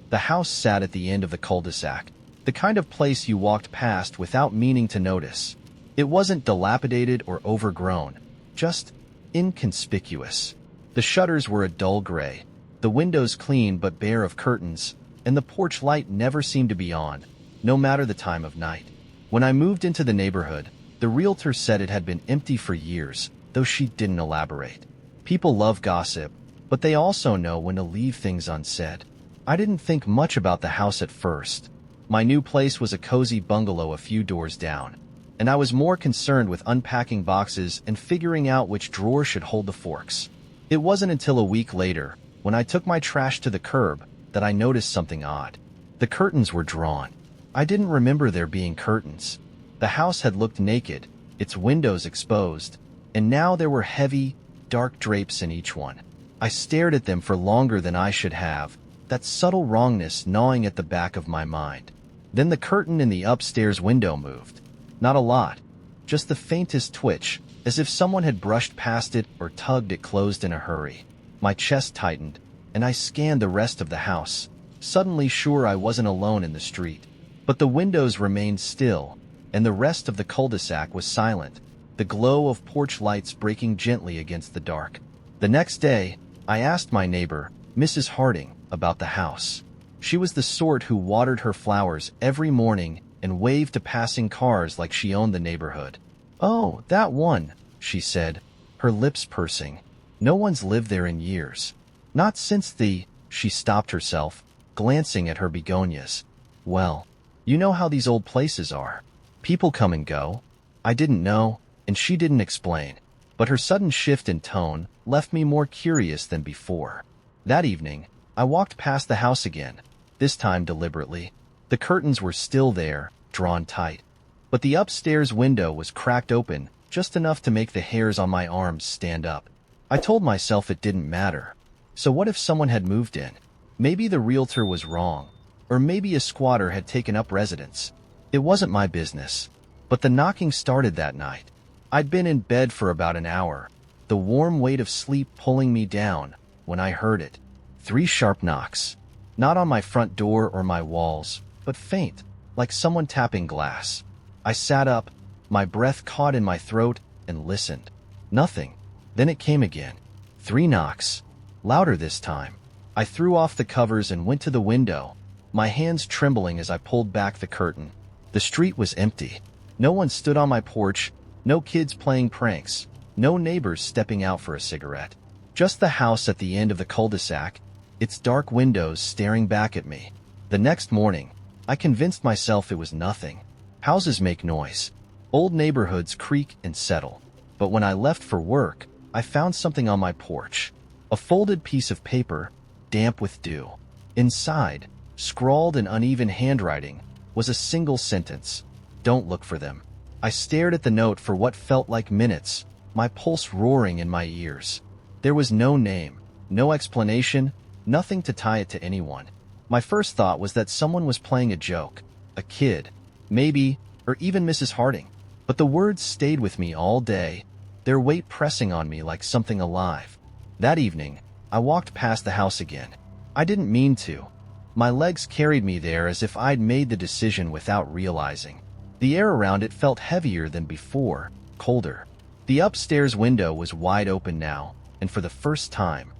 The house sat at the end of the cul-de-sac, the kind of place you walked past without meaning to notice. It wasn't dilapidated or overgrown, just inconspicuous. The shutters were a dull gray, the windows clean but bare of curtains, and the porch light never seemed to be on, no matter the time of night. When I moved into the neighborhood, the realtor said it had been empty for years, though she didn't elaborate. People love gossip, but they also know when to leave things unsaid. I didn't think much about the house at first. My new place was a cozy bungalow a few doors down, and I was more concerned with unpacking boxes and figuring out which drawer should hold the forks. It wasn't until a week later, when I took my trash to the curb, that I noticed something odd. The curtains were drawn. I didn't remember there being curtains. The house had looked naked, its windows exposed, and now there were heavy, dark drapes in each one. I stared at them for longer than I should have, that subtle wrongness gnawing at the back of my mind. Then the curtain in the upstairs window moved. Not a lot, just the faintest twitch, as if someone had brushed past it or tugged it closed in a hurry. My chest tightened, and I scanned the rest of the house, suddenly sure I wasn't alone in the street. But the windows remained still, and the rest of the cul-de-sac was silent, the glow of porch lights breaking gently against the dark. The next day, I asked my neighbor, Mrs. Harding, about the house. She was the sort who watered her flowers every morning and waved to passing cars like she owned the neighborhood. "Oh, that one," she said, her lips pursing. "No one's lived there in years. Not since the—" She stopped herself, glancing at her begonias. "Well, you know how these old places are. People come and go." I didn't know, and she didn't explain, but her sudden shift in tone left me more curious than before. That evening, I walked past the house again, this time deliberately. The curtains were still there, drawn tight, but the upstairs window was cracked open just enough to make the hairs on my arms stand up. I told myself it didn't matter. So what if someone had moved in? Maybe the realtor was wrong, or maybe a squatter had taken up residence. It wasn't my business. But the knocking started that night. I'd been in bed for about an hour, the warm weight of sleep pulling me down, when I heard it. 3 sharp knocks. Not on my front door or my walls, but faint, like someone tapping glass. I sat up, my breath caught in my throat, and listened. Nothing. Then it came again. 3 knocks. Louder this time. I threw off the covers and went to the window, my hands trembling as I pulled back the curtain. The street was empty. No one stood on my porch, no kids playing pranks, no neighbors stepping out for a cigarette. Just the house at the end of the cul-de-sac, its dark windows staring back at me. The next morning, I convinced myself it was nothing. Houses make noise. Old neighborhoods creak and settle. But when I left for work, I found something on my porch. A folded piece of paper, damp with dew. Inside, scrawled in uneven handwriting, was a single sentence. "Don't look for them." I stared at the note for what felt like minutes, my pulse roaring in my ears. There was no name, no explanation, nothing to tie it to anyone. My first thought was that someone was playing a joke. A kid, maybe, or even Mrs. Harding. But the words stayed with me all day, their weight pressing on me like something alive. That evening, I walked past the house again. I didn't mean to. My legs carried me there as if I'd made the decision without realizing. The air around it felt heavier than before, colder. The upstairs window was wide open now, and for the first time,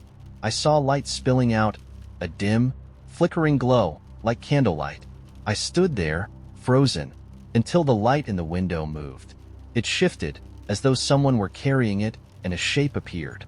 I saw light spilling out, a dim, flickering glow, like candlelight. I stood there, frozen, until the light in the window moved. It shifted, as though someone were carrying it, and a shape appeared.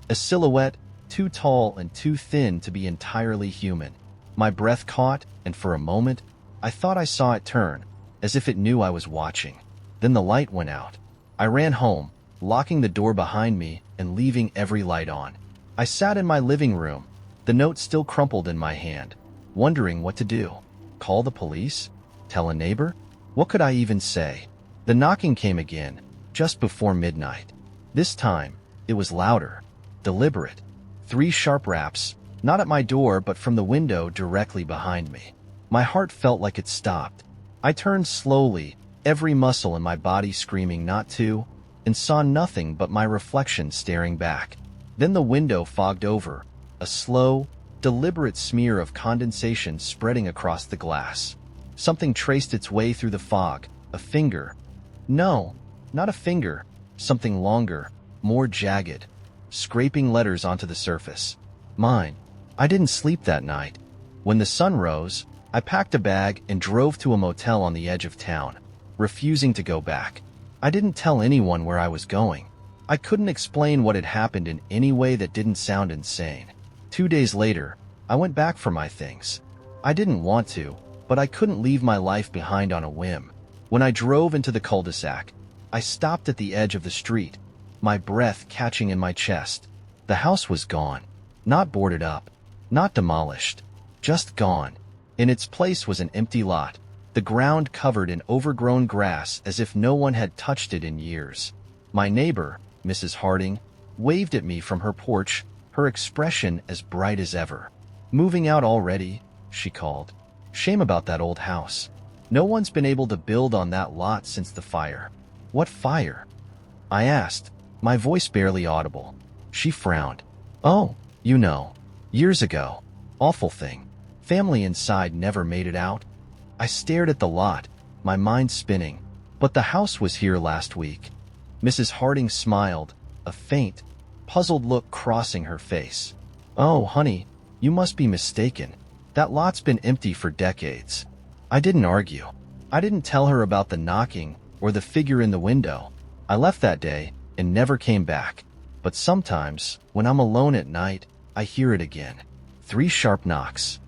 A silhouette, too tall and too thin to be entirely human. My breath caught, and for a moment, I thought I saw it turn, as if it knew I was watching. Then the light went out. I ran home, locking the door behind me and leaving every light on. I sat in my living room, the note still crumpled in my hand, wondering what to do. Call the police? Tell a neighbor? What could I even say? The knocking came again, just before midnight. This time, it was louder, deliberate. 3 sharp raps, not at my door but from the window directly behind me. My heart felt like it stopped. I turned slowly, every muscle in my body screaming not to, and saw nothing but my reflection staring back. Then the window fogged over, a slow, deliberate smear of condensation spreading across the glass. Something traced its way through the fog. A finger. No, not a finger. Something longer, more jagged, scraping letters onto the surface. Mine. I didn't sleep that night. When the sun rose, I packed a bag and drove to a motel on the edge of town, refusing to go back. I didn't tell anyone where I was going. I couldn't explain what had happened in any way that didn't sound insane. 2 days later, I went back for my things. I didn't want to, but I couldn't leave my life behind on a whim. When I drove into the cul-de-sac, I stopped at the edge of the street, my breath catching in my chest. The house was gone. Not boarded up, not demolished, just gone. In its place was an empty lot, the ground covered in overgrown grass as if no one had touched it in years. My neighbor, Mrs. Harding, waved at me from her porch, her expression as bright as ever. "Moving out already?" she called. "Shame about that old house. No one's been able to build on that lot since the fire." "What fire?" I asked, my voice barely audible. She frowned. "Oh, you know. Years ago. Awful thing. Family inside never made it out." I stared at the lot, my mind spinning. "But the house was here last week." Mrs. Harding smiled, a faint, puzzled look crossing her face. "Oh, honey, you must be mistaken. That lot's been empty for decades." I didn't argue. I didn't tell her about the knocking or the figure in the window. I left that day and never came back. But sometimes, when I'm alone at night, I hear it again. 3 sharp knocks.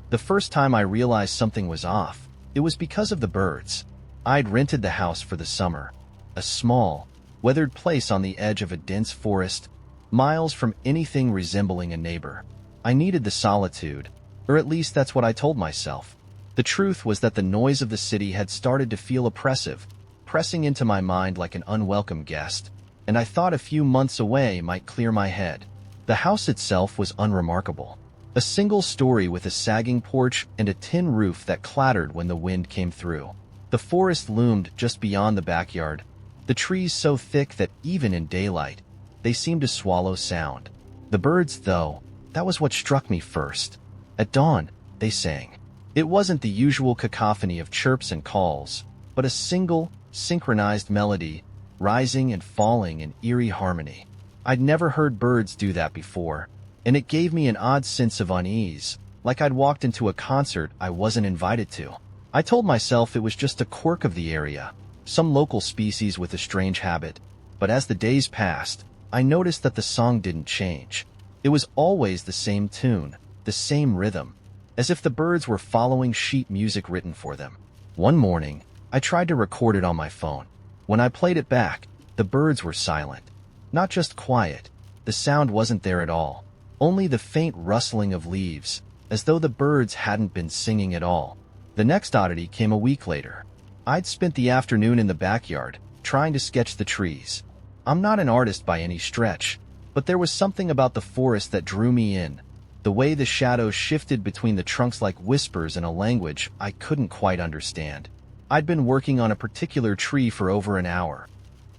The first time I realized something was off, it was because of the birds. I'd rented the house for the summer. A small, weathered place on the edge of a dense forest, miles from anything resembling a neighbor. I needed the solitude, or at least that's what I told myself. The truth was that the noise of the city had started to feel oppressive, pressing into my mind like an unwelcome guest, and I thought a few months away might clear my head. The house itself was unremarkable. A single story with a sagging porch and a tin roof that clattered when the wind came through. The forest loomed just beyond the backyard, the trees so thick that even in daylight, they seemed to swallow sound. The birds, though, that was what struck me first. At dawn, they sang. It wasn't the usual cacophony of chirps and calls, but a single, synchronized melody, rising and falling in eerie harmony. I'd never heard birds do that before, and it gave me an odd sense of unease, like I'd walked into a concert I wasn't invited to. I told myself it was just a quirk of the area, some local species with a strange habit, but as the days passed, I noticed that the song didn't change. It was always the same tune, the same rhythm, as if the birds were following sheet music written for them. One morning, I tried to record it on my phone. When I played it back, the birds were silent. Not just quiet, the sound wasn't there at all, only the faint rustling of leaves, as though the birds hadn't been singing at all. The next oddity came a week later. I'd spent the afternoon in the backyard, trying to sketch the trees. I'm not an artist by any stretch, but there was something about the forest that drew me in. The way the shadows shifted between the trunks like whispers in a language I couldn't quite understand. I'd been working on a particular tree for over an hour.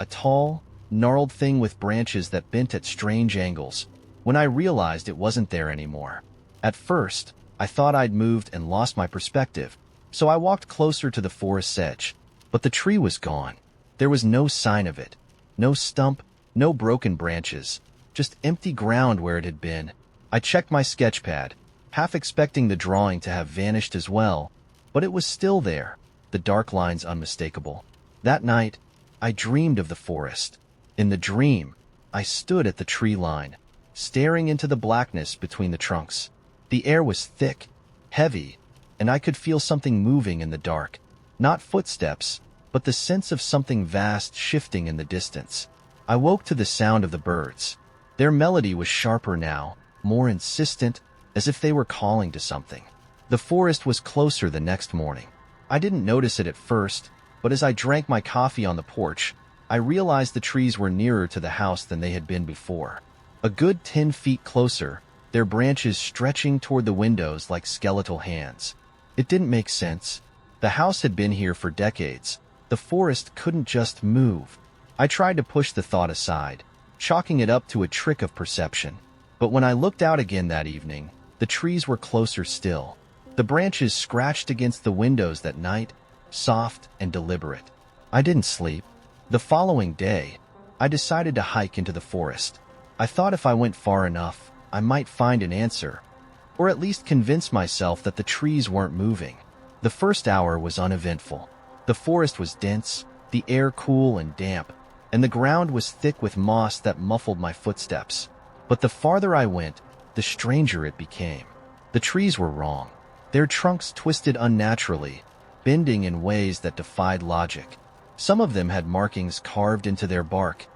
A tall, gnarled thing with branches that bent at strange angles, when I realized it wasn't there anymore. At first, I thought I'd moved and lost my perspective, so I walked closer to the forest's edge. But the tree was gone. There was no sign of it. No stump, no broken branches, just empty ground where it had been. I checked my sketch pad, half expecting the drawing to have vanished as well, but it was still there, the dark lines unmistakable. That night, I dreamed of the forest. In the dream, I stood at the tree line, staring into the blackness between the trunks. The air was thick, heavy, and I could feel something moving in the dark. Not footsteps, but the sense of something vast shifting in the distance. I woke to the sound of the birds. Their melody was sharper now, more insistent, as if they were calling to something. The forest was closer the next morning. I didn't notice it at first, but as I drank my coffee on the porch, I realized the trees were nearer to the house than they had been before. A good 10 feet closer, their branches stretching toward the windows like skeletal hands. It didn't make sense. The house had been here for decades. The forest couldn't just move. I tried to push the thought aside, chalking it up to a trick of perception. But when I looked out again that evening, the trees were closer still. The branches scratched against the windows that night, soft and deliberate. I didn't sleep. The following day, I decided to hike into the forest. I thought if I went far enough, I might find an answer, or at least convince myself that the trees weren't moving. The first hour was uneventful. The forest was dense, the air cool and damp, and the ground was thick with moss that muffled my footsteps. But the farther I went, the stranger it became. The trees were wrong. Their trunks twisted unnaturally, bending in ways that defied logic. Some of them had markings carved into their bark,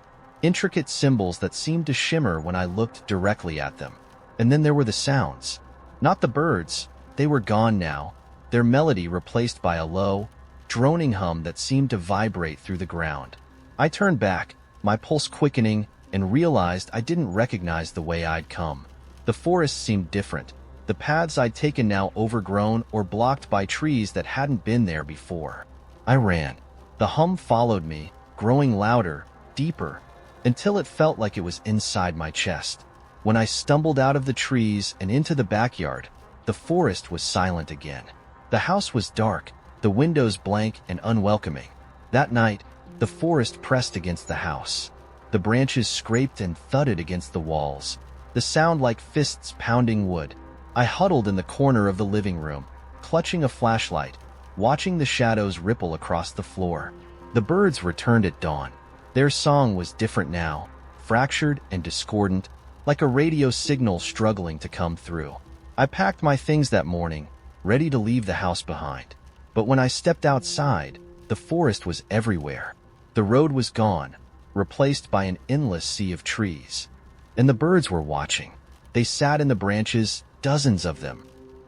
intricate symbols that seemed to shimmer when I looked directly at them. And then there were the sounds. Not the birds. They were gone now, their melody replaced by a low, droning hum that seemed to vibrate through the ground. I turned back, my pulse quickening, and realized I didn't recognize the way I'd come. The forest seemed different. The paths I'd taken now overgrown or blocked by trees that hadn't been there before. I ran. The hum followed me, growing louder, deeper, until it felt like it was inside my chest. When I stumbled out of the trees and into the backyard, the forest was silent again. The house was dark, the windows blank and unwelcoming. That night, the forest pressed against the house. The branches scraped and thudded against the walls, the sound like fists pounding wood. I huddled in the corner of the living room, clutching a flashlight, watching the shadows ripple across the floor. The birds returned at dawn. Their song was different now, fractured and discordant, like a radio signal struggling to come through. I packed my things that morning, ready to leave the house behind. But when I stepped outside, the forest was everywhere. The road was gone, replaced by an endless sea of trees. And the birds were watching. They sat in the branches, dozens of them,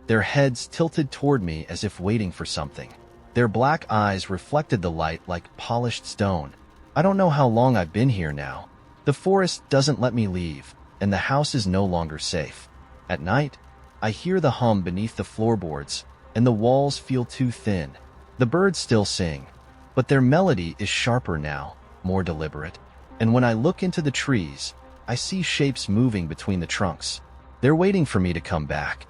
their heads tilted toward me as if waiting for something. Their black eyes reflected the light like polished stone. I don't know how long I've been here now. The forest doesn't let me leave, and the house is no longer safe. At night, I hear the hum beneath the floorboards, and the walls feel too thin. The birds still sing, but their melody is sharper now, more deliberate. And when I look into the trees, I see shapes moving between the trunks. They're waiting for me to come back.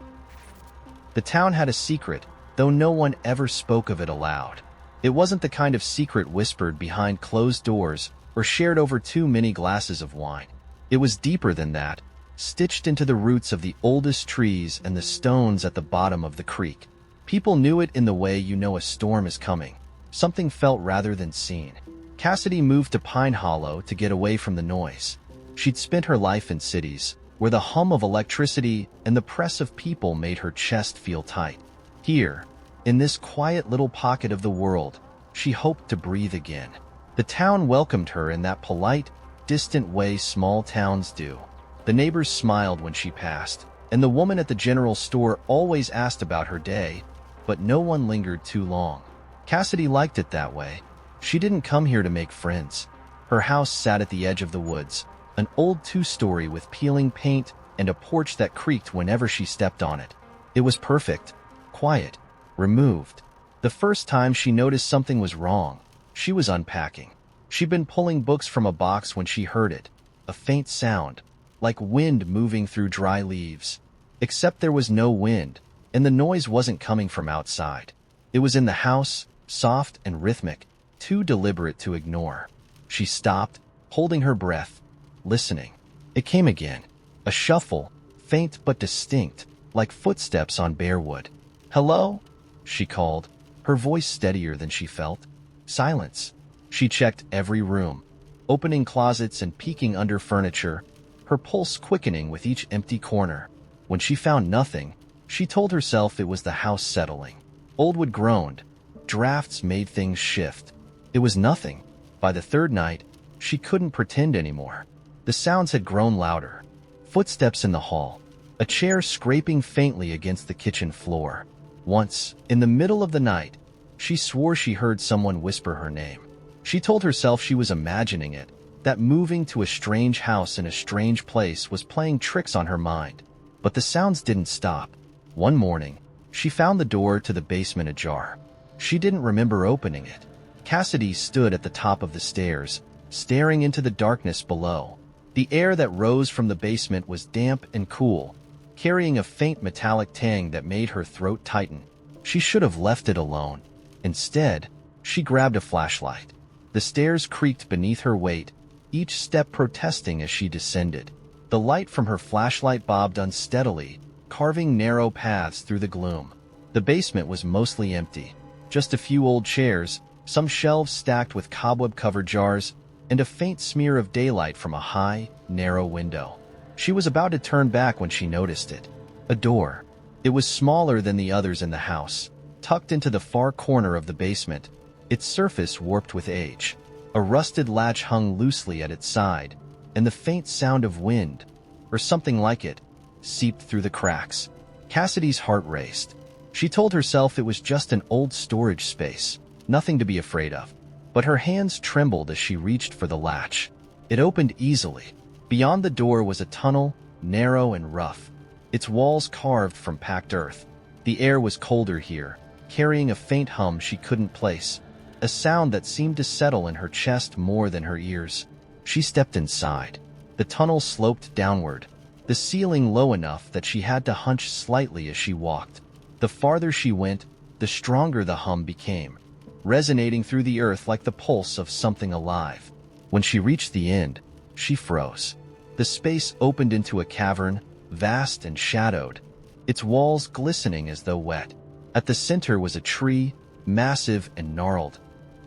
The town had a secret, though no one ever spoke of it aloud. It wasn't the kind of secret whispered behind closed doors or shared over too many glasses of wine. It was deeper than that, stitched into the roots of the oldest trees and the stones at the bottom of the creek. People knew it in the way you know a storm is coming. Something felt rather than seen. Cassidy moved to Pine Hollow to get away from the noise. She'd spent her life in cities, where the hum of electricity and the press of people made her chest feel tight. Here, in this quiet little pocket of the world, she hoped to breathe again. The town welcomed her in that polite, distant way small towns do. The neighbors smiled when she passed, and the woman at the general store always asked about her day, but no one lingered too long. Cassidy liked it that way. She didn't come here to make friends. Her house sat at the edge of the woods, an old two-story with peeling paint and a porch that creaked whenever she stepped on it. It was perfect, quiet, removed. The first time she noticed something was wrong, she was unpacking. She'd been pulling books from a box when she heard it, a faint sound, like wind moving through dry leaves. Except there was no wind, and the noise wasn't coming from outside. It was in the house, soft and rhythmic, too deliberate to ignore. She stopped, holding her breath, listening. It came again, a shuffle, faint but distinct, like footsteps on bare wood. "Hello?" she called, her voice steadier than she felt. Silence. She checked every room, opening closets and peeking under furniture, her pulse quickening with each empty corner. When she found nothing, she told herself it was the house settling. Oldwood groaned. Drafts made things shift. It was nothing. By the third night, she couldn't pretend anymore. The sounds had grown louder. Footsteps in the hall, a chair scraping faintly against the kitchen floor. Once, in the middle of the night, she swore she heard someone whisper her name. She told herself she was imagining it, that moving to a strange house in a strange place was playing tricks on her mind. But the sounds didn't stop. One morning, she found the door to the basement ajar. She didn't remember opening it. Cassidy stood at the top of the stairs, staring into the darkness below. The air that rose from the basement was damp and cool, carrying a faint metallic tang that made her throat tighten. She should have left it alone. Instead, she grabbed a flashlight. The stairs creaked beneath her weight, each step protesting as she descended. The light from her flashlight bobbed unsteadily, carving narrow paths through the gloom. The basement was mostly empty. Just a few old chairs, some shelves stacked with cobweb-covered jars, and a faint smear of daylight from a high, narrow window. She was about to turn back when she noticed it. A door. It was smaller than the others in the house, tucked into the far corner of the basement, its surface warped with age. A rusted latch hung loosely at its side, and the faint sound of wind, or something like it, seeped through the cracks. Cassidy's heart raced. She told herself it was just an old storage space, nothing to be afraid of. But her hands trembled as she reached for the latch. It opened easily. Beyond the door was a tunnel, narrow and rough, its walls carved from packed earth. The air was colder here, carrying a faint hum she couldn't place, a sound that seemed to settle in her chest more than her ears. She stepped inside. The tunnel sloped downward, the ceiling low enough that she had to hunch slightly as she walked. The farther she went, the stronger the hum became, resonating through the earth like the pulse of something alive. When she reached the end, she froze. The space opened into a cavern, vast and shadowed, its walls glistening as though wet. At the center was a tree, massive and gnarled,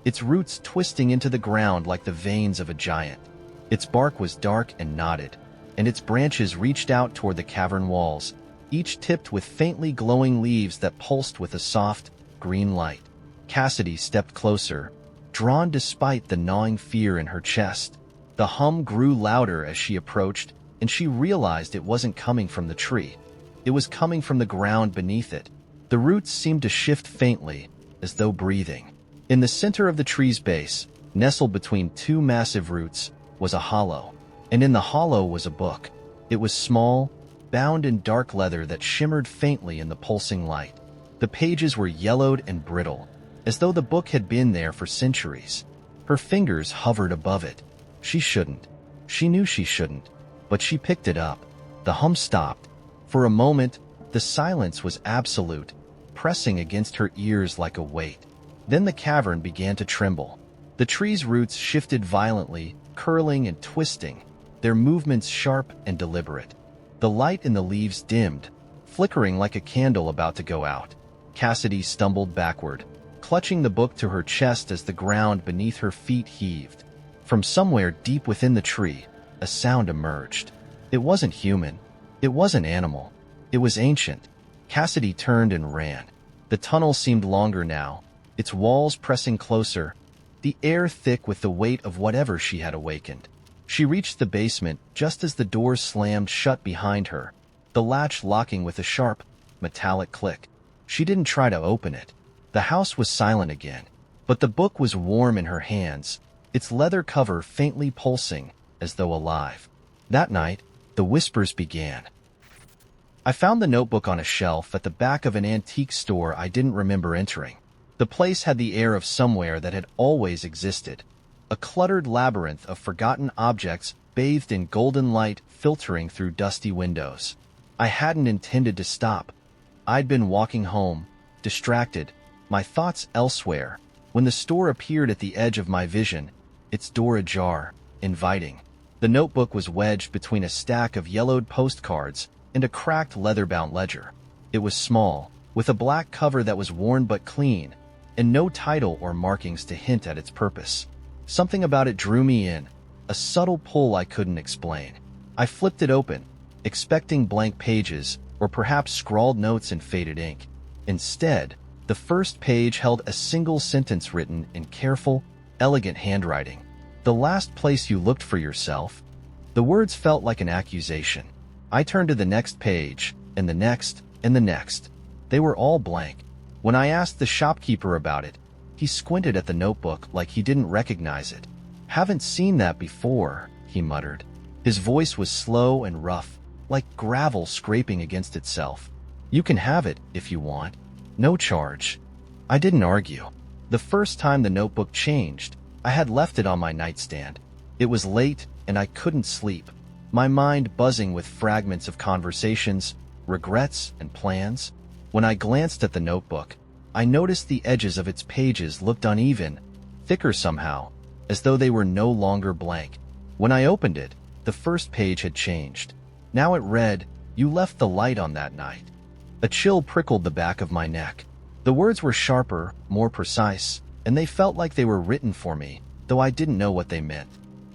its roots twisting into the ground like the veins of a giant. Its bark was dark and knotted, and its branches reached out toward the cavern walls, each tipped with faintly glowing leaves that pulsed with a soft, green light. Cassidy stepped closer, drawn despite the gnawing fear in her chest. The hum grew louder as she approached, and she realized it wasn't coming from the tree. It was coming from the ground beneath it. The roots seemed to shift faintly, as though breathing. In the center of the tree's base, nestled between two massive roots, was a hollow. And in the hollow was a book. It was small, bound in dark leather that shimmered faintly in the pulsing light. The pages were yellowed and brittle, as though the book had been there for centuries. Her fingers hovered above it. She shouldn't. She knew she shouldn't. But she picked it up. The hum stopped. For a moment, the silence was absolute, pressing against her ears like a weight. Then the cavern began to tremble. The tree's roots shifted violently, curling and twisting, their movements sharp and deliberate. The light in the leaves dimmed, flickering like a candle about to go out. Cassidy stumbled backward, clutching the book to her chest as the ground beneath her feet heaved. From somewhere deep within the tree, a sound emerged. It wasn't human. It wasn't animal. It was ancient. Cassidy turned and ran. The tunnel seemed longer now, its walls pressing closer, the air thick with the weight of whatever she had awakened. She reached the basement just as the door slammed shut behind her, the latch locking with a sharp, metallic click. She didn't try to open it. The house was silent again, but the book was warm in her hands, its leather cover faintly pulsing, as though alive. That night, the whispers began. I found the notebook on a shelf at the back of an antique store I didn't remember entering. The place had the air of somewhere that had always existed, a cluttered labyrinth of forgotten objects bathed in golden light filtering through dusty windows. I hadn't intended to stop. I'd been walking home, distracted, my thoughts elsewhere, when the store appeared at the edge of my vision, its door ajar, inviting. The notebook was wedged between a stack of yellowed postcards and a cracked leather-bound ledger. It was small, with a black cover that was worn but clean, and no title or markings to hint at its purpose. Something about it drew me in, a subtle pull I couldn't explain. I flipped it open, expecting blank pages, or perhaps scrawled notes in faded ink. Instead, the first page held a single sentence written in careful, elegant handwriting. "The last place you looked for yourself." The words felt like an accusation. I turned to the next page, and the next, and the next. They were all blank. When I asked the shopkeeper about it, he squinted at the notebook like he didn't recognize it. "Haven't seen that before," he muttered. His voice was slow and rough, like gravel scraping against itself. "You can have it if you want. No charge." I didn't argue. The first time the notebook changed, I had left it on my nightstand. It was late, and I couldn't sleep. my mind buzzing with fragments of conversations, regrets, and plans. When I glanced at the notebook, I noticed the edges of its pages looked uneven, thicker somehow, as though they were no longer blank. When I opened it, the first page had changed. Now it read, "You left the light on that night." A chill prickled the back of my neck. The words were sharper, more precise, and they felt like they were written for me, though I didn't know what they meant.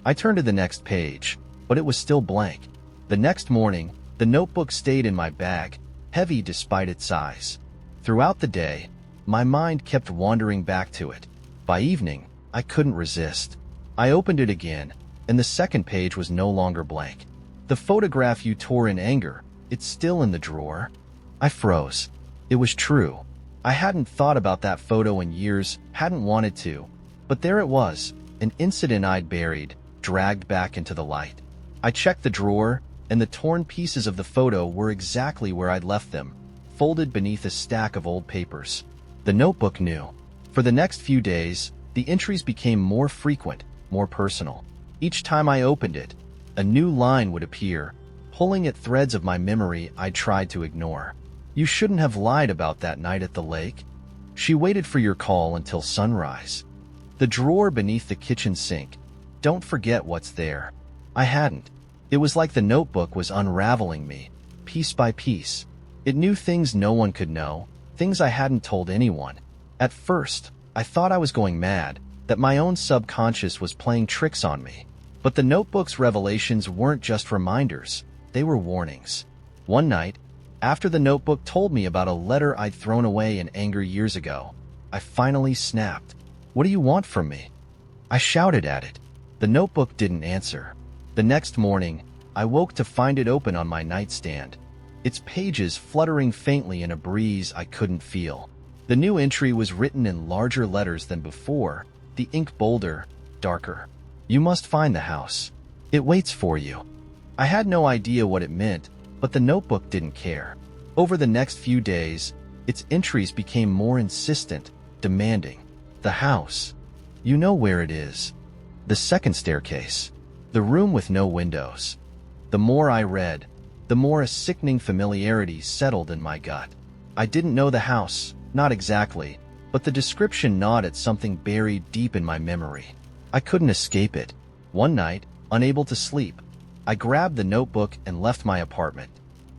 I turned to the next page, but it was still blank. The next morning, the notebook stayed in my bag, heavy despite its size. Throughout the day, my mind kept wandering back to it. By evening, I couldn't resist. I opened it again, and the second page was no longer blank. "The photograph you tore in anger, it's still in the drawer." I froze. It was true. I hadn't thought about that photo in years, hadn't wanted to. But there it was, an incident I'd buried, dragged back into the light. I checked the drawer, and the torn pieces of the photo were exactly where I'd left them, folded beneath a stack of old papers. The notebook knew. For the next few days, the entries became more frequent, more personal. Each time I opened it, a new line would appear, pulling at threads of my memory I tried to ignore. "You shouldn't have lied about that night at the lake. She waited for your call until sunrise." The drawer beneath the kitchen sink. "Don't forget what's there." I hadn't. It was like the notebook was unraveling me, piece by piece. It knew things no one could know, things I hadn't told anyone. At first, I thought I was going mad, that my own subconscious was playing tricks on me. But the notebook's revelations weren't just reminders, they were warnings. One night, after the notebook told me about a letter I'd thrown away in anger years ago, I finally snapped. "What do you want from me?" I shouted at it. The notebook didn't answer. The next morning, I woke to find it open on my nightstand, its pages fluttering faintly in a breeze I couldn't feel. The new entry was written in larger letters than before, the ink bolder, darker. "You must find the house. It waits for you." I had no idea what it meant, but the notebook didn't care. Over the next few days, its entries became more insistent, demanding. "The house. You know where it is. The second staircase. The room with no windows." The more I read, the more a sickening familiarity settled in my gut. I didn't know the house, not exactly, but the description gnawed at something buried deep in my memory. I couldn't escape it. One night, unable to sleep, I grabbed the notebook and left my apartment.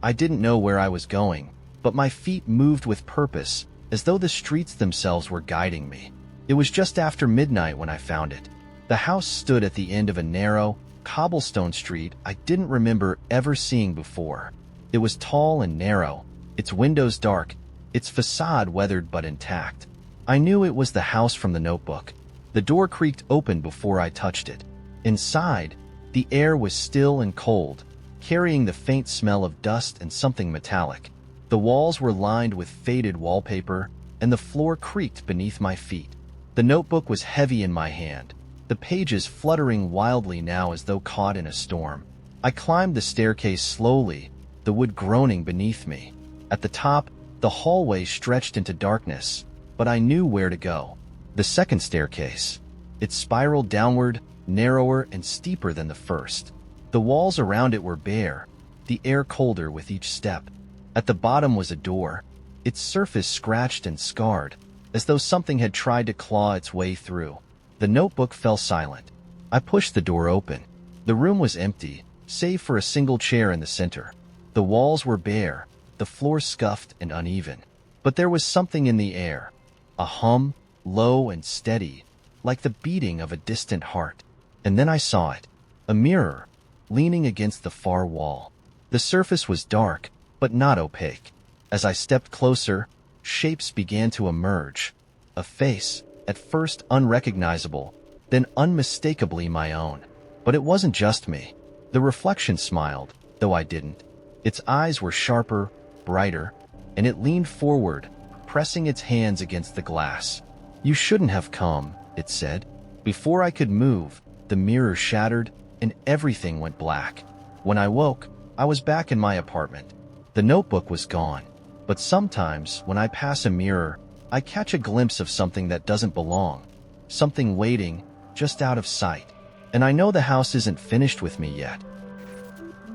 I didn't know where I was going, but my feet moved with purpose, as though the streets themselves were guiding me. It was just after midnight when I found it. The house stood at the end of a narrow, cobblestone street I didn't remember ever seeing before. It was tall and narrow, its windows dark, its facade weathered but intact. I knew it was the house from the notebook. The door creaked open before I touched it. Inside, the air was still and cold, carrying the faint smell of dust and something metallic. The walls were lined with faded wallpaper, and the floor creaked beneath my feet. The notebook was heavy in my hand, the pages fluttering wildly now as though caught in a storm. I climbed the staircase slowly, the wood groaning beneath me. At the top, the hallway stretched into darkness, but I knew where to go. The second staircase. It spiraled downward, narrower and steeper than the first. The walls around it were bare, the air colder with each step. At the bottom was a door, its surface scratched and scarred, as though something had tried to claw its way through. The notebook fell silent. I pushed the door open. The room was empty, save for a single chair in the center. The walls were bare, the floor scuffed and uneven. But there was something in the air, a hum, low and steady, like the beating of a distant heart. And then I saw it, a mirror, leaning against the far wall. The surface was dark, but not opaque. As I stepped closer, shapes began to emerge. A face, at first unrecognizable, then unmistakably my own. But it wasn't just me. The reflection smiled, though I didn't. Its eyes were sharper, brighter, and it leaned forward, pressing its hands against the glass. "You shouldn't have come," it said. Before I could move, the mirror shattered, and everything went black. When I woke, I was back in my apartment. The notebook was gone. But sometimes, when I pass a mirror, I catch a glimpse of something that doesn't belong, something waiting, just out of sight. And I know the house isn't finished with me yet.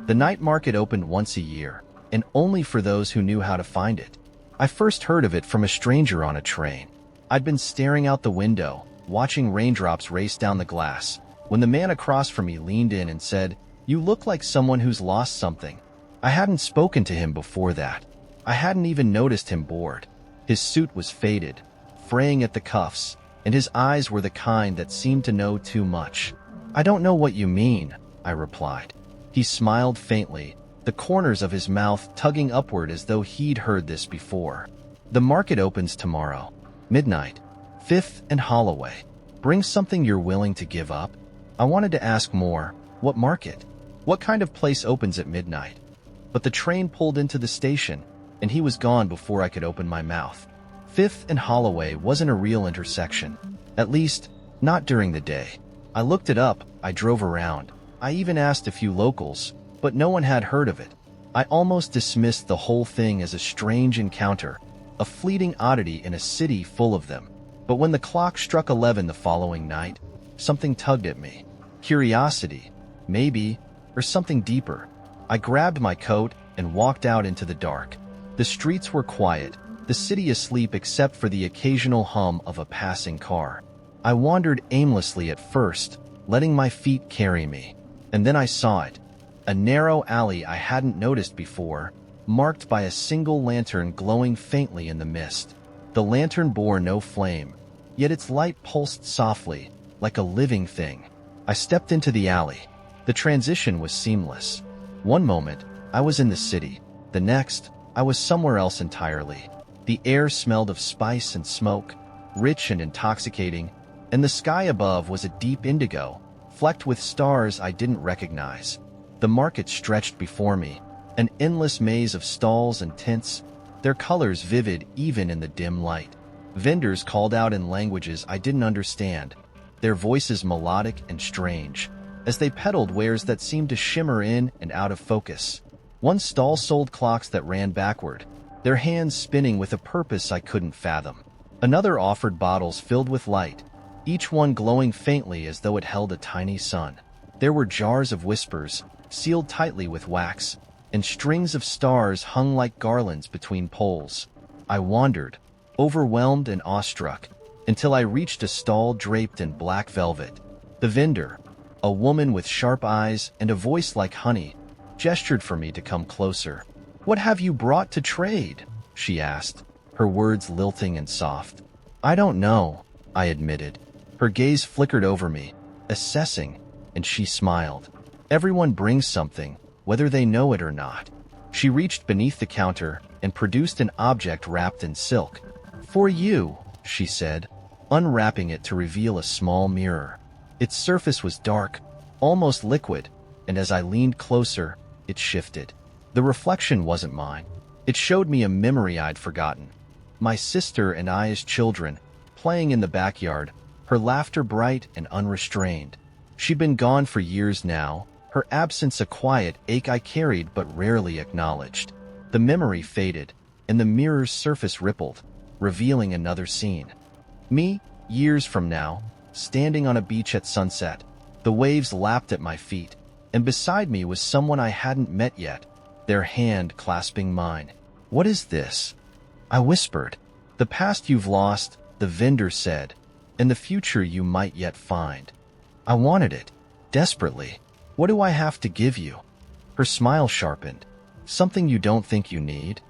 The night market opened once a year, and only for those who knew how to find it. I first heard of it from a stranger on a train. I'd been staring out the window, watching raindrops race down the glass, when the man across from me leaned in and said, "You look like someone who's lost something." I hadn't spoken to him before that. I hadn't even noticed him bored. His suit was faded, fraying at the cuffs, and his eyes were the kind that seemed to know too much. "I don't know what you mean," I replied. He smiled faintly, the corners of his mouth tugging upward as though he'd heard this before. "The market opens tomorrow, midnight, 5th and Holloway. Bring something you're willing to give up." I wanted to ask more. What market? What kind of place opens at midnight? But the train pulled into the station, and he was gone before I could open my mouth. 5th and Holloway wasn't a real intersection. At least, not during the day. I looked it up, I drove around. I even asked a few locals, but no one had heard of it. I almost dismissed the whole thing as a strange encounter, a fleeting oddity in a city full of them. But when the clock struck 11 the following night, something tugged at me. Curiosity, maybe, or something deeper. I grabbed my coat and walked out into the dark. The streets were quiet, the city asleep except for the occasional hum of a passing car. I wandered aimlessly at first, letting my feet carry me. And then I saw it. A narrow alley I hadn't noticed before, marked by a single lantern glowing faintly in the mist. The lantern bore no flame, yet its light pulsed softly, like a living thing. I stepped into the alley. The transition was seamless. One moment, I was in the city. The next, I was somewhere else entirely. The air smelled of spice and smoke, rich and intoxicating, and the sky above was a deep indigo, flecked with stars I didn't recognize. The market stretched before me, an endless maze of stalls and tints, their colors vivid even in the dim light. Vendors called out in languages I didn't understand, their voices melodic and strange, as they peddled wares that seemed to shimmer in and out of focus. One stall sold clocks that ran backward, their hands spinning with a purpose I couldn't fathom. Another offered bottles filled with light, each one glowing faintly as though it held a tiny sun. There were jars of whispers, sealed tightly with wax, and strings of stars hung like garlands between poles. I wandered, overwhelmed and awestruck, until I reached a stall draped in black velvet. The vendor, a woman with sharp eyes and a voice like honey, gestured for me to come closer. "What have you brought to trade?" she asked, her words lilting and soft. "I don't know," I admitted. Her gaze flickered over me, assessing, and she smiled. "Everyone brings something, whether they know it or not." She reached beneath the counter and produced an object wrapped in silk. "For you," she said, unwrapping it to reveal a small mirror. Its surface was dark, almost liquid, and as I leaned closer, it shifted. The reflection wasn't mine. It showed me a memory I'd forgotten. My sister and I as children, playing in the backyard, her laughter bright and unrestrained. She'd been gone for years now, her absence a quiet ache I carried but rarely acknowledged. The memory faded, and the mirror's surface rippled, revealing another scene. Me, years from now, standing on a beach at sunset. The waves lapped at my feet, and beside me was someone I hadn't met yet, their hand clasping mine. "What is this?" I whispered. "The past you've lost," the vendor said, "and the future you might yet find." I wanted it, desperately. "What do I have to give you?" Her smile sharpened. "Something you don't think you need?"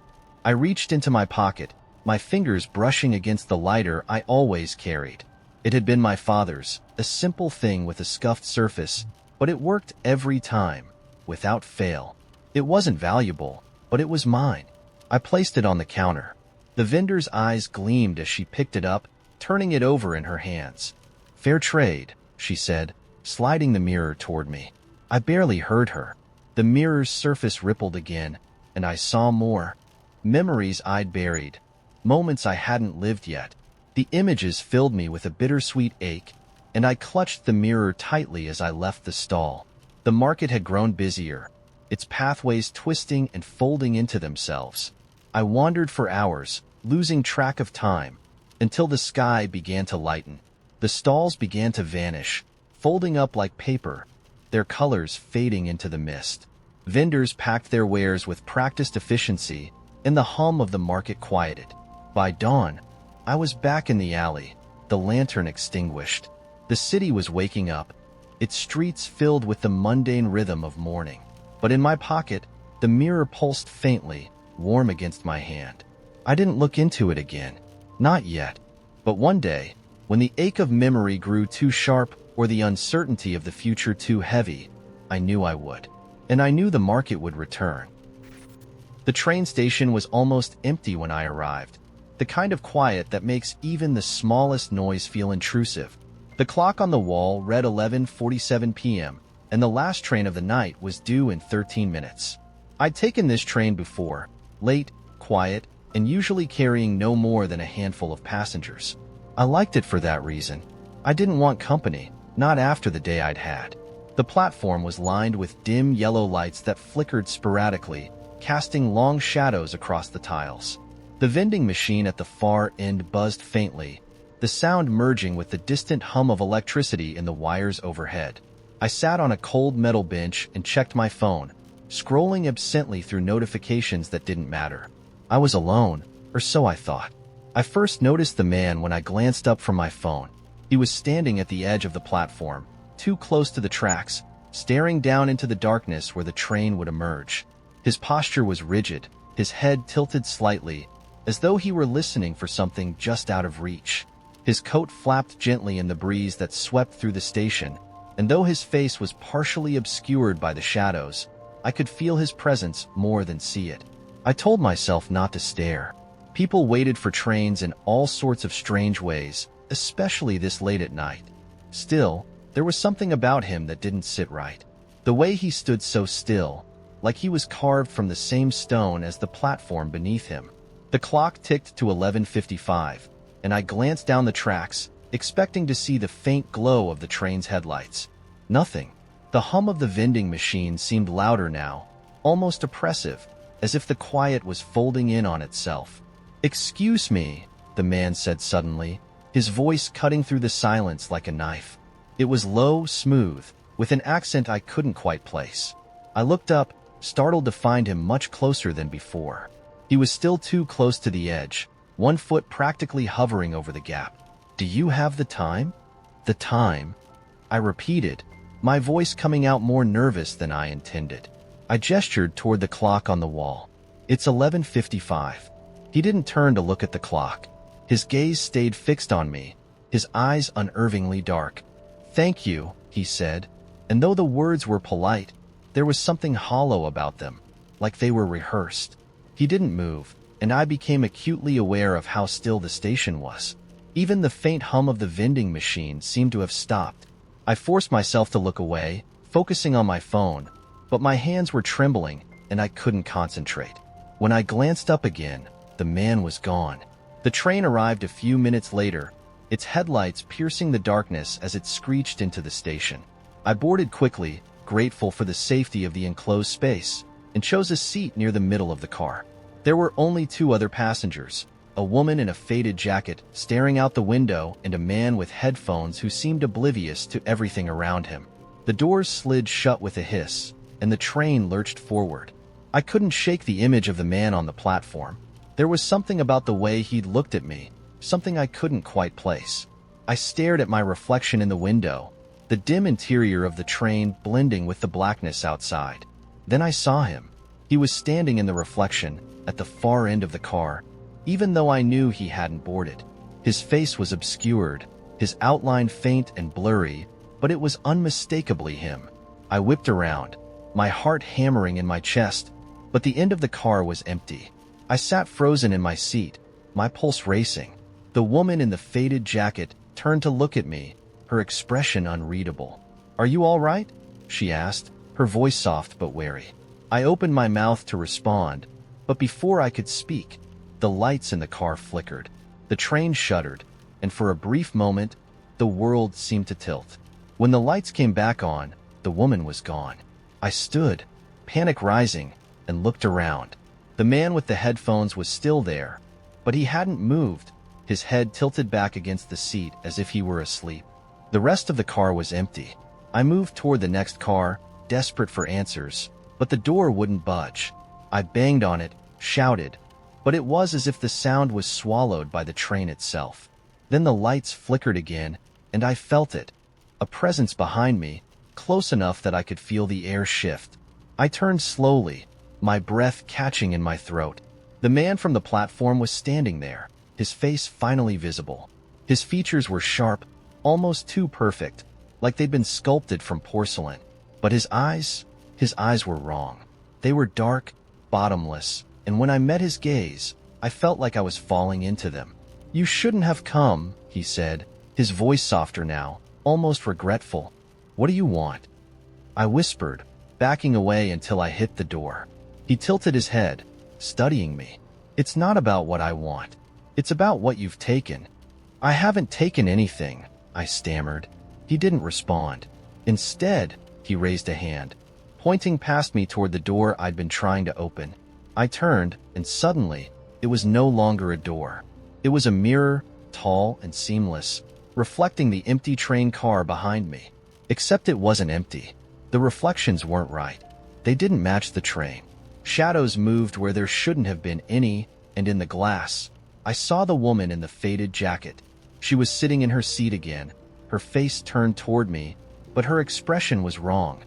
I reached into my pocket, my fingers brushing against the lighter I always carried. It had been my father's, a simple thing with a scuffed surface, but it worked every time, without fail. It wasn't valuable, but it was mine. I placed it on the counter. The vendor's eyes gleamed as she picked it up, turning it over in her hands. "Fair trade," she said, sliding the mirror toward me. I barely heard her. The mirror's surface rippled again, and I saw more. Memories I'd buried, moments I hadn't lived yet. The images filled me with a bittersweet ache, and I clutched the mirror tightly as I left the stall. The market had grown busier, its pathways twisting and folding into themselves. I wandered for hours, losing track of time, until the sky began to lighten. The stalls began to vanish, folding up like paper, their colors fading into the mist. Vendors packed their wares with practiced efficiency, and the hum of the market quieted. By dawn, I was back in the alley, the lantern extinguished. The city was waking up, its streets filled with the mundane rhythm of morning. But in my pocket, the mirror pulsed faintly, warm against my hand. I didn't look into it again. Not yet. But one day, when the ache of memory grew too sharp or the uncertainty of the future too heavy, I knew I would. And I knew the market would return. The train station was almost empty when I arrived, the kind of quiet that makes even the smallest noise feel intrusive. The clock on the wall read 11:47 p.m., and the last train of the night was due in 13 minutes. I'd taken this train before, late, quiet, and usually carrying no more than a handful of passengers. I liked it for that reason. I didn't want company, not after the day I'd had. The platform was lined with dim yellow lights that flickered sporadically, casting long shadows across the tiles. The vending machine at the far end buzzed faintly, the sound merging with the distant hum of electricity in the wires overhead. I sat on a cold metal bench and checked my phone, scrolling absently through notifications that didn't matter. I was alone, or so I thought. I first noticed the man when I glanced up from my phone. He was standing at the edge of the platform, too close to the tracks, staring down into the darkness where the train would emerge. His posture was rigid, his head tilted slightly, as though he were listening for something just out of reach. His coat flapped gently in the breeze that swept through the station, and though his face was partially obscured by the shadows, I could feel his presence more than see it. I told myself not to stare. People waited for trains in all sorts of strange ways, especially this late at night. Still, there was something about him that didn't sit right. The way he stood so still, like he was carved from the same stone as the platform beneath him. The clock ticked to 11:55, and I glanced down the tracks, expecting to see the faint glow of the train's headlights. Nothing. The hum of the vending machine seemed louder now, almost oppressive, as if the quiet was folding in on itself. "Excuse me," the man said suddenly, his voice cutting through the silence like a knife. It was low, smooth, with an accent I couldn't quite place. I looked up, startled to find him much closer than before. He was still too close to the edge, one foot practically hovering over the gap. "Do you have the time?" "The time?" I repeated, my voice coming out more nervous than I intended. I gestured toward the clock on the wall. "It's 11:55. He didn't turn to look at the clock. His gaze stayed fixed on me, his eyes unervingly dark. "Thank you," he said, and though the words were polite, there was something hollow about them, like they were rehearsed. He didn't move, and I became acutely aware of how still the station was. Even the faint hum of the vending machine seemed to have stopped. I forced myself to look away, focusing on my phone, but my hands were trembling, and I couldn't concentrate. When I glanced up again, the man was gone. The train arrived a few minutes later, its headlights piercing the darkness as it screeched into the station. I boarded quickly, grateful for the safety of the enclosed space, and chose a seat near the middle of the car. There were only two other passengers, a woman in a faded jacket staring out the window and a man with headphones who seemed oblivious to everything around him. The doors slid shut with a hiss, and the train lurched forward. I couldn't shake the image of the man on the platform. There was something about the way he'd looked at me, something I couldn't quite place. I stared at my reflection in the window, the dim interior of the train blending with the blackness outside. Then I saw him. He was standing in the reflection, at the far end of the car, even though I knew he hadn't boarded. His face was obscured, his outline faint and blurry, but it was unmistakably him. I whipped around, my heart hammering in my chest, but the end of the car was empty. I sat frozen in my seat, my pulse racing. The woman in the faded jacket turned to look at me, her expression unreadable. "Are you all right?" she asked, her voice soft but wary. I opened my mouth to respond, but before I could speak, the lights in the car flickered. The train shuddered, and for a brief moment, the world seemed to tilt. When the lights came back on, the woman was gone. I stood, panic rising, and looked around. The man with the headphones was still there, but he hadn't moved, his head tilted back against the seat as if he were asleep. The rest of the car was empty. I moved toward the next car, desperate for answers, but the door wouldn't budge. I banged on it, shouted, but it was as if the sound was swallowed by the train itself. Then the lights flickered again, and I felt it. A presence behind me, close enough that I could feel the air shift. I turned slowly, my breath catching in my throat. The man from the platform was standing there, his face finally visible. His features were sharp, almost too perfect, like they'd been sculpted from porcelain. But his eyes were wrong. They were dark, bottomless, and when I met his gaze, I felt like I was falling into them. "You shouldn't have come," he said, his voice softer now, almost regretful. "What do you want?" I whispered, backing away until I hit the door. He tilted his head, studying me. "It's not about what I want. It's about what you've taken." "I haven't taken anything," I stammered. He didn't respond. Instead, he raised a hand, pointing past me toward the door I'd been trying to open. I turned, and suddenly, it was no longer a door. It was a mirror, tall and seamless, reflecting the empty train car behind me. Except it wasn't empty. The reflections weren't right. They didn't match the train. Shadows moved where there shouldn't have been any, and in the glass, I saw the woman in the faded jacket. She was sitting in her seat again, her face turned toward me, but her expression was wrong,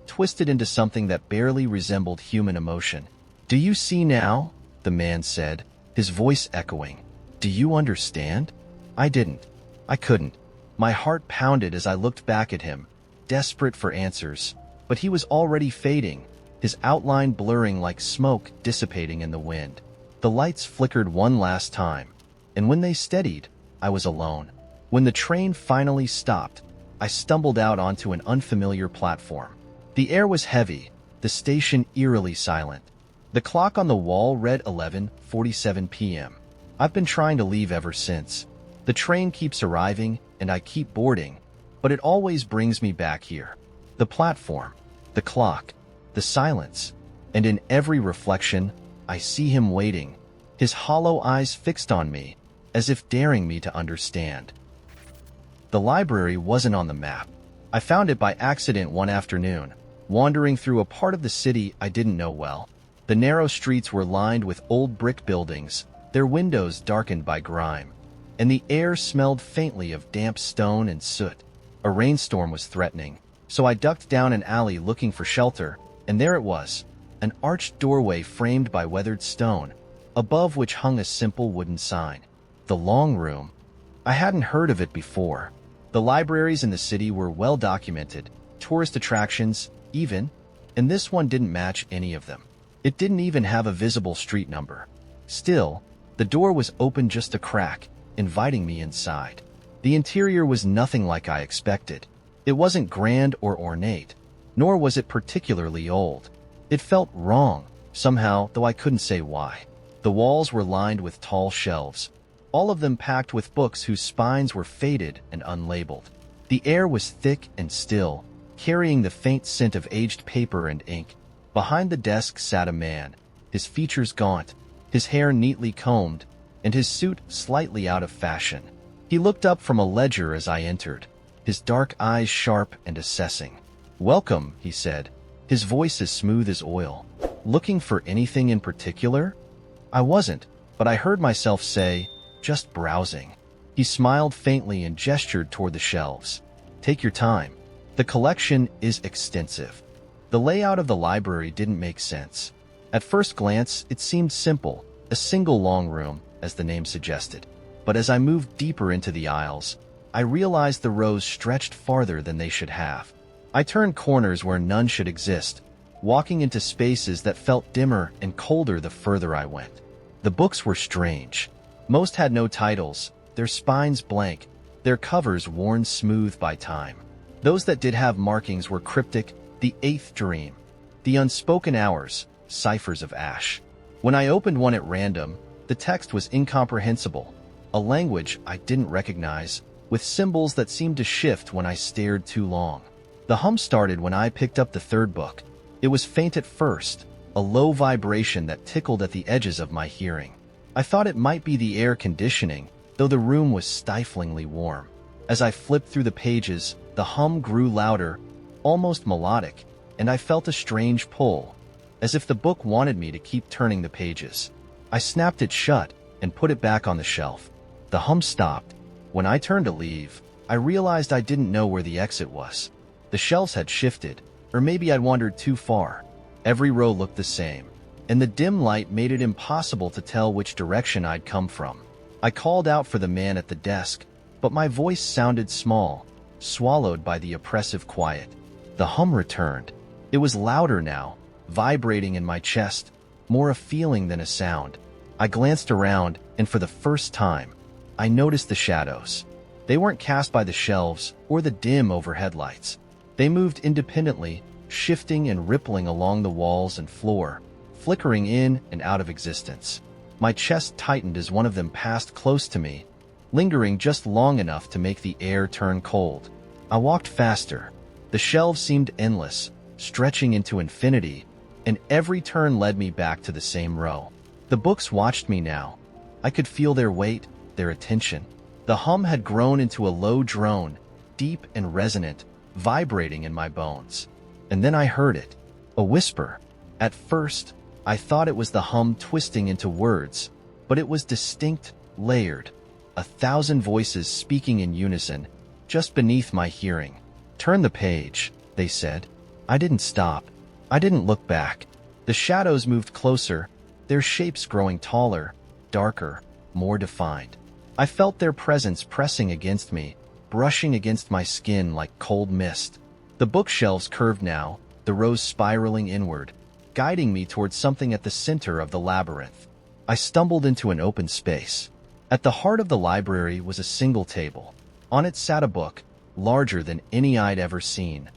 twisted into something that barely resembled human emotion. "Do you see now?" the man said, his voice echoing. "Do you understand?" I didn't. I couldn't. My heart pounded as I looked back at him, desperate for answers, but he was already fading, his outline blurring like smoke dissipating in the wind. The lights flickered one last time, and when they steadied, I was alone. When the train finally stopped, I stumbled out onto an unfamiliar platform. The air was heavy, the station eerily silent. The clock on the wall read 11:47 p.m. I've been trying to leave ever since. The train keeps arriving, and I keep boarding, but it always brings me back here. The platform, the clock, the silence, and in every reflection, I see him waiting, his hollow eyes fixed on me, as if daring me to understand. The library wasn't on the map. I found it by accident one afternoon, wandering through a part of the city I didn't know well. The narrow streets were lined with old brick buildings, their windows darkened by grime, and the air smelled faintly of damp stone and soot. A rainstorm was threatening, so I ducked down an alley looking for shelter, and there it was, an arched doorway framed by weathered stone, above which hung a simple wooden sign. The Long Room. I hadn't heard of it before. The libraries in the city were well documented, tourist attractions, even, and this one didn't match any of them. It didn't even have a visible street number. Still, the door was open just a crack, inviting me inside. The interior was nothing like I expected. It wasn't grand or ornate, nor was it particularly old. It felt wrong, somehow, though I couldn't say why. The walls were lined with tall shelves, all of them packed with books whose spines were faded and unlabeled. The air was thick and still, carrying the faint scent of aged paper and ink. Behind the desk sat a man, his features gaunt, his hair neatly combed, and his suit slightly out of fashion. He looked up from a ledger as I entered, his dark eyes sharp and assessing. "Welcome," he said, his voice as smooth as oil. "Looking for anything in particular?" I wasn't, but I heard myself say, "Just browsing." He smiled faintly and gestured toward the shelves. "Take your time. The collection is extensive." The layout of the library didn't make sense. At first glance, it seemed simple, a single long room, as the name suggested. But as I moved deeper into the aisles, I realized the rows stretched farther than they should have. I turned corners where none should exist, walking into spaces that felt dimmer and colder the further I went. The books were strange. Most had no titles, their spines blank, their covers worn smooth by time. Those that did have markings were cryptic: The Eighth Dream, The Unspoken Hours, Ciphers of Ash. When I opened one at random, the text was incomprehensible, a language I didn't recognize, with symbols that seemed to shift when I stared too long. The hum started when I picked up the third book. It was faint at first, a low vibration that tickled at the edges of my hearing. I thought it might be the air conditioning, though the room was stiflingly warm. As I flipped through the pages, the hum grew louder, almost melodic, and I felt a strange pull, as if the book wanted me to keep turning the pages. I snapped it shut and put it back on the shelf. The hum stopped. When I turned to leave, I realized I didn't know where the exit was. The shelves had shifted, or maybe I'd wandered too far. Every row looked the same, and the dim light made it impossible to tell which direction I'd come from. I called out for the man at the desk, but my voice sounded small, swallowed by the oppressive quiet. The hum returned. It was louder now, vibrating in my chest, more a feeling than a sound. I glanced around, and for the first time, I noticed the shadows. They weren't cast by the shelves or the dim overhead lights. They moved independently, shifting and rippling along the walls and floor, flickering in and out of existence. My chest tightened as one of them passed close to me, lingering just long enough to make the air turn cold. I walked faster. The shelves seemed endless, stretching into infinity, and every turn led me back to the same row. The books watched me now. I could feel their weight, their attention. The hum had grown into a low drone, deep and resonant, vibrating in my bones. And then I heard it, a whisper. At first, I thought it was the hum twisting into words, but it was distinct, layered, 1,000 voices speaking in unison, just beneath my hearing. "Turn the page," they said. I didn't stop. I didn't look back. The shadows moved closer, their shapes growing taller, darker, more defined. I felt their presence pressing against me, brushing against my skin like cold mist. The bookshelves curved now, the rows spiraling inward, guiding me towards something at the center of the labyrinth. I stumbled into an open space. At the heart of the library was a single table. On it sat a book, larger than any I'd ever seen,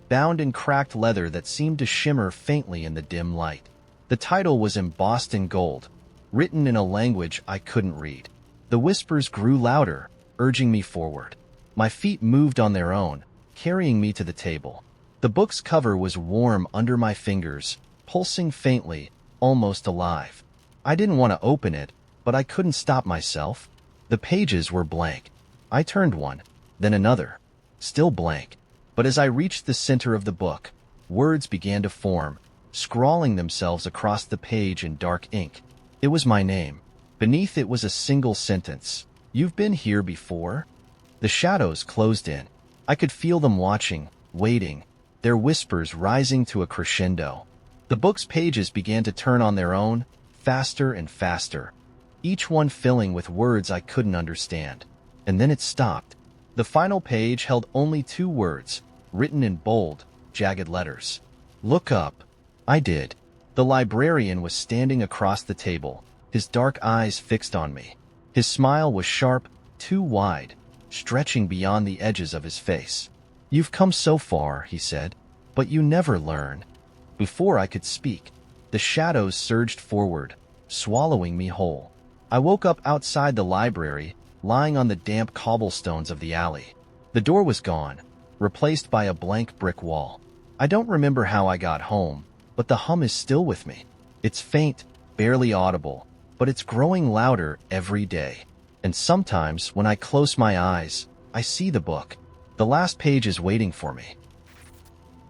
bound in cracked leather that seemed to shimmer faintly in the dim light. The title was embossed in gold, written in a language I couldn't read. The whispers grew louder, urging me forward. My feet moved on their own, carrying me to the table. The book's cover was warm under my fingers, pulsing faintly, almost alive. I didn't want to open it, but I couldn't stop myself. The pages were blank. I turned one, then another, still blank. But as I reached the center of the book, words began to form, scrawling themselves across the page in dark ink. It was my name. Beneath it was a single sentence. "You've been here before?" The shadows closed in. I could feel them watching, waiting, their whispers rising to a crescendo. The book's pages began to turn on their own, faster and faster, each one filling with words I couldn't understand. And then it stopped. The final page held only 2 words, written in bold, jagged letters. "Look up." I did. The librarian was standing across the table, his dark eyes fixed on me. His smile was sharp, too wide, stretching beyond the edges of his face. "You've come so far," he said, "but you never learn." Before I could speak, the shadows surged forward, swallowing me whole. I woke up outside the library, lying on the damp cobblestones of the alley. The door was gone, replaced by a blank brick wall. I don't remember how I got home, but the hum is still with me. It's faint, barely audible, but it's growing louder every day. And sometimes, when I close my eyes, I see the book. The last page is waiting for me.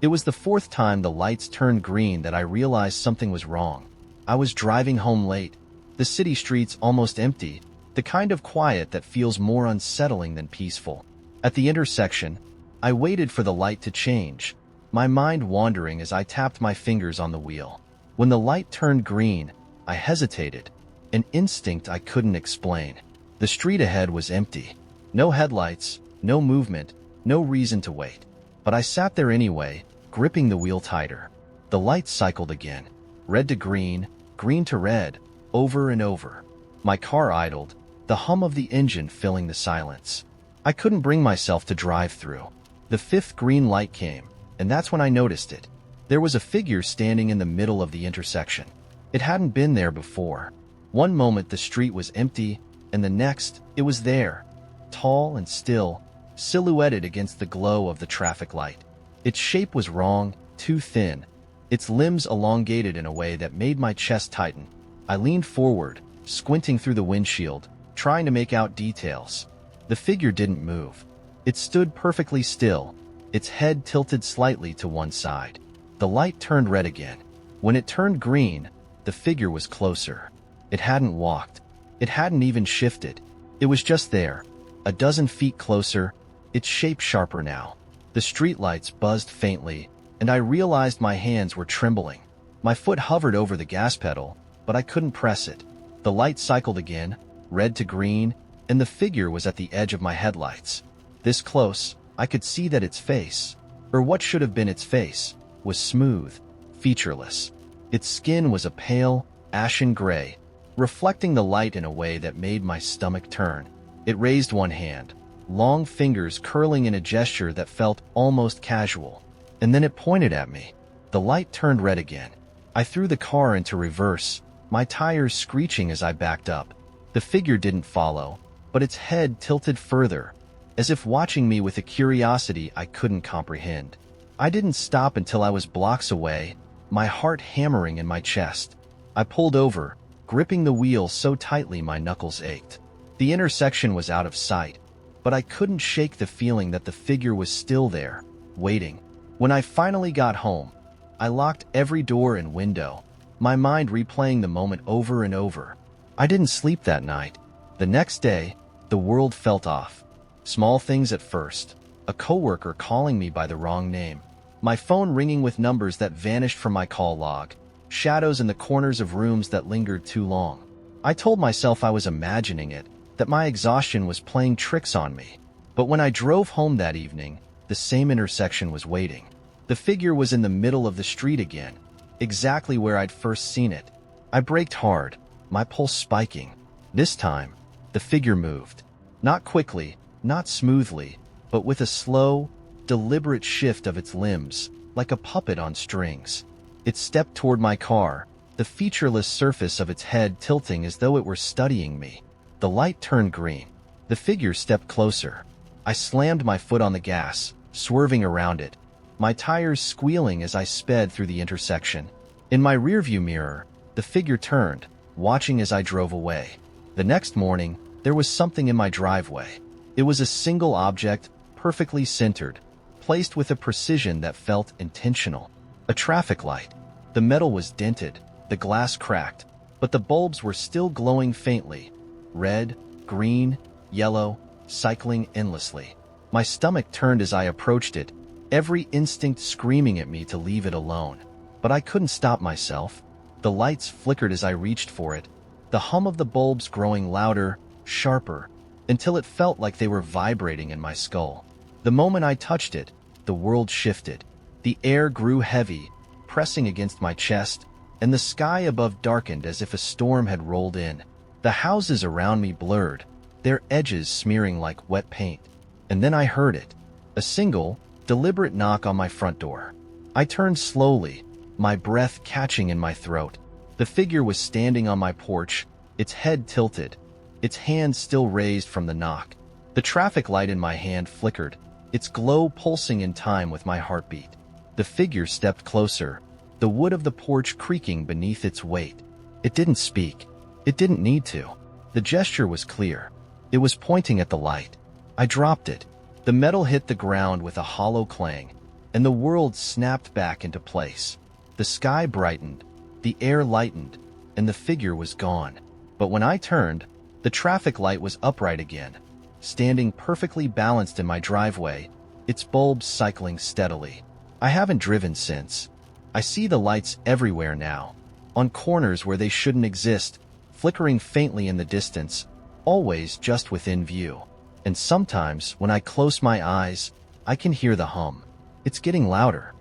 It was the 4th time the lights turned green that I realized something was wrong. I was driving home late, the city streets almost empty, the kind of quiet that feels more unsettling than peaceful. At the intersection, I waited for the light to change, my mind wandering as I tapped my fingers on the wheel. When the light turned green, I hesitated, an instinct I couldn't explain. The street ahead was empty. No headlights, no movement, no reason to wait. But I sat there anyway, gripping the wheel tighter. The lights cycled again, red to green, green to red, over and over. My car idled, the hum of the engine filling the silence. I couldn't bring myself to drive through. The 5th green light came, and that's when I noticed it. There was a figure standing in the middle of the intersection. It hadn't been there before. One moment the street was empty, and the next, it was there, tall and still, silhouetted against the glow of the traffic light. Its shape was wrong, too thin, its limbs elongated in a way that made my chest tighten. I leaned forward, squinting through the windshield, trying to make out details. The figure didn't move. It stood perfectly still, its head tilted slightly to one side. The light turned red again. When it turned green, the figure was closer. It hadn't walked. It hadn't even shifted. It was just there, a dozen feet closer, its shape sharper now. The streetlights buzzed faintly, and I realized my hands were trembling. My foot hovered over the gas pedal, but I couldn't press it. The light cycled again, red to green, and the figure was at the edge of my headlights. This close, I could see that its face, or what should have been its face, was smooth, featureless. Its skin was a pale, ashen gray, reflecting the light in a way that made my stomach turn. It raised one hand, long fingers curling in a gesture that felt almost casual, and then it pointed at me. The light turned red again. I threw the car into reverse, my tires screeching as I backed up. The figure didn't follow, but its head tilted further, as if watching me with a curiosity I couldn't comprehend. I didn't stop until I was blocks away, my heart hammering in my chest. I pulled over, gripping the wheel so tightly my knuckles ached. The intersection was out of sight, but I couldn't shake the feeling that the figure was still there, waiting. When I finally got home, I locked every door and window, my mind replaying the moment over and over. I didn't sleep that night. The next day, the world felt off. Small things at first, a coworker calling me by the wrong name, my phone ringing with numbers that vanished from my call log, shadows in the corners of rooms that lingered too long. I told myself I was imagining it, that my exhaustion was playing tricks on me. But when I drove home that evening, the same intersection was waiting. The figure was in the middle of the street again, exactly where I'd first seen it. I braked hard, my pulse spiking. This time, the figure moved. Not quickly, not smoothly, but with a slow, deliberate shift of its limbs, like a puppet on strings. It stepped toward my car, the featureless surface of its head tilting as though it were studying me. The light turned green. The figure stepped closer. I slammed my foot on the gas, swerving around it, my tires squealing as I sped through the intersection. In my rearview mirror, the figure turned, watching as I drove away. The next morning, there was something in my driveway. It was a single object, perfectly centered, placed with a precision that felt intentional. A traffic light. The metal was dented, the glass cracked, but the bulbs were still glowing faintly. Red, green, yellow, cycling endlessly. My stomach turned as I approached it, every instinct screaming at me to leave it alone. But I couldn't stop myself. The lights flickered as I reached for it, the hum of the bulbs growing louder, sharper, until it felt like they were vibrating in my skull. The moment I touched it, the world shifted. The air grew heavy, pressing against my chest, and the sky above darkened as if a storm had rolled in. The houses around me blurred, their edges smearing like wet paint. And then I heard it, a single, deliberate knock on my front door. I turned slowly, my breath catching in my throat. The figure was standing on my porch, its head tilted, its hand still raised from the knock. The traffic light in my hand flickered, its glow pulsing in time with my heartbeat. The figure stepped closer, the wood of the porch creaking beneath its weight. It didn't speak. It didn't need to. The gesture was clear. It was pointing at the light. I dropped it. The metal hit the ground with a hollow clang, and the world snapped back into place. The sky brightened, the air lightened, and the figure was gone. But when I turned, the traffic light was upright again, standing perfectly balanced in my driveway, its bulbs cycling steadily. I haven't driven since. I see the lights everywhere now, on corners where they shouldn't exist, flickering faintly in the distance, always just within view. And sometimes, when I close my eyes, I can hear the hum. It's getting louder.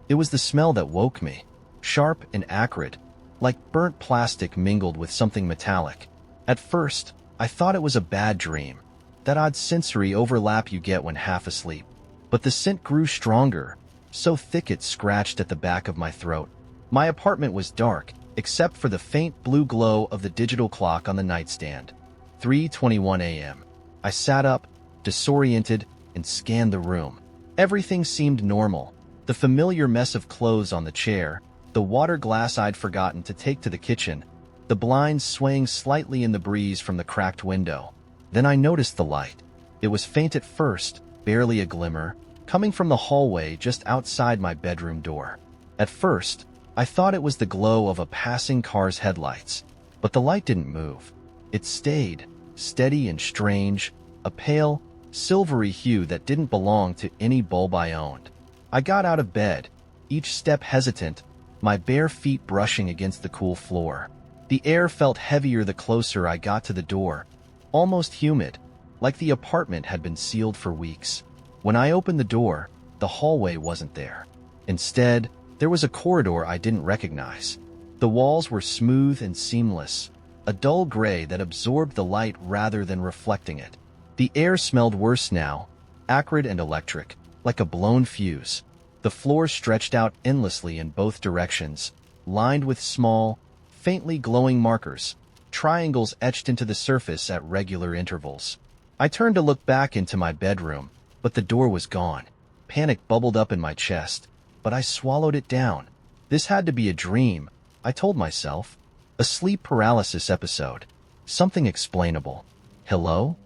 It was the smell that woke me, sharp and acrid, like burnt plastic mingled with something metallic. At first, I thought it was a bad dream, that odd sensory overlap you get when half asleep. But the scent grew stronger, so thick it scratched at the back of my throat. My apartment was dark, except for the faint blue glow of the digital clock on the nightstand. 3:21 a.m. I sat up, disoriented, and scanned the room. Everything seemed normal. The familiar mess of clothes on the chair, the water glass I'd forgotten to take to the kitchen, the blinds swaying slightly in the breeze from the cracked window. Then I noticed the light. It was faint at first, barely a glimmer, coming from the hallway just outside my bedroom door. At first, I thought it was the glow of a passing car's headlights, but the light didn't move. It stayed, steady and strange, a pale, silvery hue that didn't belong to any bulb I owned. I got out of bed, each step hesitant, my bare feet brushing against the cool floor. The air felt heavier the closer I got to the door, almost humid, like the apartment had been sealed for weeks. When I opened the door, the hallway wasn't there. Instead, there was a corridor I didn't recognize. The walls were smooth and seamless, a dull gray that absorbed the light rather than reflecting it. The air smelled worse now, acrid and electric, like a blown fuse. The floor stretched out endlessly in both directions, lined with small, faintly glowing markers, triangles etched into the surface at regular intervals. I turned to look back into my bedroom, but the door was gone. Panic bubbled up in my chest, but I swallowed it down. This had to be a dream, I told myself. A sleep paralysis episode. Something explainable. Hello?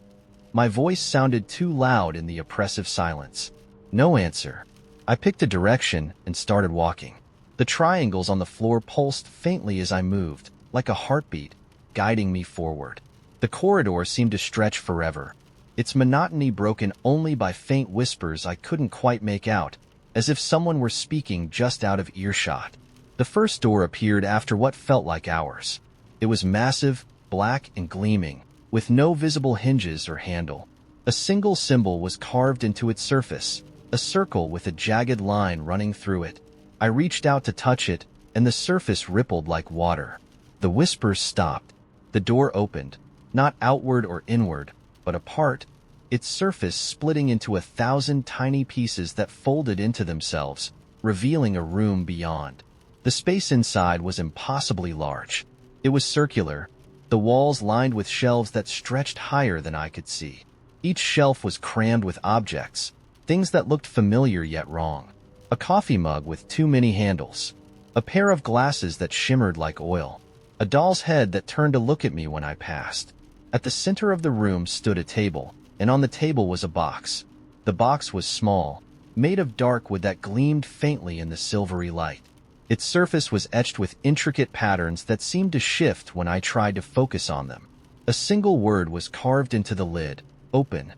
My voice sounded too loud in the oppressive silence. No answer. I picked a direction and started walking. The triangles on the floor pulsed faintly as I moved, like a heartbeat, guiding me forward. The corridor seemed to stretch forever, its monotony broken only by faint whispers I couldn't quite make out, as if someone were speaking just out of earshot. The first door appeared after what felt like hours. It was massive, black and gleaming, with no visible hinges or handle. A single symbol was carved into its surface, a circle with a jagged line running through it. I reached out to touch it, and the surface rippled like water. The whispers stopped. The door opened, not outward or inward, but apart, its surface splitting into 1,000 tiny pieces that folded into themselves, revealing a room beyond. The space inside was impossibly large. It was circular, the walls lined with shelves that stretched higher than I could see. Each shelf was crammed with objects, things that looked familiar yet wrong. A coffee mug with too many handles. A pair of glasses that shimmered like oil. A doll's head that turned to look at me when I passed. At the center of the room stood a table, and on the table was a box. The box was small, made of dark wood that gleamed faintly in the silvery light. Its surface was etched with intricate patterns that seemed to shift when I tried to focus on them. A single word was carved into the lid, open.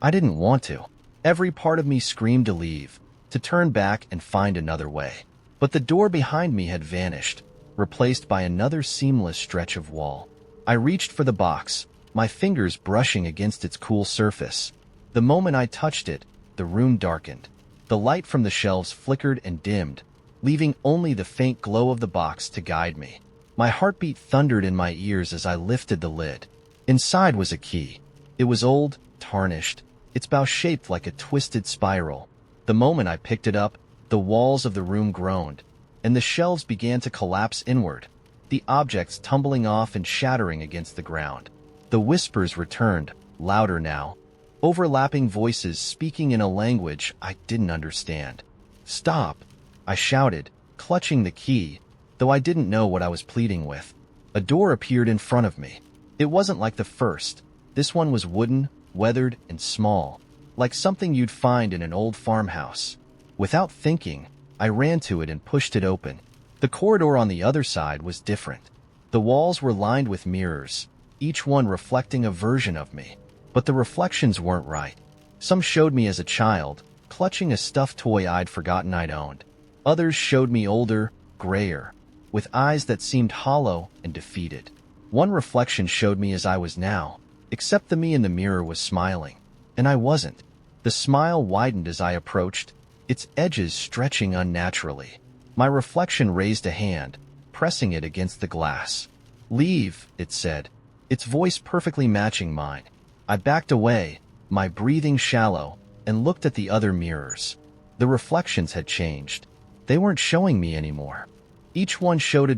I didn't want to. Every part of me screamed to leave, to turn back and find another way. But the door behind me had vanished, replaced by another seamless stretch of wall. I reached for the box, my fingers brushing against its cool surface. The moment I touched it, the room darkened. The light from the shelves flickered and dimmed, leaving only the faint glow of the box to guide me. My heartbeat thundered in my ears as I lifted the lid. Inside was a key. It was old, tarnished, its bow shaped like a twisted spiral. The moment I picked it up, the walls of the room groaned, and the shelves began to collapse inward, the objects tumbling off and shattering against the ground. The whispers returned, louder now, overlapping voices speaking in a language I didn't understand. "Stop!" I shouted, clutching the key, though I didn't know what I was pleading with. A door appeared in front of me. It wasn't like the first. This one was wooden, weathered, and small, like something you'd find in an old farmhouse. Without thinking, I ran to it and pushed it open. The corridor on the other side was different. The walls were lined with mirrors, each one reflecting a version of me. But the reflections weren't right. Some showed me as a child, clutching a stuffed toy I'd forgotten I'd owned. Others showed me older, grayer, with eyes that seemed hollow and defeated. One reflection showed me as I was now, except the me in the mirror was smiling, and I wasn't. The smile widened as I approached, its edges stretching unnaturally. My reflection raised a hand, pressing it against the glass. "Leave," it said, its voice perfectly matching mine. I backed away, my breathing shallow, and looked at the other mirrors. The reflections had changed. They weren't showing me anymore. Each one showed a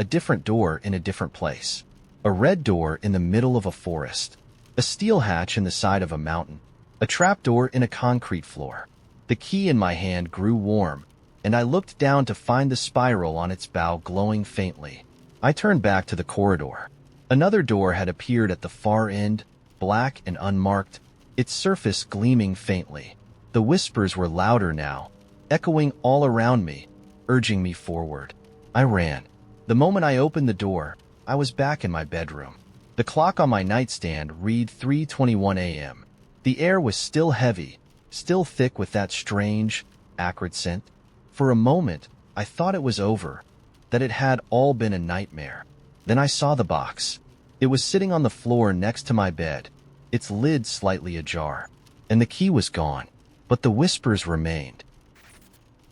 different door in a different place. A red door in the middle of a forest. A steel hatch in the side of a mountain. A trapdoor in a concrete floor. The key in my hand grew warm, and I looked down to find the spiral on its bow glowing faintly. I turned back to the corridor. Another door had appeared at the far end, black and unmarked, its surface gleaming faintly. The whispers were louder now, echoing all around me, urging me forward. I ran. The moment I opened the door, I was back in my bedroom. The clock on my nightstand read 3:21 a.m. The air was still heavy, still thick with that strange, acrid scent. For a moment, I thought it was over, that it had all been a nightmare. Then I saw the box. It was sitting on the floor next to my bed, its lid slightly ajar, and the key was gone, but the whispers remained.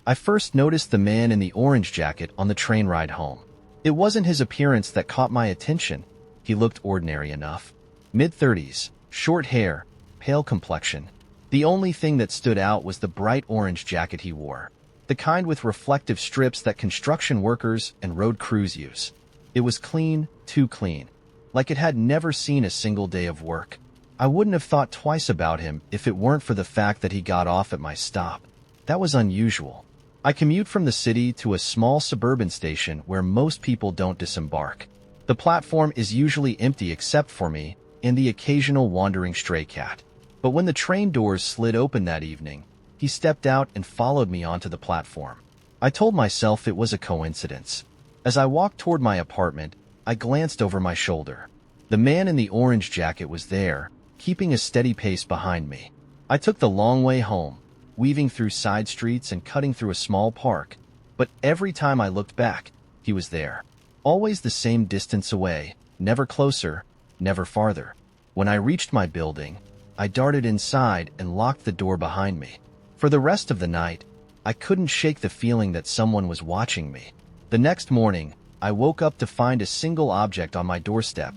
I first noticed the man in the orange jacket on the train ride home. It wasn't his appearance that caught my attention. He looked ordinary enough. Mid-30s, short hair, pale complexion. The only thing that stood out was the bright orange jacket he wore, the kind with reflective strips that construction workers and road crews use. It was clean, too clean, like it had never seen a single day of work. I wouldn't have thought twice about him if it weren't for the fact that he got off at my stop. That was unusual. I commute from the city to a small suburban station where most people don't disembark. The platform is usually empty except for me and the occasional wandering stray cat. But when the train doors slid open that evening, he stepped out and followed me onto the platform. I told myself it was a coincidence. As I walked toward my apartment, I glanced over my shoulder. The man in the orange jacket was there, keeping a steady pace behind me. I took the long way home, weaving through side streets and cutting through a small park, but every time I looked back, he was there. Always the same distance away, never closer, never farther. When I reached my building, I darted inside and locked the door behind me. For the rest of the night, I couldn't shake the feeling that someone was watching me. The next morning, I woke up to find a single object on my doorstep,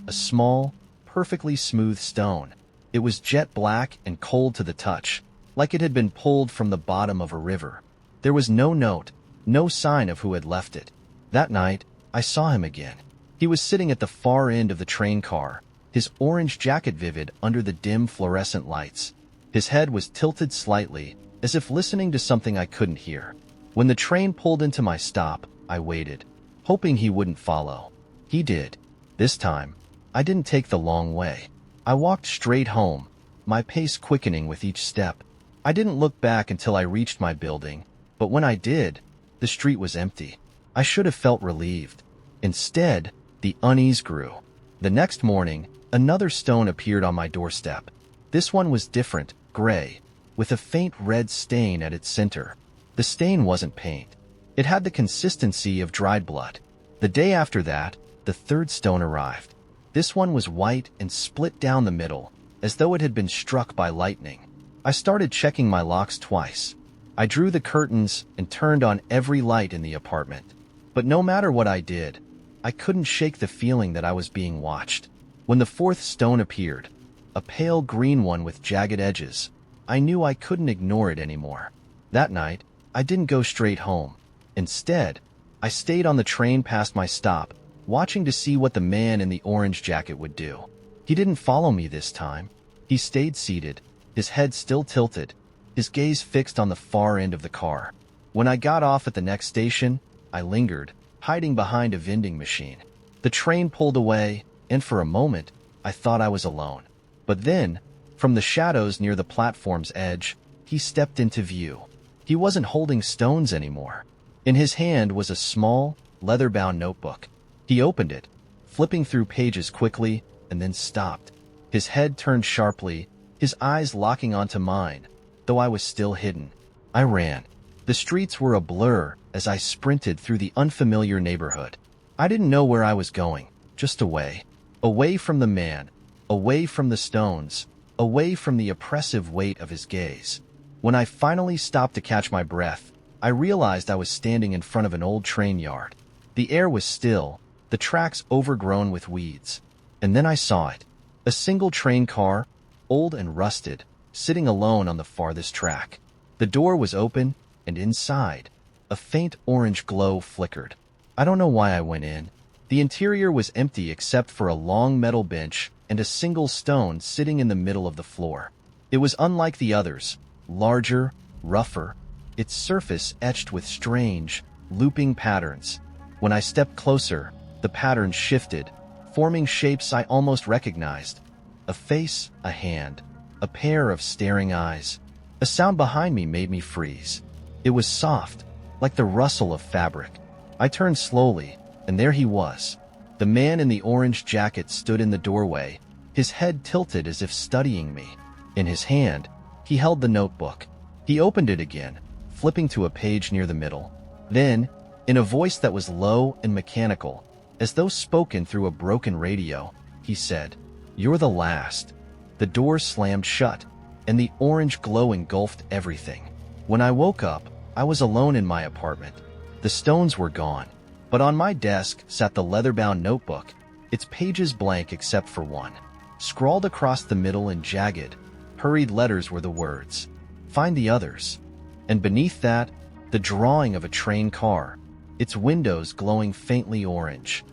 a small, perfectly smooth stone. It was jet black and cold to the touch, like it had been pulled from the bottom of a river. There was no note, no sign of who had left it. That night, I saw him again. He was sitting at the far end of the train car, his orange jacket vivid under the dim fluorescent lights. His head was tilted slightly, as if listening to something I couldn't hear. When the train pulled into my stop, I waited, hoping he wouldn't follow. He did. This time, I didn't take the long way. I walked straight home, my pace quickening with each step. I didn't look back until I reached my building, but when I did, the street was empty. I should have felt relieved. Instead, the unease grew. The next morning, another stone appeared on my doorstep. This one was different, gray, with a faint red stain at its center. The stain wasn't paint. It had the consistency of dried blood. The day after that, the third stone arrived. This one was white and split down the middle, as though it had been struck by lightning. I started checking my locks twice. I drew the curtains and turned on every light in the apartment. But no matter what I did, I couldn't shake the feeling that I was being watched. When the fourth stone appeared, a pale green one with jagged edges, I knew I couldn't ignore it anymore. That night, I didn't go straight home. Instead, I stayed on the train past my stop, watching to see what the man in the orange jacket would do. He didn't follow me this time. He stayed seated, his head still tilted, his gaze fixed on the far end of the car. When I got off at the next station, I lingered, hiding behind a vending machine. The train pulled away, and for a moment, I thought I was alone. But then, from the shadows near the platform's edge, he stepped into view. He wasn't holding stones anymore. In his hand was a small, leather-bound notebook. He opened it, flipping through pages quickly, and then stopped. His head turned sharply, his eyes locking onto mine, though I was still hidden. I ran. The streets were a blur as I sprinted through the unfamiliar neighborhood. I didn't know where I was going, just away. Away from the man, away from the stones, away from the oppressive weight of his gaze. When I finally stopped to catch my breath, I realized I was standing in front of an old train yard. The air was still, the tracks overgrown with weeds. And then I saw it. A single train car, old and rusted, sitting alone on the farthest track. The door was open, and inside, a faint orange glow flickered. I don't know why I went in. The interior was empty except for a long metal bench and a single stone sitting in the middle of the floor. It was unlike the others, larger, rougher, its surface etched with strange, looping patterns. When I stepped closer, the patterns shifted, forming shapes I almost recognized. A face, a hand, a pair of staring eyes. A sound behind me made me freeze. It was soft, like the rustle of fabric. I turned slowly, and there he was. The man in the orange jacket stood in the doorway, his head tilted as if studying me. In his hand, he held the notebook. He opened it again, flipping to a page near the middle. Then, in a voice that was low and mechanical, as though spoken through a broken radio, he said, "You're the last." The door slammed shut, and the orange glow engulfed everything. When I woke up, I was alone in my apartment. The stones were gone, but on my desk sat the leather-bound notebook, its pages blank except for one. Scrawled across the middle in jagged, hurried letters were the words, "Find the others." And beneath that, the drawing of a train car, its windows glowing faintly orange.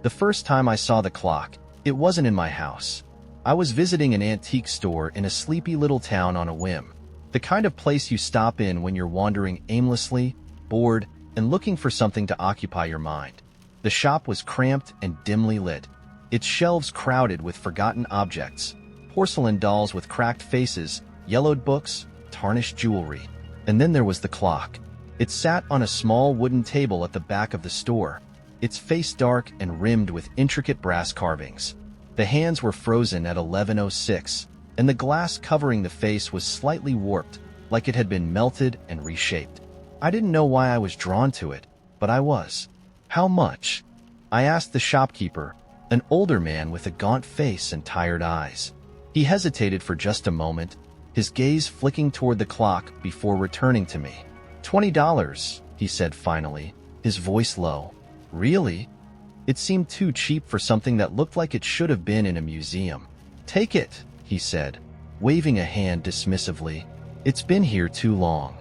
The first time I saw the clock, it wasn't in my house. I was visiting an antique store in a sleepy little town on a whim. The kind of place you stop in when you're wandering aimlessly, bored, and looking for something to occupy your mind. The shop was cramped and dimly lit, its shelves crowded with forgotten objects, porcelain dolls with cracked faces, yellowed books, tarnished jewelry. And then there was the clock. It sat on a small wooden table at the back of the store, its face dark and rimmed with intricate brass carvings. The hands were frozen at 11:06, and the glass covering the face was slightly warped, like it had been melted and reshaped. I didn't know why I was drawn to it, but I was. "How much?" I asked the shopkeeper, an older man with a gaunt face and tired eyes. He hesitated for just a moment, his gaze flicking toward the clock before returning to me. $20, he said finally, his voice low. "Really?" It seemed too cheap for something that looked like it should have been in a museum. "Take it," he said, waving a hand dismissively. "It's been here too long."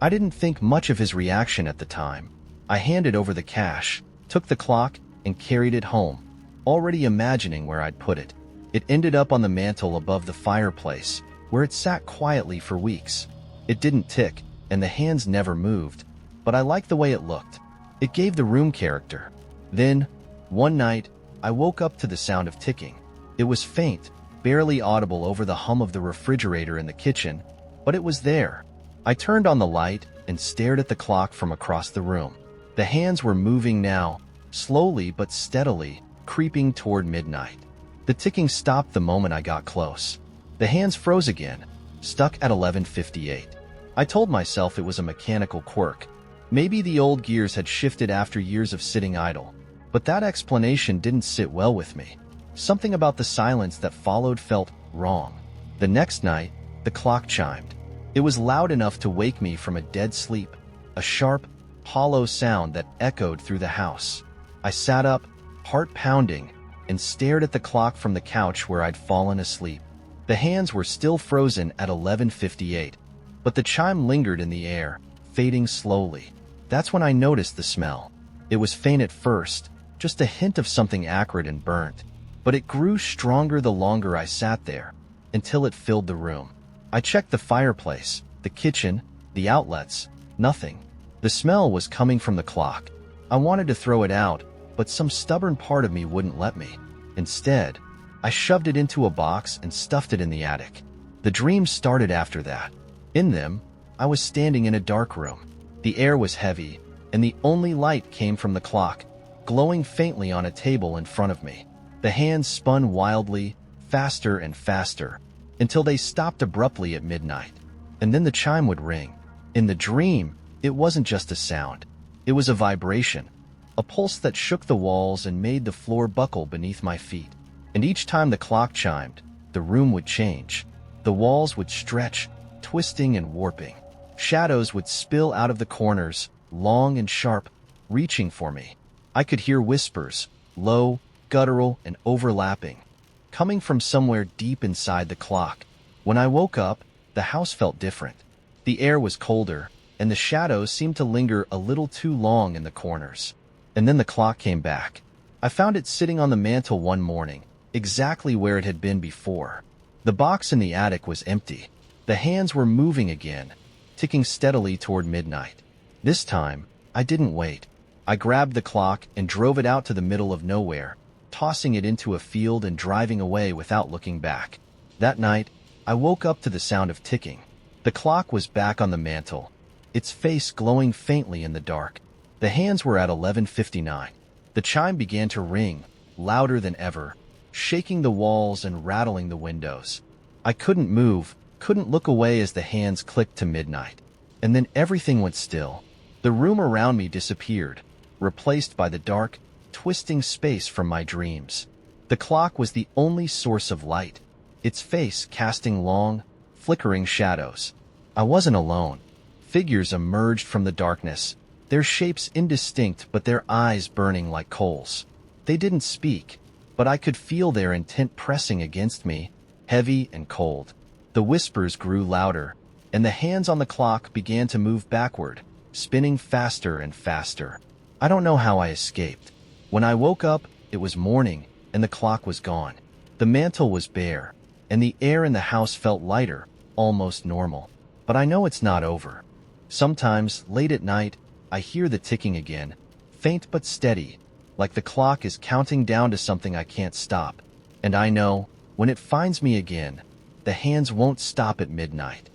I didn't think much of his reaction at the time. I handed over the cash, took the clock, and carried it home, already imagining where I'd put it. It ended up on the mantel above the fireplace, where it sat quietly for weeks. It didn't tick, and the hands never moved, but I liked the way it looked. It gave the room character. Then, one night, I woke up to the sound of ticking. It was faint, barely audible over the hum of the refrigerator in the kitchen, but it was there. I turned on the light and stared at the clock from across the room. The hands were moving now, slowly but steadily, creeping toward midnight. The ticking stopped the moment I got close. The hands froze again, stuck at 11:58. I told myself it was a mechanical quirk. Maybe the old gears had shifted after years of sitting idle. But that explanation didn't sit well with me. Something about the silence that followed felt wrong. The next night, the clock chimed. It was loud enough to wake me from a dead sleep, a sharp, hollow sound that echoed through the house. I sat up, heart pounding, and stared at the clock from the couch where I'd fallen asleep. The hands were still frozen at 11:58, but the chime lingered in the air, fading slowly. That's when I noticed the smell. It was faint at first, just a hint of something acrid and burnt, but it grew stronger the longer I sat there, until it filled the room. I checked the fireplace, the kitchen, the outlets, nothing. The smell was coming from the clock. I wanted to throw it out, but some stubborn part of me wouldn't let me. Instead, I shoved it into a box and stuffed it in the attic. The dreams started after that. In them, I was standing in a dark room. The air was heavy, and the only light came from the clock, glowing faintly on a table in front of me. The hands spun wildly, faster and faster, until they stopped abruptly at midnight. And then the chime would ring. In the dream, it wasn't just a sound. It was a vibration, a pulse that shook the walls and made the floor buckle beneath my feet. And each time the clock chimed, the room would change. The walls would stretch, twisting and warping. Shadows would spill out of the corners, long and sharp, reaching for me. I could hear whispers, low, guttural, and overlapping, coming from somewhere deep inside the clock. When I woke up, the house felt different. The air was colder, and the shadows seemed to linger a little too long in the corners. And then the clock came back. I found it sitting on the mantel one morning, exactly where it had been before. The box in the attic was empty. The hands were moving again, ticking steadily toward midnight. This time, I didn't wait. I grabbed the clock and drove it out to the middle of nowhere, tossing it into a field and driving away without looking back. That night, I woke up to the sound of ticking. The clock was back on the mantel, its face glowing faintly in the dark. The hands were at 11:59. The chime began to ring, louder than ever, shaking the walls and rattling the windows. I couldn't move, couldn't look away as the hands clicked to midnight. And then everything went still. The room around me disappeared, replaced by the dark, twisting space from my dreams. The clock was the only source of light, its face casting long, flickering shadows. I wasn't alone. Figures emerged from the darkness, their shapes indistinct but their eyes burning like coals. They didn't speak, but I could feel their intent pressing against me, heavy and cold. The whispers grew louder, and the hands on the clock began to move backward, spinning faster and faster. I don't know how I escaped. When I woke up, it was morning, and the clock was gone. The mantel was bare, and the air in the house felt lighter, almost normal. But I know it's not over. Sometimes, late at night, I hear the ticking again, faint but steady, like the clock is counting down to something I can't stop. And I know, when it finds me again, the hands won't stop at midnight.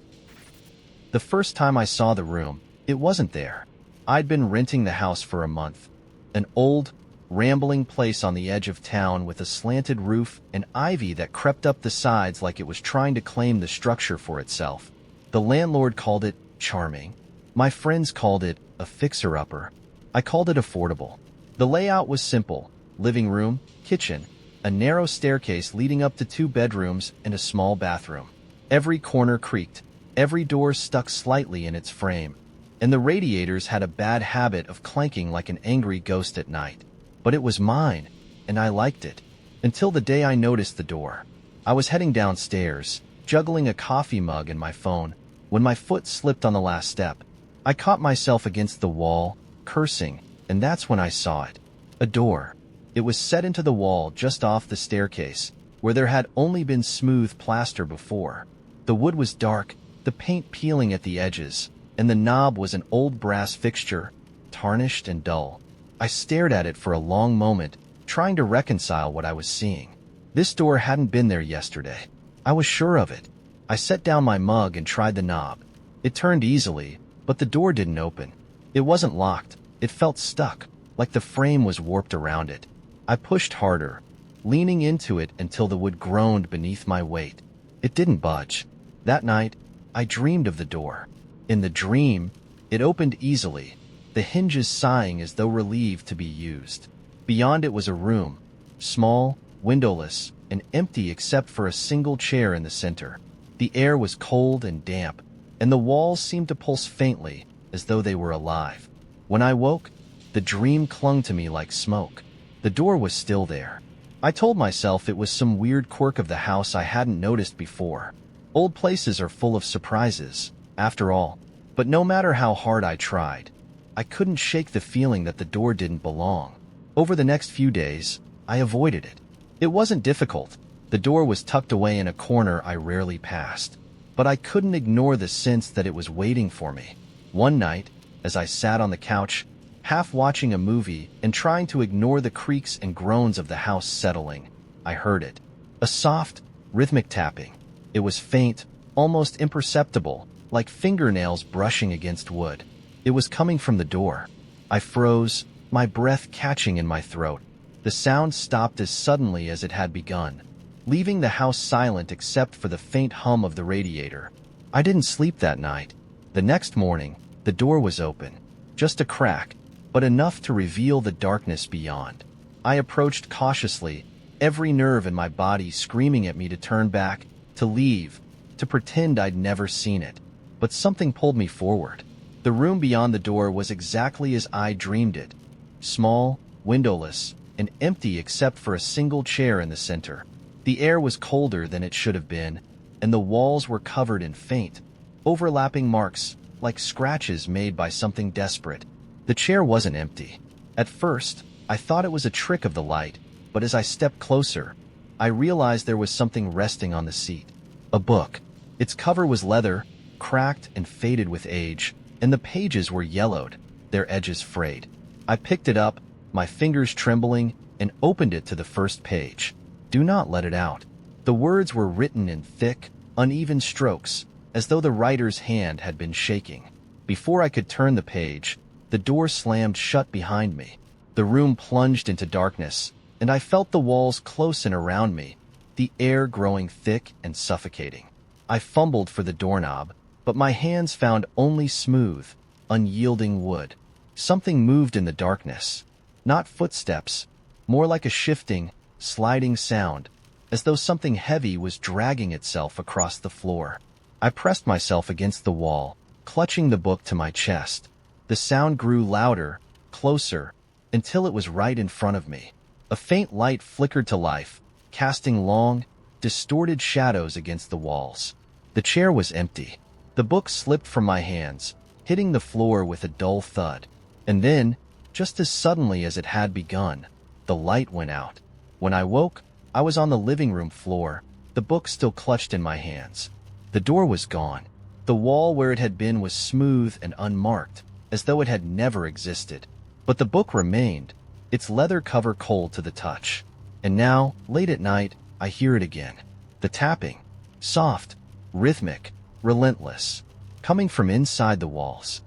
The first time I saw the room, it wasn't there. I'd been renting the house for a month. An old, rambling place on the edge of town with a slanted roof and ivy that crept up the sides like it was trying to claim the structure for itself. The landlord called it charming. My friends called it a fixer-upper. I called it affordable. The layout was simple: living room, kitchen, a narrow staircase leading up to 2 bedrooms and a small bathroom. Every corner creaked, every door stuck slightly in its frame, and the radiators had a bad habit of clanking like an angry ghost at night. But it was mine, and I liked it. Until the day I noticed the door. I was heading downstairs, juggling a coffee mug and my phone, when my foot slipped on the last step. I caught myself against the wall, cursing, and that's when I saw it. A door. It was set into the wall just off the staircase, where there had only been smooth plaster before. The wood was dark, the paint peeling at the edges, and the knob was an old brass fixture, tarnished and dull. I stared at it for a long moment, trying to reconcile what I was seeing. This door hadn't been there yesterday. I was sure of it. I set down my mug and tried the knob. It turned easily, but the door didn't open. It wasn't locked. It felt stuck, like the frame was warped around it. I pushed harder, leaning into it until the wood groaned beneath my weight. It didn't budge. That night, I dreamed of the door. In the dream, it opened easily, the hinges sighing as though relieved to be used. Beyond it was a room, small, windowless, and empty except for a single chair in the center. The air was cold and damp, and the walls seemed to pulse faintly, as though they were alive. When I woke, the dream clung to me like smoke. The door was still there. I told myself it was some weird quirk of the house I hadn't noticed before. Old places are full of surprises, after all. But no matter how hard I tried, I couldn't shake the feeling that the door didn't belong. Over the next few days, I avoided it. It wasn't difficult. The door was tucked away in a corner I rarely passed. But I couldn't ignore the sense that it was waiting for me. One night, as I sat on the couch, half watching a movie and trying to ignore the creaks and groans of the house settling, I heard it. A soft, rhythmic tapping. It was faint, almost imperceptible, like fingernails brushing against wood. It was coming from the door. I froze, my breath catching in my throat. The sound stopped as suddenly as it had begun, leaving the house silent except for the faint hum of the radiator. I didn't sleep that night. The next morning, the door was open. Just a crack, but enough to reveal the darkness beyond. I approached cautiously, every nerve in my body screaming at me to turn back, to leave, to pretend I'd never seen it. But something pulled me forward. The room beyond the door was exactly as I dreamed it. Small, windowless, and empty except for a single chair in the center. The air was colder than it should have been, and the walls were covered in faint, overlapping marks, like scratches made by something desperate. The chair wasn't empty. At first, I thought it was a trick of the light, but as I stepped closer, I realized there was something resting on the seat. A book. Its cover was leather, cracked and faded with age, and the pages were yellowed, their edges frayed. I picked it up, my fingers trembling, and opened it to the first page. Do not let it out. The words were written in thick, uneven strokes, as though the writer's hand had been shaking. Before I could turn the page, the door slammed shut behind me. The room plunged into darkness, and I felt the walls close in around me, the air growing thick and suffocating. I fumbled for the doorknob, but my hands found only smooth, unyielding wood. Something moved in the darkness. Not footsteps, more like a shifting, sliding sound, as though something heavy was dragging itself across the floor. I pressed myself against the wall, clutching the book to my chest. The sound grew louder, closer, until it was right in front of me. A faint light flickered to life, casting long, distorted shadows against the walls. The chair was empty. The book slipped from my hands, hitting the floor with a dull thud. And then, just as suddenly as it had begun, the light went out. When I woke, I was on the living room floor, the book still clutched in my hands. The door was gone. The wall where it had been was smooth and unmarked, as though it had never existed. But the book remained, its leather cover cold to the touch. And now, late at night, I hear it again. The tapping, soft, rhythmic, relentless, coming from inside the walls.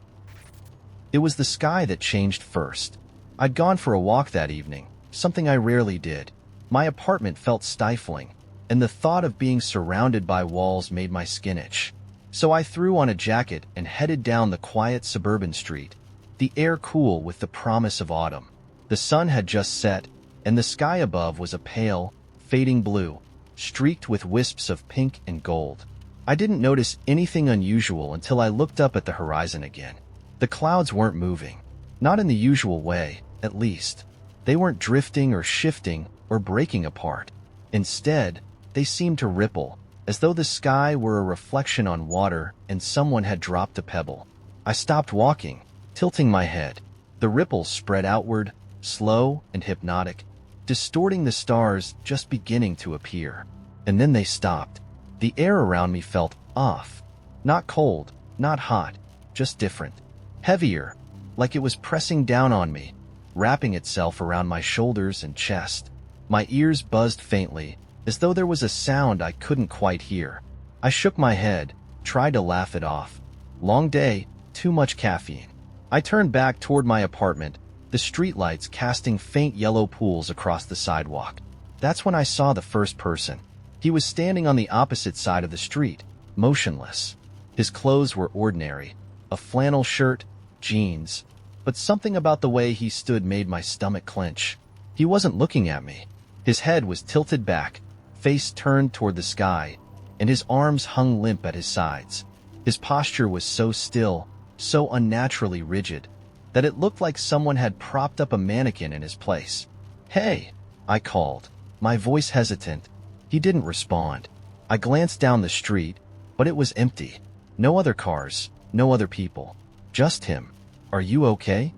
It was the sky that changed first. I'd gone for a walk that evening, something I rarely did. My apartment felt stifling, and the thought of being surrounded by walls made my skin itch. So I threw on a jacket and headed down the quiet suburban street, the air cool with the promise of autumn. The sun had just set, and the sky above was a pale, fading blue, streaked with wisps of pink and gold. I didn't notice anything unusual until I looked up at the horizon again. The clouds weren't moving. Not in the usual way, at least. They weren't drifting or shifting or breaking apart. Instead, they seemed to ripple, as though the sky were a reflection on water and someone had dropped a pebble. I stopped walking, tilting my head. The ripples spread outward, slow and hypnotic, distorting the stars just beginning to appear. And then they stopped. The air around me felt off. Not cold, not hot, just different. Heavier, like it was pressing down on me, wrapping itself around my shoulders and chest. My ears buzzed faintly, as though there was a sound I couldn't quite hear. I shook my head, tried to laugh it off. Long day, too much caffeine. I turned back toward my apartment, the streetlights casting faint yellow pools across the sidewalk. That's when I saw the first person. He was standing on the opposite side of the street, motionless. His clothes were ordinary, a flannel shirt, jeans, but something about the way he stood made my stomach clench. He wasn't looking at me. His head was tilted back, face turned toward the sky, and his arms hung limp at his sides. His posture was so still, so unnaturally rigid, that it looked like someone had propped up a mannequin in his place. "Hey," I called, my voice hesitant. He didn't respond. I glanced down the street, but it was empty. No other cars, no other people. Just him. "Are you okay?"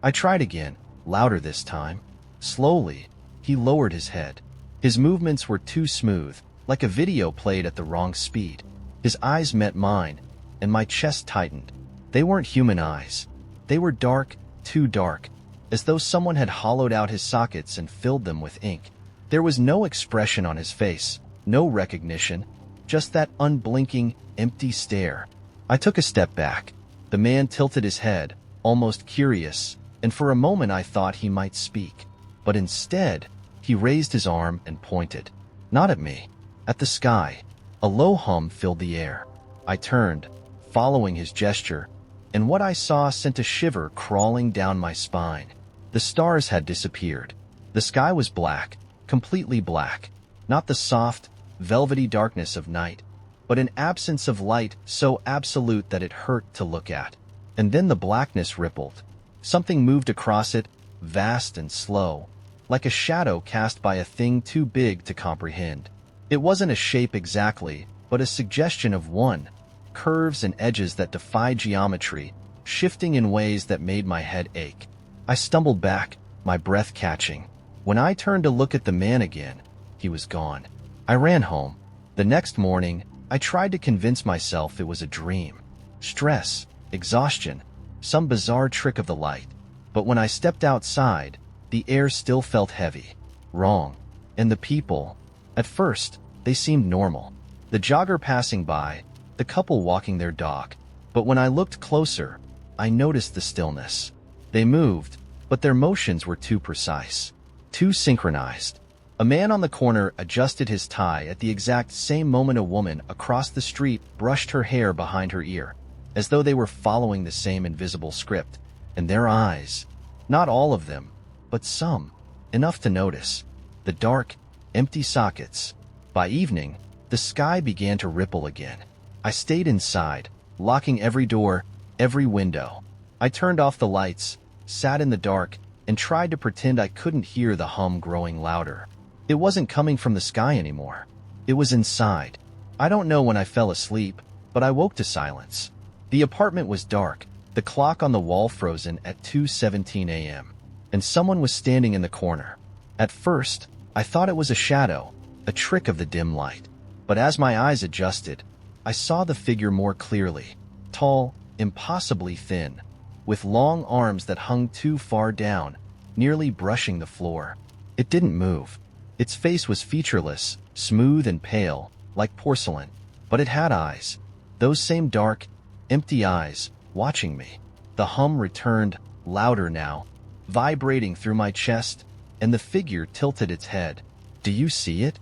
I tried again, louder this time. Slowly, he lowered his head. His movements were too smooth, like a video played at the wrong speed. His eyes met mine, and my chest tightened. They weren't human eyes. They were dark, too dark, as though someone had hollowed out his sockets and filled them with ink. There was no expression on his face, no recognition, just that unblinking, empty stare. I took a step back. The man tilted his head, almost curious, and for a moment I thought he might speak. But instead, he raised his arm and pointed. Not at me, at the sky. A low hum filled the air. I turned, following his gesture, and what I saw sent a shiver crawling down my spine. The stars had disappeared. The sky was black, completely black. Not the soft, velvety darkness of night, but an absence of light so absolute that it hurt to look at. And then the blackness rippled. Something moved across it, vast and slow, like a shadow cast by a thing too big to comprehend. It wasn't a shape exactly, but a suggestion of one, curves and edges that defied geometry, shifting in ways that made my head ache. I stumbled back, my breath catching. When I turned to look at the man again, he was gone. I ran home. The next morning, I tried to convince myself it was a dream. Stress, exhaustion, some bizarre trick of the light. But when I stepped outside, the air still felt heavy, wrong. And the people, at first, they seemed normal. The jogger passing by, the couple walking their dog. But when I looked closer, I noticed the stillness. They moved, but their motions were too precise, too synchronized. A man on the corner adjusted his tie at the exact same moment a woman across the street brushed her hair behind her ear, as though they were following the same invisible script. And their eyes, not all of them, but some, enough to notice, the dark, empty sockets. By evening, the sky began to ripple again. I stayed inside, locking every door, every window. I turned off the lights, sat in the dark, and tried to pretend I couldn't hear the hum growing louder. It wasn't coming from the sky anymore. It was inside. I don't know when I fell asleep, but I woke to silence. The apartment was dark, the clock on the wall frozen at 2:17 a.m., and someone was standing in the corner. At first, I thought it was a shadow, a trick of the dim light. But as my eyes adjusted, I saw the figure more clearly. Tall, impossibly thin, with long arms that hung too far down, nearly brushing the floor. It didn't move. Its face was featureless, smooth and pale, like porcelain, but it had eyes. Those same dark, empty eyes, watching me. The hum returned, louder now, vibrating through my chest, and the figure tilted its head. "Do you see it?"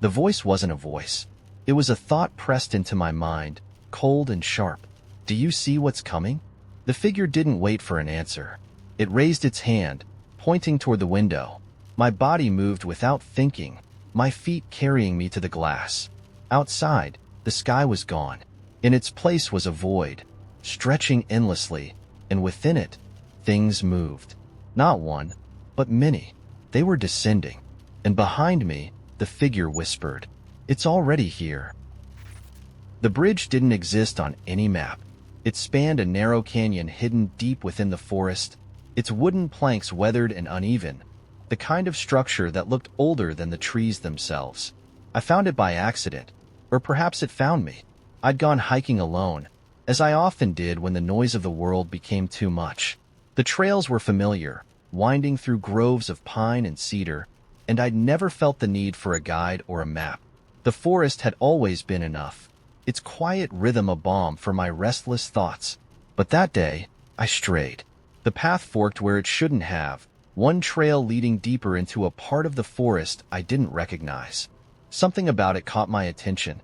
The voice wasn't a voice. It was a thought pressed into my mind, cold and sharp. "Do you see what's coming?" The figure didn't wait for an answer. It raised its hand, pointing toward the window. My body moved without thinking, my feet carrying me to the glass. Outside, the sky was gone. In its place was a void, stretching endlessly, and within it, things moved. Not one, but many. They were descending. And behind me, the figure whispered, "It's already here." The bridge didn't exist on any map. It spanned a narrow canyon hidden deep within the forest, its wooden planks weathered and uneven, the kind of structure that looked older than the trees themselves. I found it by accident, or perhaps it found me. I'd gone hiking alone, as I often did when the noise of the world became too much. The trails were familiar, winding through groves of pine and cedar, and I'd never felt the need for a guide or a map. The forest had always been enough, its quiet rhythm a balm for my restless thoughts. But that day, I strayed. The path forked where it shouldn't have, one trail leading deeper into a part of the forest I didn't recognize. Something about it caught my attention.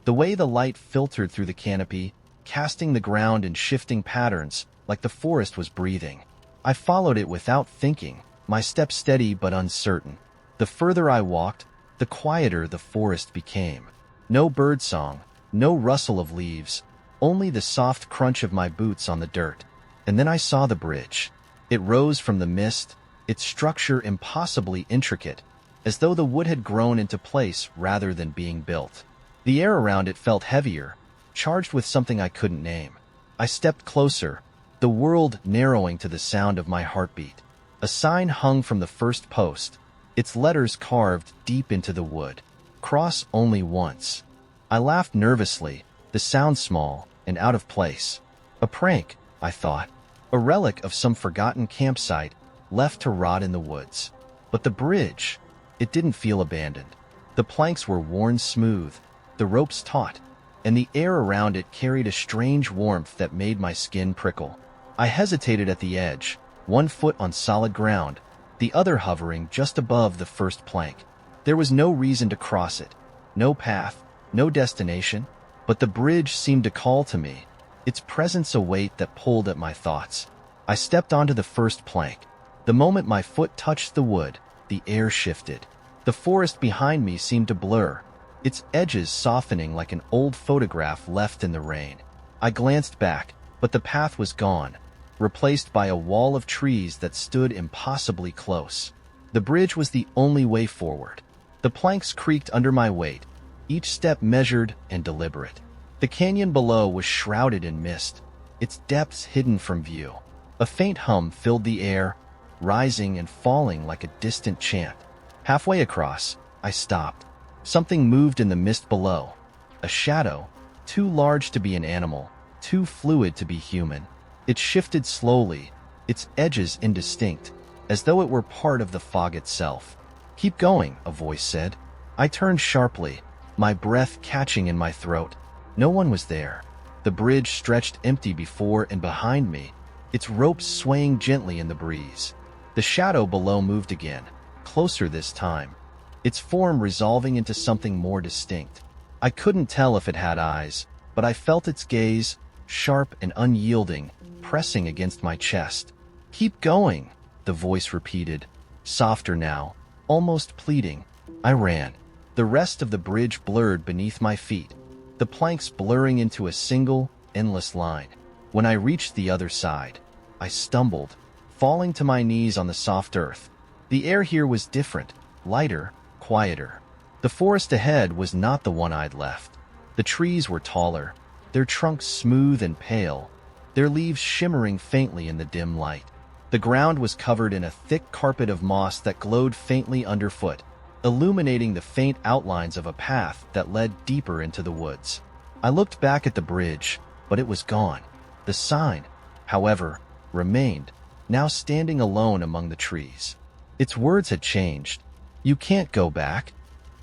The way the light filtered through the canopy, casting the ground in shifting patterns, like the forest was breathing. I followed it without thinking, my steps steady but uncertain. The further I walked, the quieter the forest became. No birdsong, no rustle of leaves, only the soft crunch of my boots on the dirt. And then I saw the bridge. It rose from the mist, its structure impossibly intricate, as though the wood had grown into place rather than being built. The air around it felt heavier, charged with something I couldn't name. I stepped closer, the world narrowing to the sound of my heartbeat. A sign hung from the first post, its letters carved deep into the wood. "Cross only once." I laughed nervously, the sound small and out of place. A prank, I thought. A relic of some forgotten campsite, left to rot in the woods. But the bridge, it didn't feel abandoned. The planks were worn smooth, the ropes taut, and the air around it carried a strange warmth that made my skin prickle. I hesitated at the edge, one foot on solid ground, the other hovering just above the first plank. There was no reason to cross it, no path, no destination, but the bridge seemed to call to me, its presence a weight that pulled at my thoughts. I stepped onto the first plank. The moment my foot touched the wood, the air shifted. The forest behind me seemed to blur, its edges softening like an old photograph left in the rain. I glanced back, but the path was gone, replaced by a wall of trees that stood impossibly close. The bridge was the only way forward. The planks creaked under my weight, each step measured and deliberate. The canyon below was shrouded in mist, its depths hidden from view. A faint hum filled the air, rising and falling like a distant chant. Halfway across, I stopped. Something moved in the mist below. A shadow, too large to be an animal, too fluid to be human. It shifted slowly, its edges indistinct, as though it were part of the fog itself. "Keep going," a voice said. I turned sharply, my breath catching in my throat. No one was there. The bridge stretched empty before and behind me, its ropes swaying gently in the breeze. The shadow below moved again, closer this time, its form resolving into something more distinct. I couldn't tell if it had eyes, but I felt its gaze, sharp and unyielding, pressing against my chest. "Keep going," the voice repeated, softer now, almost pleading. I ran. The rest of the bridge blurred beneath my feet, the planks blurring into a single, endless line. When I reached the other side, I stumbled, falling to my knees on the soft earth. The air here was different, lighter, quieter. The forest ahead was not the one I'd left. The trees were taller, their trunks smooth and pale, their leaves shimmering faintly in the dim light. The ground was covered in a thick carpet of moss that glowed faintly underfoot, illuminating the faint outlines of a path that led deeper into the woods. I looked back at the bridge, but it was gone. The sign, however, remained, now standing alone among the trees. Its words had changed. "You can't go back."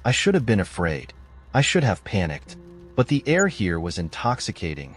I should have been afraid. I should have panicked. But the air here was intoxicating,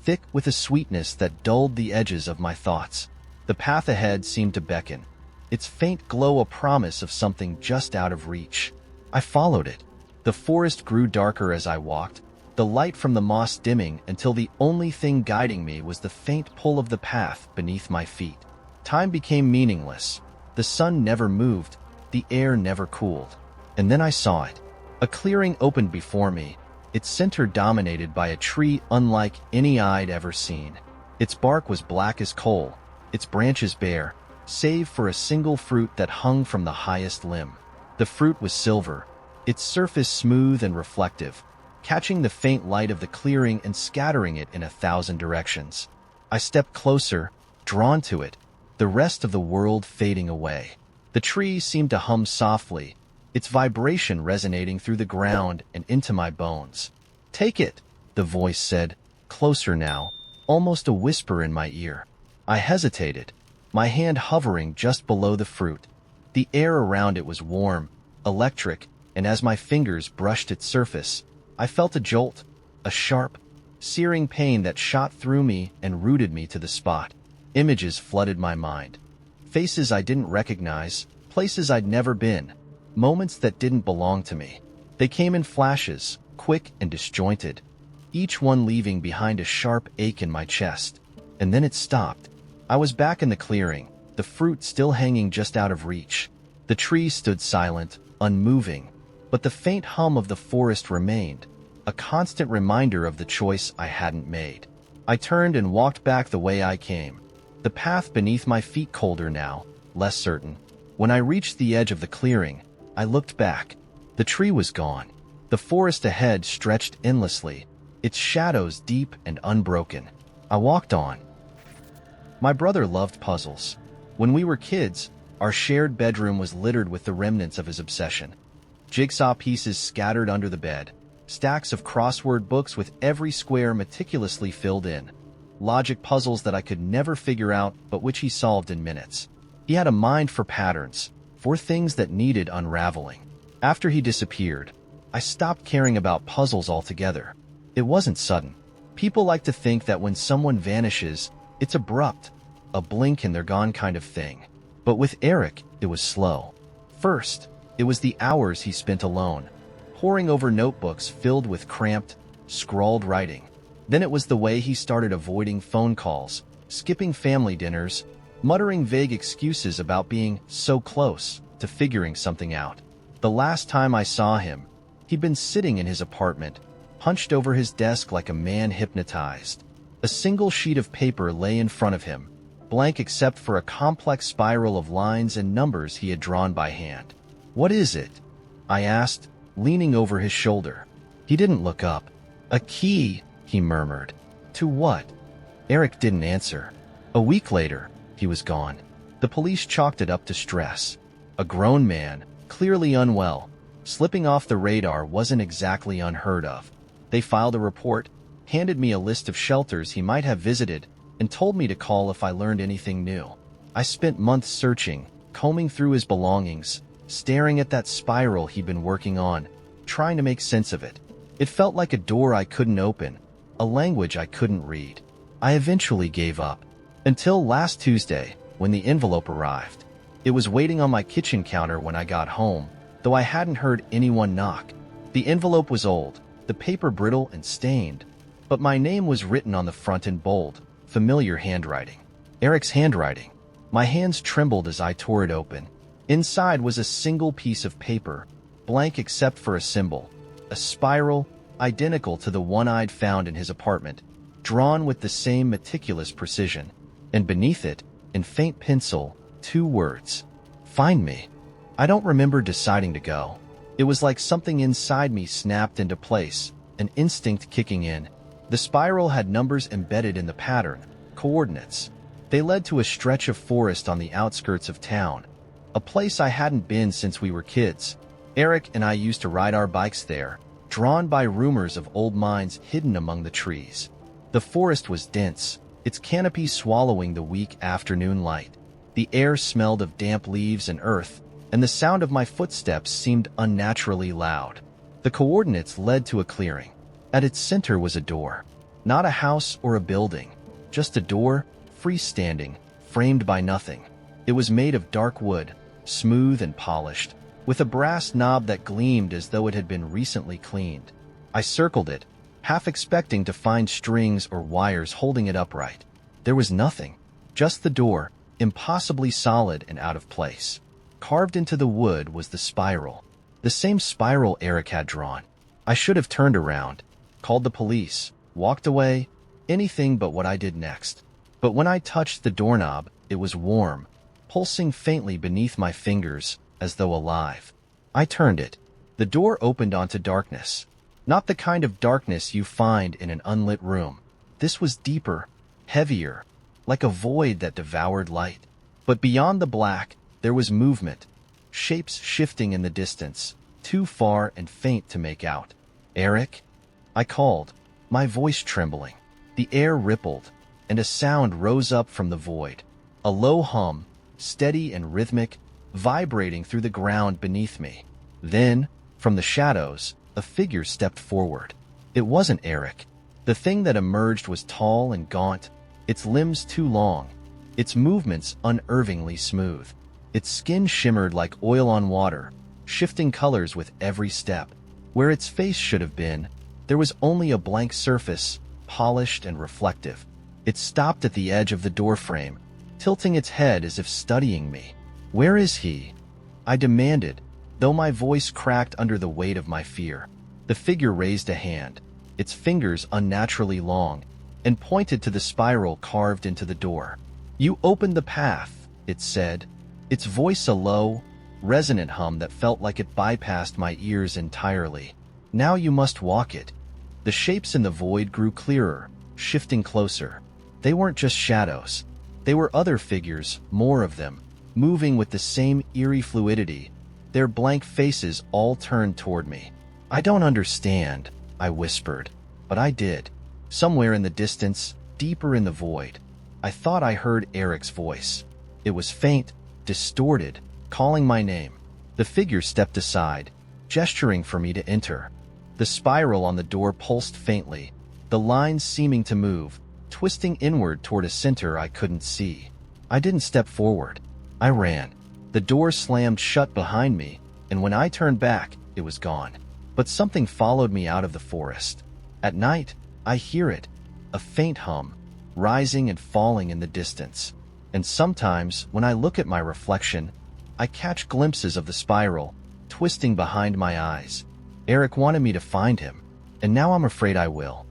thick with a sweetness that dulled the edges of my thoughts. The path ahead seemed to beckon, its faint glow a promise of something just out of reach. I followed it. The forest grew darker as I walked, the light from the moss dimming until the only thing guiding me was the faint pull of the path beneath my feet. Time became meaningless. The sun never moved, the air never cooled. And then I saw it. A clearing opened before me, its center dominated by a tree unlike any I'd ever seen. Its bark was black as coal, its branches bare, save for a single fruit that hung from the highest limb. The fruit was silver, its surface smooth and reflective, catching the faint light of the clearing and scattering it in 1,000 directions. I stepped closer, drawn to it, the rest of the world fading away. The tree seemed to hum softly, its vibration resonating through the ground and into my bones. "Take it," the voice said, closer now, almost a whisper in my ear. I hesitated, my hand hovering just below the fruit. The air around it was warm, electric, and as my fingers brushed its surface, I felt a jolt, a sharp, searing pain that shot through me and rooted me to the spot. Images flooded my mind. Faces I didn't recognize, places I'd never been, moments that didn't belong to me. They came in flashes, quick and disjointed, each one leaving behind a sharp ache in my chest. And then it stopped. I was back in the clearing, the fruit still hanging just out of reach. The tree stood silent, unmoving, but the faint hum of the forest remained, a constant reminder of the choice I hadn't made. I turned and walked back the way I came, the path beneath my feet colder now, less certain. When I reached the edge of the clearing, I looked back. The tree was gone. The forest ahead stretched endlessly, its shadows deep and unbroken. I walked on. My brother loved puzzles. When we were kids, our shared bedroom was littered with the remnants of his obsession. Jigsaw pieces scattered under the bed, stacks of crossword books with every square meticulously filled in, logic puzzles that I could never figure out but which he solved in minutes. He had a mind for patterns, for things that needed unraveling. After he disappeared, I stopped caring about puzzles altogether. It wasn't sudden. People like to think that when someone vanishes, it's abrupt, a blink and they're gone kind of thing. But with Eric, it was slow. First, it was the hours he spent alone, poring over notebooks filled with cramped, scrawled writing. Then it was the way he started avoiding phone calls, skipping family dinners, muttering vague excuses about being so close to figuring something out. The last time I saw him, he'd been sitting in his apartment, hunched over his desk like a man hypnotized. A single sheet of paper lay in front of him, blank except for a complex spiral of lines and numbers he had drawn by hand. "What is it?" I asked, leaning over his shoulder. He didn't look up. "A key," he murmured. "To what?" Eric didn't answer. A week later, he was gone. The police chalked it up to stress. A grown man, clearly unwell, slipping off the radar wasn't exactly unheard of. They filed a report, handed me a list of shelters he might have visited, and told me to call if I learned anything new. I spent months searching, combing through his belongings, staring at that spiral he'd been working on, trying to make sense of it. It felt like a door I couldn't open, a language I couldn't read. I eventually gave up. Until last Tuesday, when the envelope arrived. It was waiting on my kitchen counter when I got home, though I hadn't heard anyone knock. The envelope was old, the paper brittle and stained, but my name was written on the front in bold, familiar handwriting. Eric's handwriting. My hands trembled as I tore it open. Inside was a single piece of paper, blank except for a symbol, a spiral, identical to the one I'd found in his apartment, drawn with the same meticulous precision. And beneath it, in faint pencil, 2 words. Find me. I don't remember deciding to go. It was like something inside me snapped into place, an instinct kicking in. The spiral had numbers embedded in the pattern, coordinates. They led to a stretch of forest on the outskirts of town, a place I hadn't been since we were kids. Eric and I used to ride our bikes there, drawn by rumors of old mines hidden among the trees. The forest was dense, its canopy swallowing the weak afternoon light. The air smelled of damp leaves and earth, and the sound of my footsteps seemed unnaturally loud. The coordinates led to a clearing. At its center was a door. Not a house or a building, just a door, freestanding, framed by nothing. It was made of dark wood, smooth and polished, with a brass knob that gleamed as though it had been recently cleaned. I circled it, half expecting to find strings or wires holding it upright. There was nothing, just the door, impossibly solid and out of place. Carved into the wood was the spiral, the same spiral Eric had drawn. I should have turned around, called the police, walked away, anything but what I did next. But when I touched the doorknob, it was warm, pulsing faintly beneath my fingers, as though alive. I turned it. The door opened onto darkness. Not the kind of darkness you find in an unlit room. This was deeper, heavier, like a void that devoured light. But beyond the black, there was movement, shapes shifting in the distance, too far and faint to make out. Eric? I called, my voice trembling. The air rippled, and a sound rose up from the void. A low hum, steady and rhythmic, vibrating through the ground beneath me. Then, from the shadows, a figure stepped forward. It wasn't Eric. The thing that emerged was tall and gaunt, its limbs too long, its movements unnervingly smooth. Its skin shimmered like oil on water, shifting colors with every step. Where its face should have been, there was only a blank surface, polished and reflective. It stopped at the edge of the doorframe, tilting its head as if studying me. Where is he? I demanded, though my voice cracked under the weight of my fear. The figure raised a hand, its fingers unnaturally long, and pointed to the spiral carved into the door. You opened the path, it said, its voice a low, resonant hum that felt like it bypassed my ears entirely. Now you must walk it. The shapes in the void grew clearer, shifting closer. They weren't just shadows. They were other figures, more of them, moving with the same eerie fluidity, their blank faces all turned toward me. I don't understand, I whispered, but I did. Somewhere in the distance, deeper in the void, I thought I heard Eric's voice. It was faint, distorted, calling my name. The figure stepped aside, gesturing for me to enter. The spiral on the door pulsed faintly, the lines seeming to move, twisting inward toward a center I couldn't see. I didn't step forward. I ran. The door slammed shut behind me, and when I turned back, it was gone. But something followed me out of the forest. At night, I hear it, a faint hum, rising and falling in the distance. And sometimes, when I look at my reflection, I catch glimpses of the spiral, twisting behind my eyes. Eric wanted me to find him, and now I'm afraid I will.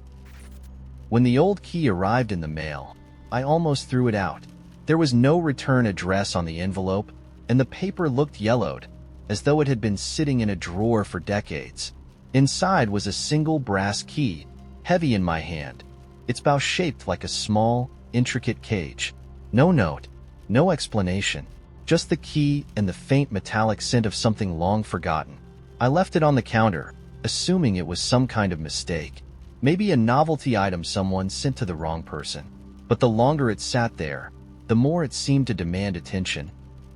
When the old key arrived in the mail, I almost threw it out. There was no return address on the envelope, and the paper looked yellowed, as though it had been sitting in a drawer for decades. Inside was a single brass key, heavy in my hand, its bow shaped like a small, intricate cage. No note, no explanation, just the key and the faint metallic scent of something long forgotten. I left it on the counter, assuming it was some kind of mistake, maybe a novelty item someone sent to the wrong person. But the longer it sat there, the more it seemed to demand attention,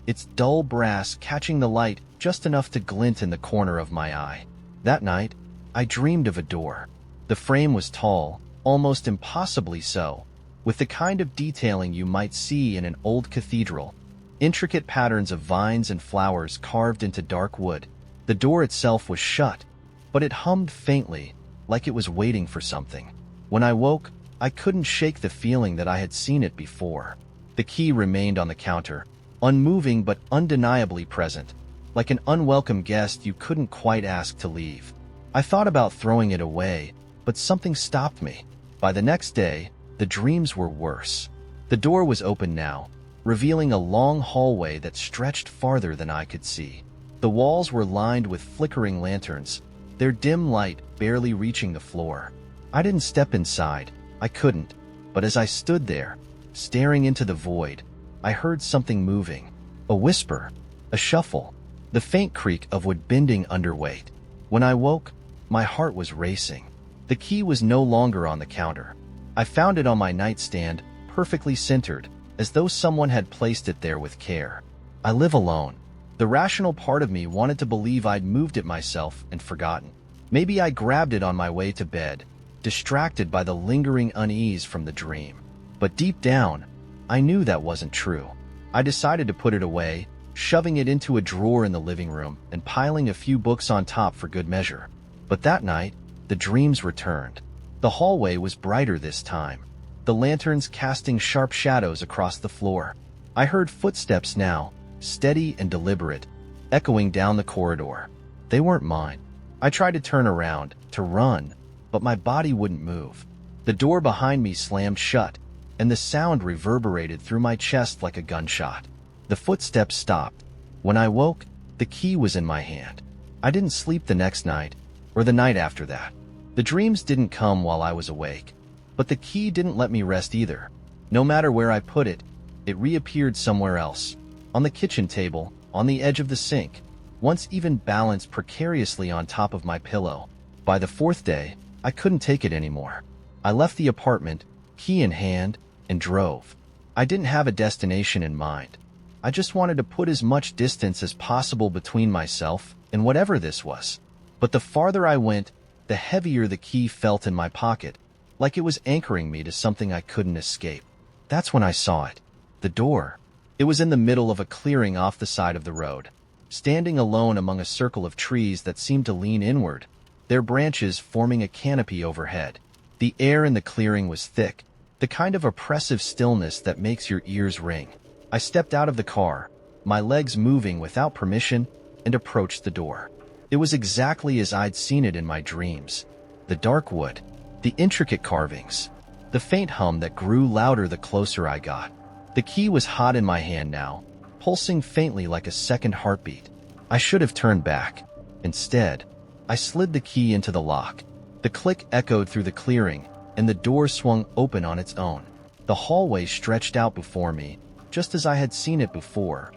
its dull brass catching the light just enough to glint in the corner of my eye. That night, I dreamed of a door. The frame was tall, almost impossibly so, with the kind of detailing you might see in an old cathedral. Intricate patterns of vines and flowers carved into dark wood. The door itself was shut, but it hummed faintly, like it was waiting for something. When I woke, I couldn't shake the feeling that I had seen it before. The key remained on the counter, unmoving but undeniably present, like an unwelcome guest you couldn't quite ask to leave. I thought about throwing it away, but something stopped me. By the next day, the dreams were worse. The door was open now, revealing a long hallway that stretched farther than I could see. The walls were lined with flickering lanterns, their dim light barely reaching the floor. I didn't step inside. I couldn't. But as I stood there, staring into the void, I heard something moving. A whisper, a shuffle, the faint creak of wood bending underweight. When I woke, my heart was racing. The key was no longer on the counter. I found it on my nightstand, perfectly centered, as though someone had placed it there with care. I live alone. The rational part of me wanted to believe I'd moved it myself and forgotten. Maybe I grabbed it on my way to bed, distracted by the lingering unease from the dream. But deep down, I knew that wasn't true. I decided to put it away, shoving it into a drawer in the living room and piling a few books on top for good measure. But that night, the dreams returned. The hallway was brighter this time, the lanterns casting sharp shadows across the floor. I heard footsteps now, steady and deliberate, echoing down the corridor. They weren't mine. I tried to turn around, to run, but my body wouldn't move. The door behind me slammed shut, and the sound reverberated through my chest like a gunshot. The footsteps stopped. When I woke, the key was in my hand. I didn't sleep the next night, or the night after that. The dreams didn't come while I was awake, but the key didn't let me rest either. No matter where I put it, it reappeared somewhere else. On the kitchen table, on the edge of the sink, once even balanced precariously on top of my pillow. By the fourth day, I couldn't take it anymore. I left the apartment, key in hand, and drove. I didn't have a destination in mind. I just wanted to put as much distance as possible between myself and whatever this was. But the farther I went, the heavier the key felt in my pocket, like it was anchoring me to something I couldn't escape. That's when I saw it. The door. It was in the middle of a clearing off the side of the road, standing alone among a circle of trees that seemed to lean inward, their branches forming a canopy overhead. The air in the clearing was thick, the kind of oppressive stillness that makes your ears ring. I stepped out of the car, my legs moving without permission, and approached the door. It was exactly as I'd seen it in my dreams. The dark wood, the intricate carvings, the faint hum that grew louder the closer I got. The key was hot in my hand now, pulsing faintly like a second heartbeat. I should have turned back. Instead, I slid the key into the lock. The click echoed through the clearing, and the door swung open on its own. The hallway stretched out before me, just as I had seen it before.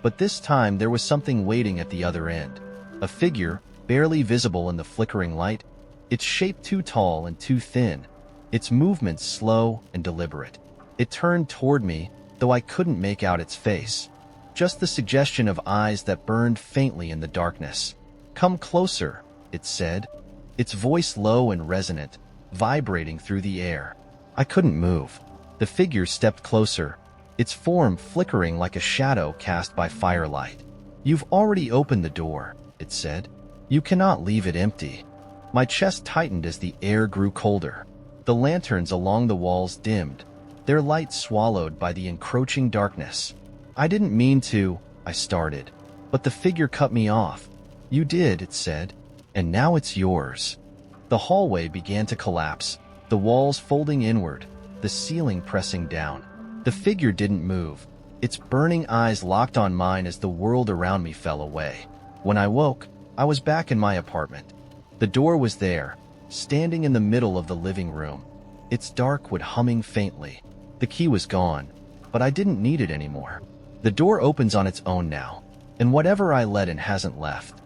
But this time there was something waiting at the other end. A figure, barely visible in the flickering light, its shape too tall and too thin, its movements slow and deliberate. It turned toward me, though I couldn't make out its face. Just the suggestion of eyes that burned faintly in the darkness. "Come closer," it said, its voice low and resonant, vibrating through the air. I couldn't move. The figure stepped closer, its form flickering like a shadow cast by firelight. "You've already opened the door," it said. "You cannot leave it empty." My chest tightened as the air grew colder. The lanterns along the walls dimmed, their light swallowed by the encroaching darkness. "I didn't mean to," I started, but the figure cut me off. "You did," it said, "and now it's yours." The hallway began to collapse, the walls folding inward, the ceiling pressing down. The figure didn't move, its burning eyes locked on mine as the world around me fell away. When I woke, I was back in my apartment. The door was there, standing in the middle of the living room, its dark wood humming faintly. The key was gone, but I didn't need it anymore. The door opens on its own now, and whatever I let in hasn't left.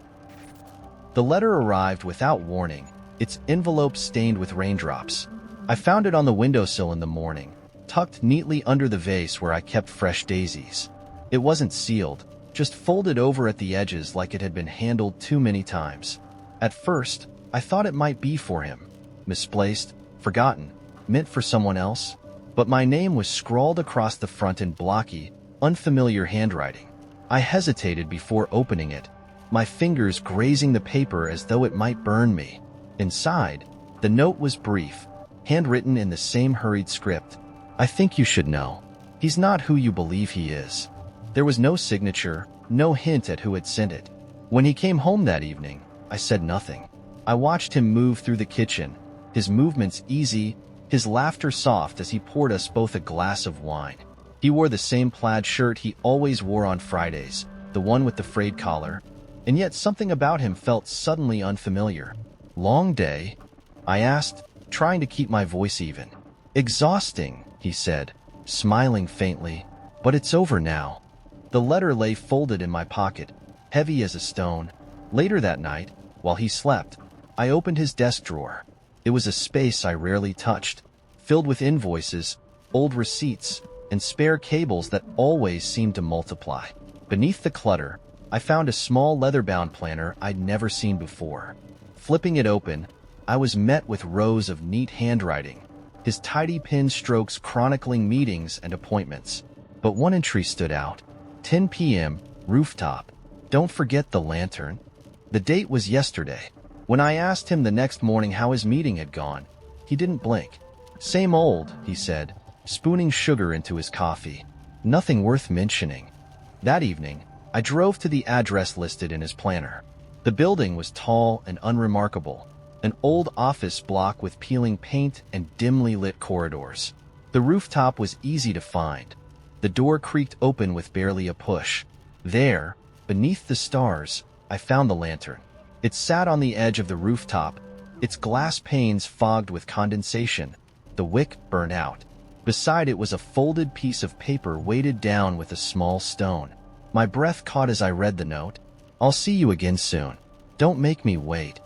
The letter arrived without warning, its envelope stained with raindrops. I found it on the windowsill in the morning, tucked neatly under the vase where I kept fresh daisies. It wasn't sealed, just folded over at the edges like it had been handled too many times. At first, I thought it might be for him. Misplaced, forgotten, meant for someone else, but my name was scrawled across the front in blocky, unfamiliar handwriting. I hesitated before opening it, my fingers grazing the paper as though it might burn me. Inside, the note was brief, handwritten in the same hurried script. I think you should know. He's not who you believe he is. There was no signature, no hint at who had sent it. When he came home that evening, I said nothing. I watched him move through the kitchen, his movements easy, his laughter soft as he poured us both a glass of wine. He wore the same plaid shirt he always wore on Fridays, the one with the frayed collar, and yet something about him felt suddenly unfamiliar. Long day? I asked, trying to keep my voice even. Exhausting, he said, smiling faintly, but it's over now. The letter lay folded in my pocket, heavy as a stone. Later that night, while he slept, I opened his desk drawer. It was a space I rarely touched, filled with invoices, old receipts, and spare cables that always seemed to multiply. Beneath the clutter, I found a small leather-bound planner I'd never seen before. Flipping it open, I was met with rows of neat handwriting, his tidy pen strokes chronicling meetings and appointments. But one entry stood out. 10 p.m., rooftop. Don't forget the lantern. The date was yesterday. When I asked him the next morning how his meeting had gone, he didn't blink. Same old, he said, spooning sugar into his coffee. Nothing worth mentioning. That evening, I drove to the address listed in his planner. The building was tall and unremarkable, an old office block with peeling paint and dimly lit corridors. The rooftop was easy to find. The door creaked open with barely a push. There, beneath the stars, I found the lantern. It sat on the edge of the rooftop, its glass panes fogged with condensation, the wick burnt out. Beside it was a folded piece of paper weighted down with a small stone. My breath caught as I read the note. I'll see you again soon. Don't make me wait.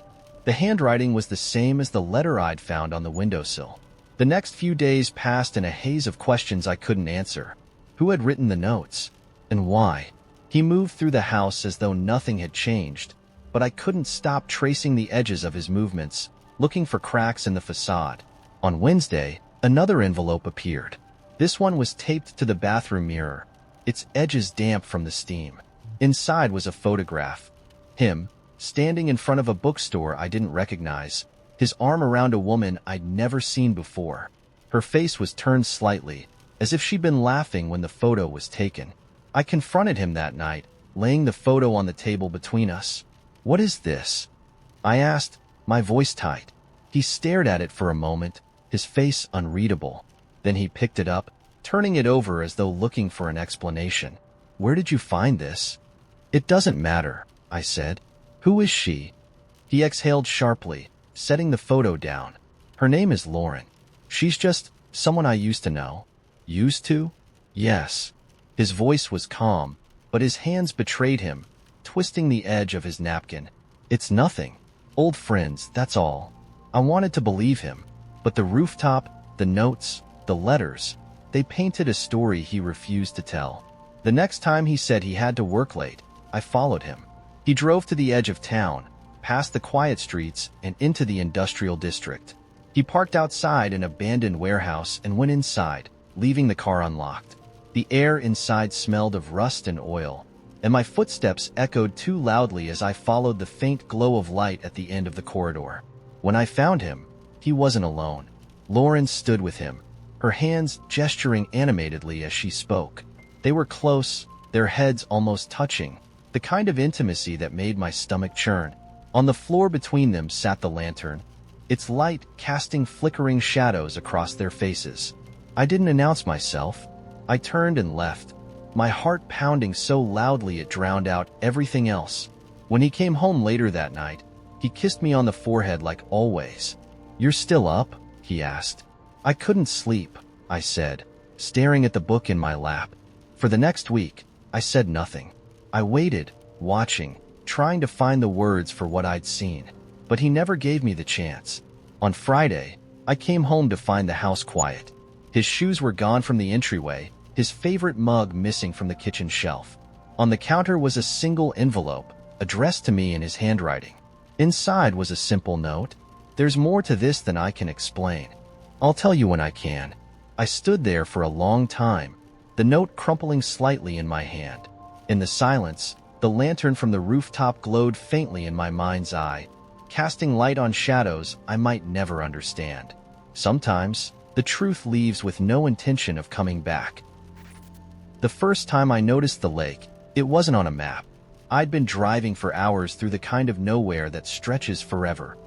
The handwriting was the same as the letter I'd found on the windowsill. The next few days passed in a haze of questions I couldn't answer. Who had written the notes? And why? He moved through the house as though nothing had changed, but I couldn't stop tracing the edges of his movements, looking for cracks in the facade. On Wednesday, another envelope appeared. This one was taped to the bathroom mirror, its edges damp from the steam. Inside was a photograph. Him, standing in front of a bookstore I didn't recognize, his arm around a woman I'd never seen before. Her face was turned slightly, as if she'd been laughing when the photo was taken. I confronted him that night, laying the photo on the table between us. What is this? I asked, my voice tight. He stared at it for a moment, his face unreadable. Then he picked it up, turning it over as though looking for an explanation. Where did you find this? It doesn't matter, I said. Who is she? He exhaled sharply, setting the photo down. Her name is Lauren. She's just someone I used to know. Used to? Yes. His voice was calm, but his hands betrayed him, twisting the edge of his napkin. It's nothing. Old friends, that's all. I wanted to believe him, but the rooftop, the notes, the letters, they painted a story he refused to tell. The next time he said he had to work late, I followed him. He drove to the edge of town, past the quiet streets and into the industrial district. He parked outside an abandoned warehouse and went inside, leaving the car unlocked. The air inside smelled of rust and oil, and my footsteps echoed too loudly as I followed the faint glow of light at the end of the corridor. When I found him, he wasn't alone. Lauren stood with him, her hands gesturing animatedly as she spoke. They were close, their heads almost touching, the kind of intimacy that made my stomach churn. On the floor between them sat the lantern, its light casting flickering shadows across their faces. I didn't announce myself. I turned and left, my heart pounding so loudly it drowned out everything else. When he came home later that night, he kissed me on the forehead like always. You're still up? He asked. I couldn't sleep, I said, staring at the book in my lap. For the next week, I said nothing. I waited, watching, trying to find the words for what I'd seen, but he never gave me the chance. On Friday, I came home to find the house quiet. His shoes were gone from the entryway, his favorite mug missing from the kitchen shelf. On the counter was a single envelope, addressed to me in his handwriting. Inside was a simple note. There's more to this than I can explain. I'll tell you when I can. I stood there for a long time, the note crumpling slightly in my hand. In the silence, the lantern from the rooftop glowed faintly in my mind's eye, casting light on shadows I might never understand. Sometimes, the truth leaves with no intention of coming back. The first time I noticed the lake, it wasn't on a map. I'd been driving for hours through the kind of nowhere that stretches forever.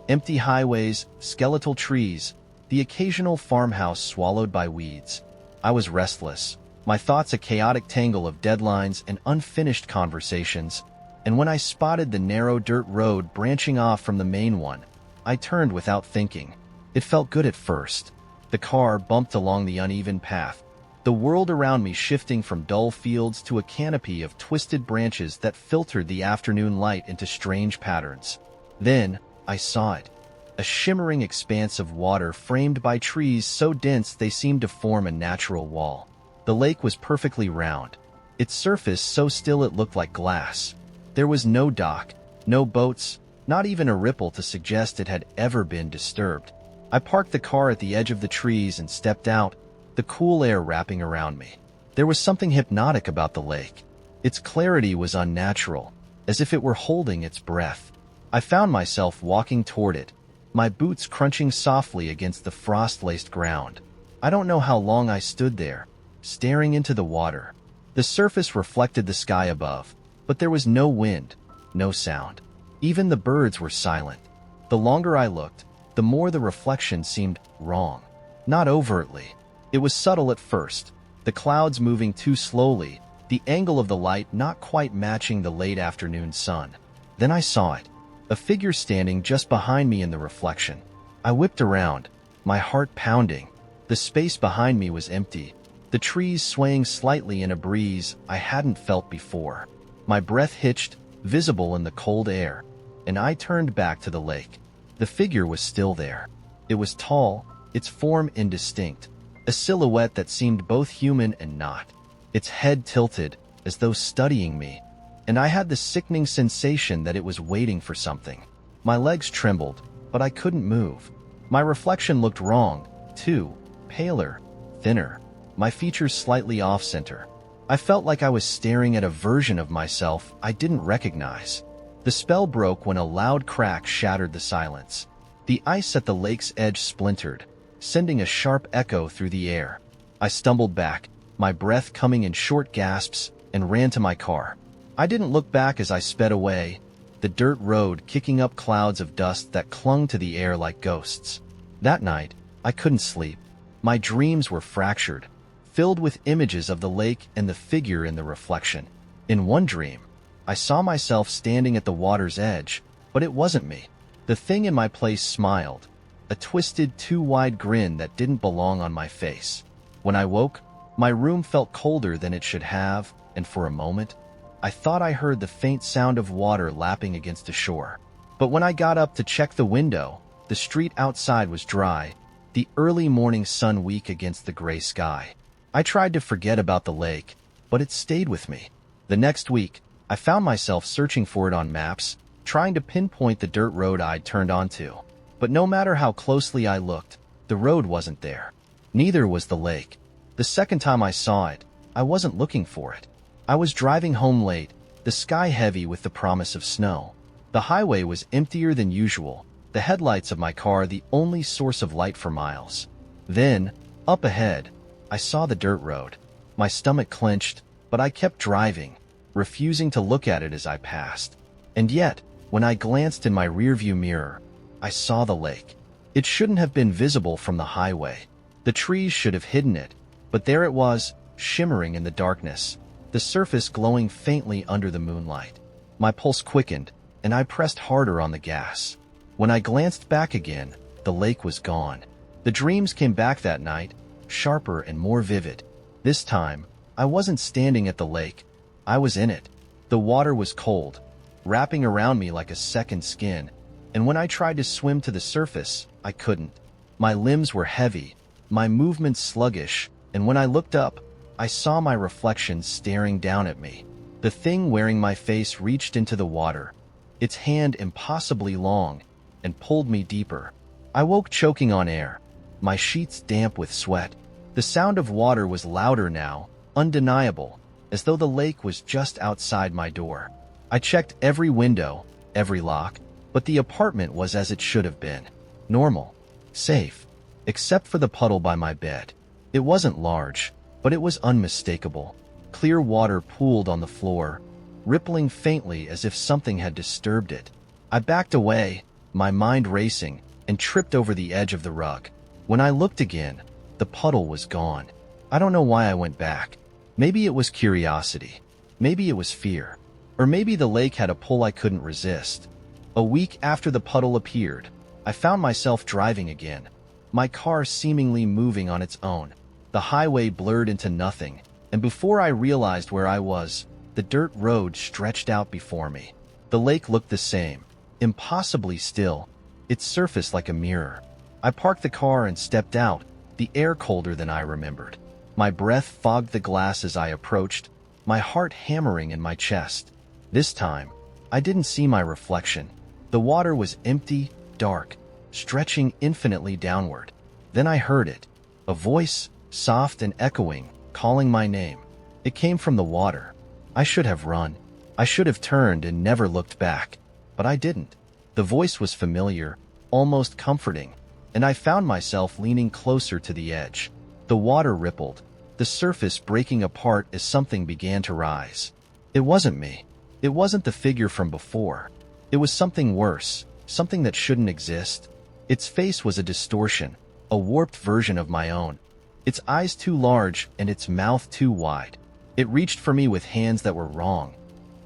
Empty highways, skeletal trees, the occasional farmhouse swallowed by weeds. I was restless, my thoughts a chaotic tangle of deadlines and unfinished conversations, and when I spotted the narrow dirt road branching off from the main one, I turned without thinking. It felt good at first. The car bumped along the uneven path, the world around me shifting from dull fields to a canopy of twisted branches that filtered the afternoon light into strange patterns. Then, I saw it. A shimmering expanse of water framed by trees so dense they seemed to form a natural wall. The lake was perfectly round, its surface so still it looked like glass. There was no dock, no boats, not even a ripple to suggest it had ever been disturbed. I parked the car at the edge of the trees and stepped out, the cool air wrapping around me. There was something hypnotic about the lake. Its clarity was unnatural, as if it were holding its breath. I found myself walking toward it, my boots crunching softly against the frost-laced ground. I don't know how long I stood there, staring into the water. The surface reflected the sky above, but there was no wind, no sound. Even the birds were silent. The longer I looked, the more the reflection seemed wrong. Not overtly. It was subtle at first, the clouds moving too slowly, the angle of the light not quite matching the late afternoon sun. Then I saw it, a figure standing just behind me in the reflection. I whipped around, my heart pounding. The space behind me was empty, the trees swaying slightly in a breeze I hadn't felt before. My breath hitched, visible in the cold air, and I turned back to the lake. The figure was still there. It was tall, its form indistinct, a silhouette that seemed both human and not. Its head tilted, as though studying me, and I had the sickening sensation that it was waiting for something. My legs trembled, but I couldn't move. My reflection looked wrong, too, paler, thinner, my features slightly off-center. I felt like I was staring at a version of myself I didn't recognize. The spell broke when a loud crack shattered the silence. The ice at the lake's edge splintered, sending a sharp echo through the air. I stumbled back, my breath coming in short gasps, and ran to my car. I didn't look back as I sped away, the dirt road kicking up clouds of dust that clung to the air like ghosts. That night, I couldn't sleep. My dreams were fractured, filled with images of the lake and the figure in the reflection. In one dream, I saw myself standing at the water's edge, but it wasn't me. The thing in my place smiled, a twisted, too-wide grin that didn't belong on my face. When I woke, my room felt colder than it should have, and for a moment, I thought I heard the faint sound of water lapping against the shore. But when I got up to check the window, the street outside was dry, the early morning sun weak against the gray sky. I tried to forget about the lake, but it stayed with me. The next week, I found myself searching for it on maps, trying to pinpoint the dirt road I'd turned onto. But no matter how closely I looked, the road wasn't there. Neither was the lake. The second time I saw it, I wasn't looking for it. I was driving home late, the sky heavy with the promise of snow. The highway was emptier than usual, the headlights of my car the only source of light for miles. Then, up ahead, I saw the dirt road. My stomach clenched, but I kept driving, refusing to look at it as I passed. And yet, when I glanced in my rearview mirror, I saw the lake. It shouldn't have been visible from the highway. The trees should have hidden it, but there it was, shimmering in the darkness, the surface glowing faintly under the moonlight. My pulse quickened, and I pressed harder on the gas. When I glanced back again, the lake was gone. The dreams came back that night, sharper and more vivid. This time, I wasn't standing at the lake. I was in it. The water was cold, wrapping around me like a second skin, and when I tried to swim to the surface, I couldn't. My limbs were heavy, my movements sluggish, and when I looked up, I saw my reflection staring down at me. The thing wearing my face reached into the water, its hand impossibly long, and pulled me deeper. I woke choking on air, my sheets damp with sweat. The sound of water was louder now, undeniable, as though the lake was just outside my door. I checked every window, every lock, but the apartment was as it should have been. Normal. Safe. Except for the puddle by my bed. It wasn't large, but it was unmistakable. Clear water pooled on the floor, rippling faintly as if something had disturbed it. I backed away, my mind racing, and tripped over the edge of the rug. When I looked again, the puddle was gone. I don't know why I went back. Maybe it was curiosity. Maybe it was fear. Or maybe the lake had a pull I couldn't resist. A week after the puddle appeared, I found myself driving again, my car seemingly moving on its own. The highway blurred into nothing, and before I realized where I was, the dirt road stretched out before me. The lake looked the same, impossibly still, its surface like a mirror. I parked the car and stepped out, the air colder than I remembered. My breath fogged the glass as I approached, my heart hammering in my chest. This time, I didn't see my reflection. The water was empty, dark, stretching infinitely downward. Then I heard it, a voice, soft and echoing, calling my name. It came from the water. I should have run. I should have turned and never looked back. But I didn't. The voice was familiar, almost comforting, and I found myself leaning closer to the edge. The water rippled, the surface breaking apart as something began to rise. It wasn't me. It wasn't the figure from before. It was something worse, something that shouldn't exist. Its face was a distortion, a warped version of my own. Its eyes too large and its mouth too wide. It reached for me with hands that were wrong.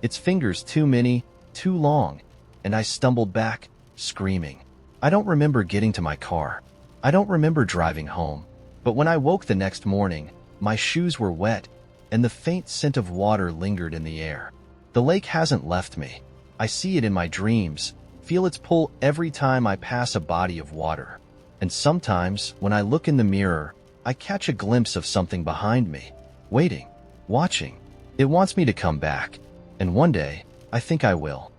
Its fingers too many, too long, and I stumbled back, screaming. I don't remember getting to my car. I don't remember driving home. But when I woke the next morning, my shoes were wet, and the faint scent of water lingered in the air. The lake hasn't left me. I see it in my dreams, feel its pull every time I pass a body of water. And sometimes, when I look in the mirror, I catch a glimpse of something behind me, waiting, watching. It wants me to come back, and one day, I think I will.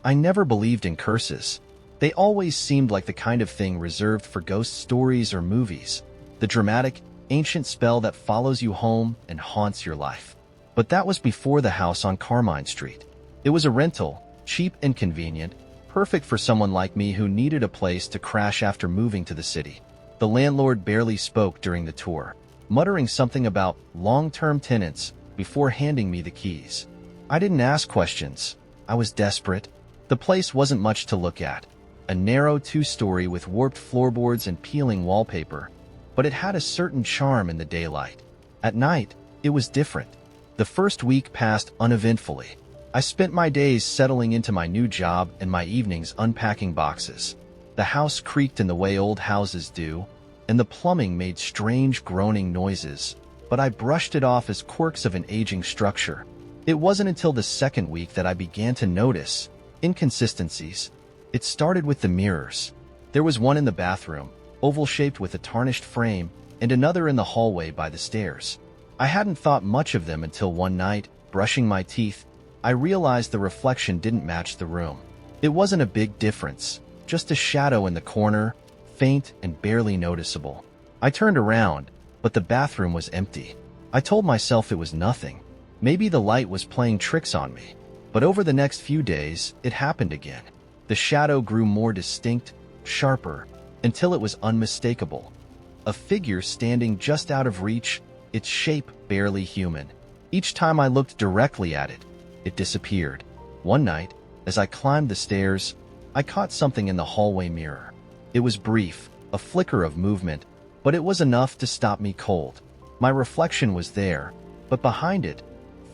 I never believed in curses. They always seemed like the kind of thing reserved for ghost stories or movies, the dramatic, ancient spell that follows you home and haunts your life. But that was before the house on Carmine Street. It was a rental, cheap and convenient, perfect for someone like me who needed a place to crash after moving to the city. The landlord barely spoke during the tour, muttering something about long-term tenants before handing me the keys. I didn't ask questions. I was desperate. The place wasn't much to look at. A narrow two-story with warped floorboards and peeling wallpaper, but it had a certain charm in the daylight. At night, it was different. The first week passed uneventfully. I spent my days settling into my new job and my evenings unpacking boxes. The house creaked in the way old houses do, and the plumbing made strange groaning noises, but I brushed it off as quirks of an aging structure. It wasn't until the second week that I began to notice inconsistencies. It started with the mirrors. There was one in the bathroom, oval-shaped with a tarnished frame, and another in the hallway by the stairs. I hadn't thought much of them until one night, brushing my teeth, I realized the reflection didn't match the room. It wasn't a big difference, just a shadow in the corner, faint and barely noticeable. I turned around, but the bathroom was empty. I told myself it was nothing. Maybe the light was playing tricks on me. But over the next few days, it happened again. The shadow grew more distinct, sharper, until it was unmistakable. A figure standing just out of reach, its shape barely human. Each time I looked directly at it, it disappeared. One night, as I climbed the stairs, I caught something in the hallway mirror. It was brief, a flicker of movement, but it was enough to stop me cold. My reflection was there, but behind it,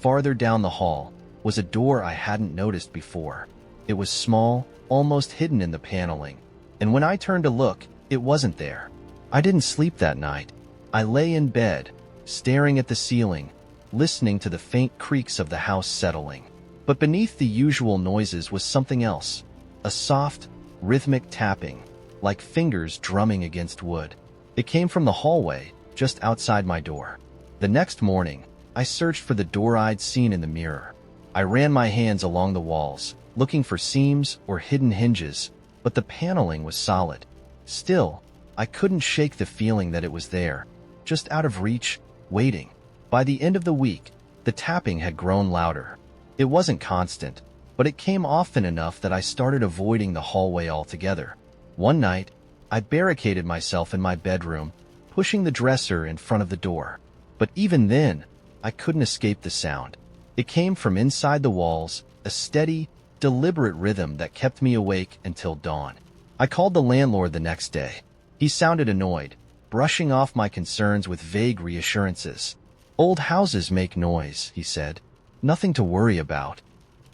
farther down the hall, was a door I hadn't noticed before. It was small, almost hidden in the paneling, and when I turned to look, it wasn't there. I didn't sleep that night. I lay in bed, staring at the ceiling, listening to the faint creaks of the house settling. But beneath the usual noises was something else, a soft, rhythmic tapping, like fingers drumming against wood. It came from the hallway, just outside my door. The next morning, I searched for the door I'd seen in the mirror. I ran my hands along the walls, looking for seams or hidden hinges, but the paneling was solid. Still, I couldn't shake the feeling that it was there, just out of reach, waiting. By the end of the week, the tapping had grown louder. It wasn't constant, but it came often enough that I started avoiding the hallway altogether. One night, I barricaded myself in my bedroom, pushing the dresser in front of the door. But even then, I couldn't escape the sound. It came from inside the walls, a steady, deliberate rhythm that kept me awake until dawn. I called the landlord the next day. He sounded annoyed, brushing off my concerns with vague reassurances. "Old houses make noise," he said. "Nothing to worry about."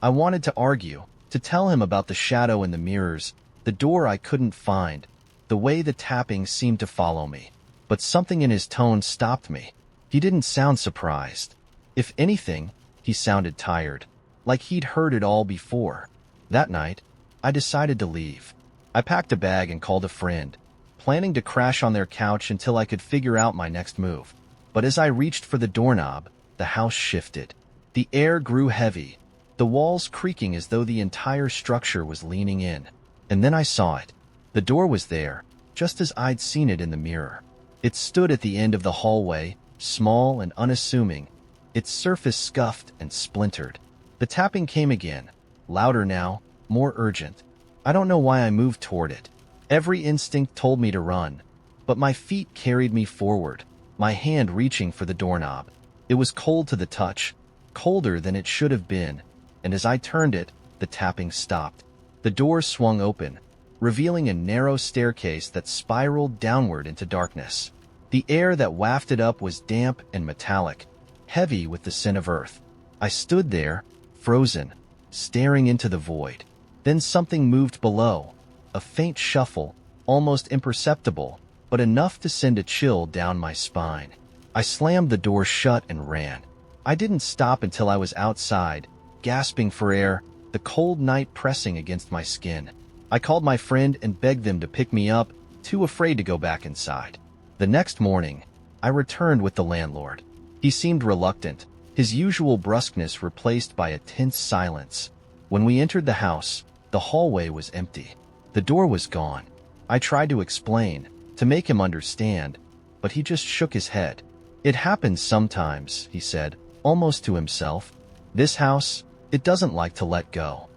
I wanted to argue, to tell him about the shadow in the mirrors, the door I couldn't find, the way the tapping seemed to follow me. But something in his tone stopped me. He didn't sound surprised. If anything, he sounded tired, like he'd heard it all before. That night, I decided to leave. I packed a bag and called a friend, planning to crash on their couch until I could figure out my next move. But as I reached for the doorknob, the house shifted. The air grew heavy, the walls creaking as though the entire structure was leaning in. And then I saw it. The door was there, just as I'd seen it in the mirror. It stood at the end of the hallway, small and unassuming, its surface scuffed and splintered. The tapping came again, louder now, more urgent. I don't know why I moved toward it. Every instinct told me to run, but my feet carried me forward, my hand reaching for the doorknob. It was cold to the touch, colder than it should have been, and as I turned it, the tapping stopped. The door swung open, revealing a narrow staircase that spiraled downward into darkness. The air that wafted up was damp and metallic, heavy with the scent of earth. I stood there, frozen, staring into the void. Then something moved below, a faint shuffle, almost imperceptible, but enough to send a chill down my spine. I slammed the door shut and ran. I didn't stop until I was outside, gasping for air, the cold night pressing against my skin. I called my friend and begged them to pick me up, too afraid to go back inside. The next morning, I returned with the landlord. He seemed reluctant, his usual brusqueness replaced by a tense silence. When we entered the house, the hallway was empty. The door was gone. I tried to explain, to make him understand, but he just shook his head. "It happens sometimes," he said, almost to himself. "This house, it doesn't like to let go."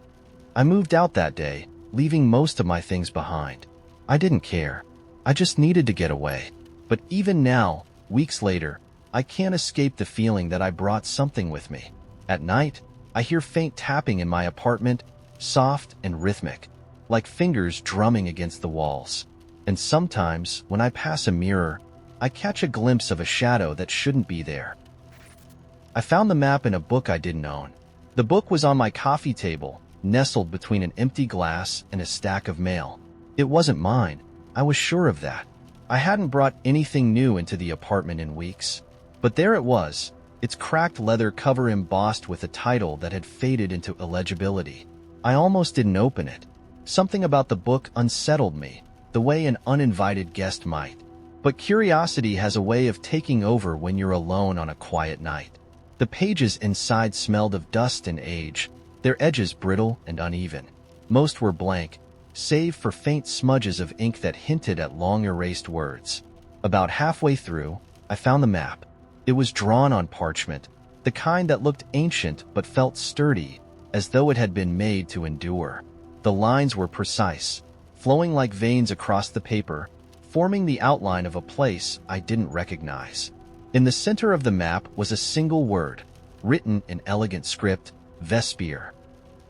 I moved out that day, leaving most of my things behind. I didn't care. I just needed to get away. But even now, weeks later, I can't escape the feeling that I brought something with me. At night, I hear faint tapping in my apartment, soft and rhythmic, like fingers drumming against the walls. And sometimes, when I pass a mirror, I catch a glimpse of a shadow that shouldn't be there. I found the map in a book I didn't own. The book was on my coffee table, nestled between an empty glass and a stack of mail. It wasn't mine. I was sure of that. I hadn't brought anything new into the apartment in weeks. But there it was, its cracked leather cover embossed with a title that had faded into illegibility. I almost didn't open it. Something about the book unsettled me, the way an uninvited guest might. But curiosity has a way of taking over when you're alone on a quiet night. The pages inside smelled of dust and age, their edges brittle and uneven. Most were blank, save for faint smudges of ink that hinted at long-erased words. About halfway through, I found the map. It was drawn on parchment, the kind that looked ancient but felt sturdy, as though it had been made to endure. The lines were precise, flowing like veins across the paper, forming the outline of a place I didn't recognize. In the center of the map was a single word, written in elegant script, Vespere.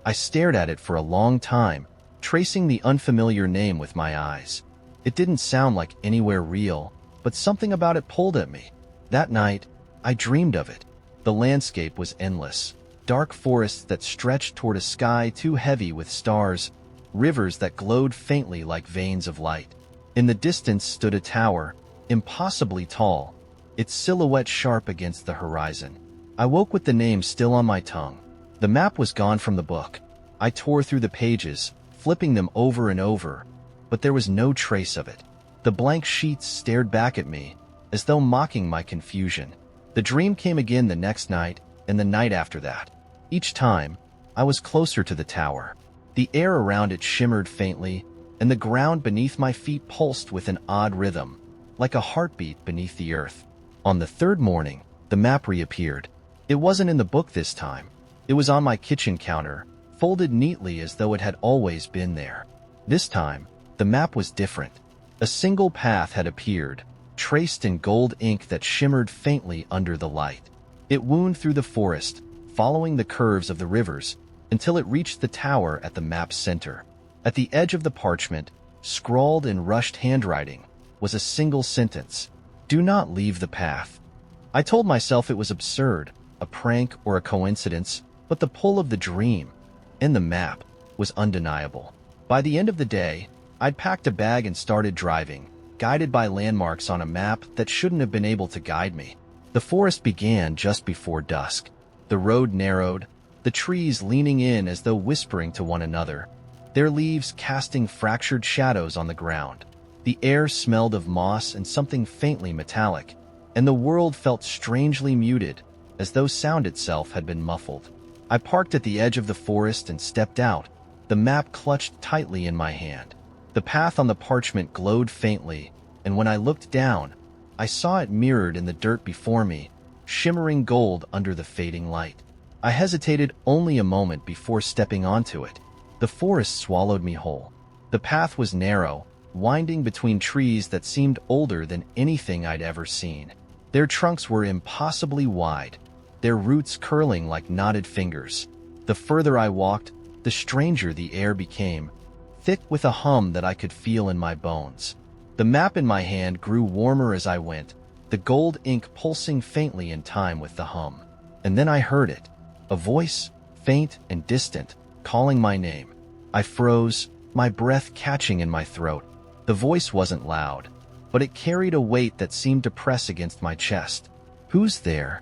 I stared at it for a long time, tracing the unfamiliar name with my eyes. It didn't sound like anywhere real, but something about it pulled at me. That night, I dreamed of it. The landscape was endless. Dark forests that stretched toward a sky too heavy with stars, rivers that glowed faintly like veins of light. In the distance stood a tower, impossibly tall, its silhouette sharp against the horizon. I woke with the name still on my tongue. The map was gone from the book. I tore through the pages, flipping them over and over, but there was no trace of it. The blank sheets stared back at me, as though mocking my confusion. The dream came again the next night, and the night after that. Each time, I was closer to the tower. The air around it shimmered faintly, and the ground beneath my feet pulsed with an odd rhythm, like a heartbeat beneath the earth. On the third morning, the map reappeared. It wasn't in the book this time. It was on my kitchen counter, folded neatly as though it had always been there. This time, the map was different. A single path had appeared, traced in gold ink that shimmered faintly under the light. It wound through the forest, following the curves of the rivers, until it reached the tower at the map's center. At the edge of the parchment, scrawled in rushed handwriting, was a single sentence: "Do not leave the path." I told myself it was absurd, a prank or a coincidence, but the pull of the dream, and the map, was undeniable. By the end of the day, I'd packed a bag and started driving, guided by landmarks on a map that shouldn't have been able to guide me. The forest began just before dusk. The road narrowed, the trees leaning in as though whispering to one another, their leaves casting fractured shadows on the ground. The air smelled of moss and something faintly metallic, and the world felt strangely muted, as though sound itself had been muffled. I parked at the edge of the forest and stepped out, the map clutched tightly in my hand. The path on the parchment glowed faintly, and when I looked down, I saw it mirrored in the dirt before me, shimmering gold under the fading light. I hesitated only a moment before stepping onto it. The forest swallowed me whole. The path was narrow, winding between trees that seemed older than anything I'd ever seen. Their trunks were impossibly wide, their roots curling like knotted fingers. The further I walked, the stranger the air became, thick with a hum that I could feel in my bones. The map in my hand grew warmer as I went, the gold ink pulsing faintly in time with the hum. And then I heard it, a voice, faint and distant, calling my name. I froze, my breath catching in my throat. The voice wasn't loud, but it carried a weight that seemed to press against my chest. "Who's there?"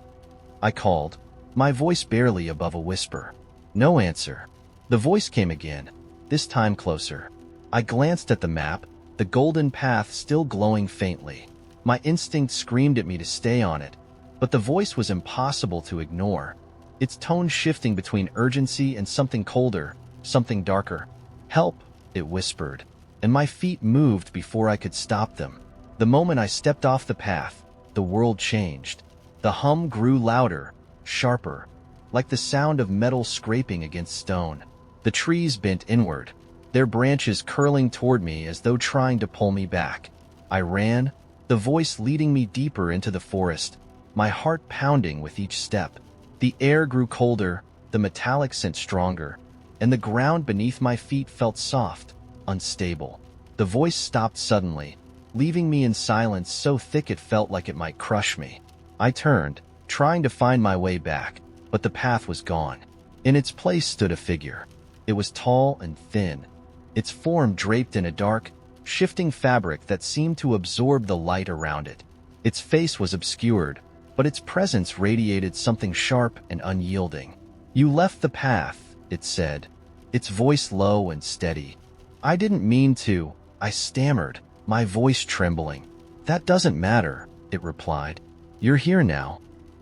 I called, my voice barely above a whisper. No answer. The voice came again, this time closer. I glanced at the map, the golden path still glowing faintly. My instinct screamed at me to stay on it, but the voice was impossible to ignore, its tone shifting between urgency and something colder, something darker. "Help," it whispered, and my feet moved before I could stop them. The moment I stepped off the path, the world changed. The hum grew louder, sharper, like the sound of metal scraping against stone. The trees bent inward, their branches curling toward me as though trying to pull me back. I ran, the voice leading me deeper into the forest, my heart pounding with each step. The air grew colder, the metallic scent stronger, and the ground beneath my feet felt soft, unstable. The voice stopped suddenly, leaving me in silence so thick it felt like it might crush me. I turned, trying to find my way back, but the path was gone. In its place stood a figure. It was tall and thin, its form draped in a dark, shifting fabric that seemed to absorb the light around it. Its face was obscured, but its presence radiated something sharp and unyielding. "You left the path," it said, its voice low and steady. "I didn't mean to," I stammered, my voice trembling. "That doesn't matter," it replied. "You're here now."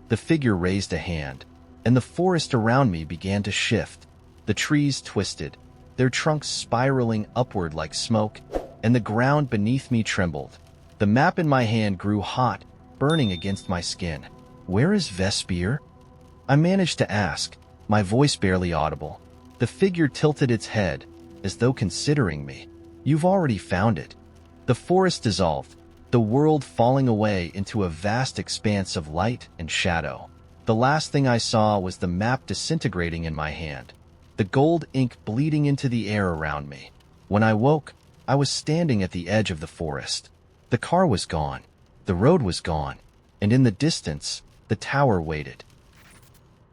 The figure raised a hand, and the forest around me began to shift. The trees twisted, their trunks spiraling upward like smoke, and the ground beneath me trembled. The map in my hand grew hot, burning against my skin. "Where is Vesper?" I managed to ask, my voice barely audible. The figure tilted its head, as though considering me. "You've already found it." The forest dissolved, the world falling away into a vast expanse of light and shadow. The last thing I saw was the map disintegrating in my hand, the gold ink bleeding into the air around me. When I woke, I was standing at the edge of the forest. The car was gone, the road was gone, and in the distance, the tower waited.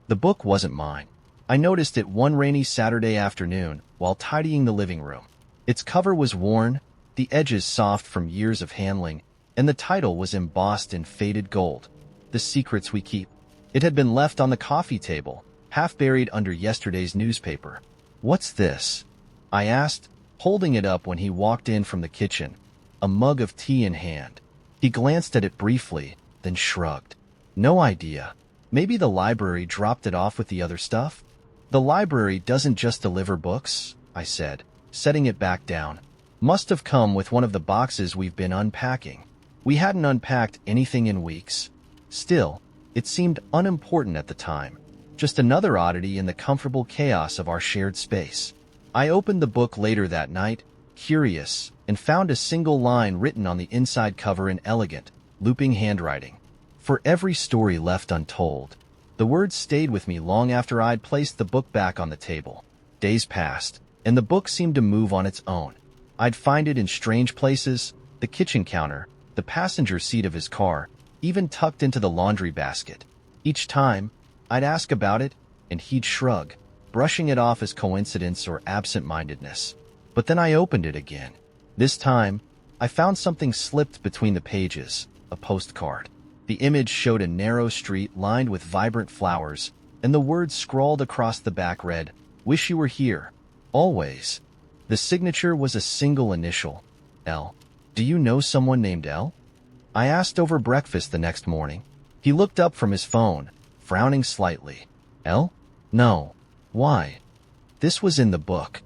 The book wasn't mine. I noticed it one rainy Saturday afternoon while tidying the living room. Its cover was worn, the edges soft from years of handling, and the title was embossed in faded gold, "The Secrets We Keep." It had been left on the coffee table, half buried under yesterday's newspaper. "What's this?" I asked, holding it up when he walked in from the kitchen, a mug of tea in hand. He glanced at it briefly, then shrugged. "No idea. Maybe the library dropped it off with the other stuff?" "The library doesn't just deliver books," I said, setting it back down. Must have come with one of the boxes we've been unpacking. We hadn't unpacked anything in weeks. Still, it seemed unimportant at the time. Just another oddity in the comfortable chaos of our shared space. I opened the book later that night, curious, and found a single line written on the inside cover in elegant, looping handwriting. For every story left untold. The words stayed with me long after I'd placed the book back on the table. Days passed, and the book seemed to move on its own. I'd find it in strange places, the kitchen counter, the passenger seat of his car, even tucked into the laundry basket. Each time, I'd ask about it, and he'd shrug, brushing it off as coincidence or absent-mindedness. But then I opened it again. This time, I found something slipped between the pages, a postcard. The image showed a narrow street lined with vibrant flowers, and the words scrawled across the back read, "Wish you were here. Always." The signature was a single initial, L. "Do you know someone named L?" I asked over breakfast the next morning. He looked up from his phone, frowning slightly. "L? No. Why?" "This was in the book."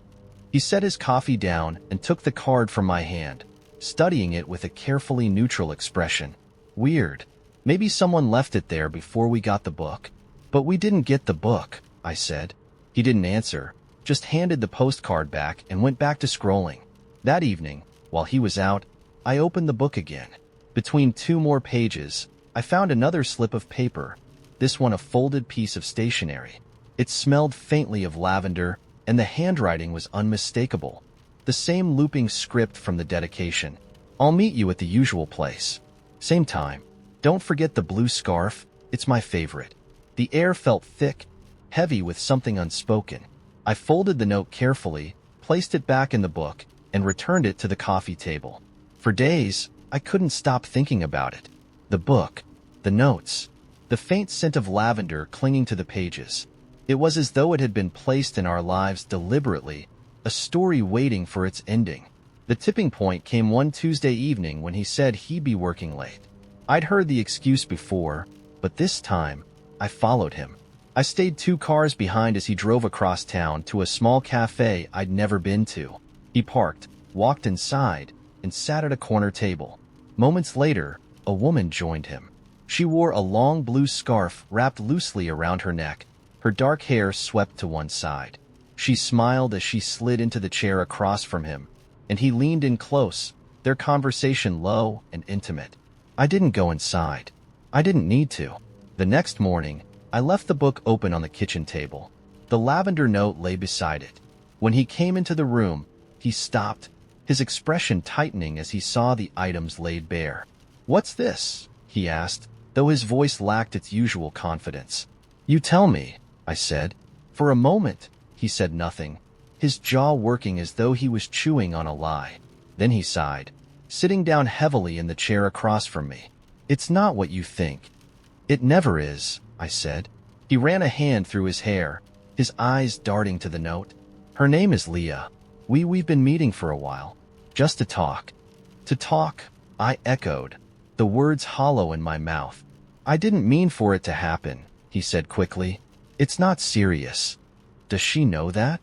He set his coffee down and took the card from my hand, studying it with a carefully neutral expression. "Weird. Maybe someone left it there before we got the book." "But we didn't get the book," I said. He didn't answer, just handed the postcard back and went back to scrolling. That evening, while he was out, I opened the book again. Between two more pages, I found another slip of paper, this one a folded piece of stationery. It smelled faintly of lavender, and the handwriting was unmistakable. The same looping script from the dedication. "I'll meet you at the usual place. Same time. Don't forget the blue scarf, it's my favorite." The air felt thick, heavy with something unspoken. I folded the note carefully, placed it back in the book, and returned it to the coffee table. For days, I couldn't stop thinking about it. The book, the notes, the faint scent of lavender clinging to the pages. It was as though it had been placed in our lives deliberately, a story waiting for its ending. The tipping point came one Tuesday evening when he said he'd be working late. I'd heard the excuse before, but this time, I followed him. I stayed 2 cars behind as he drove across town to a small cafe I'd never been to. He parked, walked inside, and sat at a corner table. Moments later, a woman joined him. She wore a long blue scarf wrapped loosely around her neck, her dark hair swept to one side. She smiled as she slid into the chair across from him, and he leaned in close, their conversation low and intimate. I didn't go inside. I didn't need to. The next morning, I left the book open on the kitchen table. The lavender note lay beside it. When he came into the room, he stopped, his expression tightening as he saw the items laid bare. "What's this?" he asked, though his voice lacked its usual confidence. "You tell me," I said. For a moment, he said nothing, his jaw working as though he was chewing on a lie. Then he sighed, sitting down heavily in the chair across from me. "It's not what you think." "It never is," I said. He ran a hand through his hair, his eyes darting to the note. "Her name is Leah. We've been meeting for a while. Just to talk." "To talk?" I echoed, the words hollow in my mouth. "I didn't mean for it to happen," he said quickly. "It's not serious." "Does she know that?"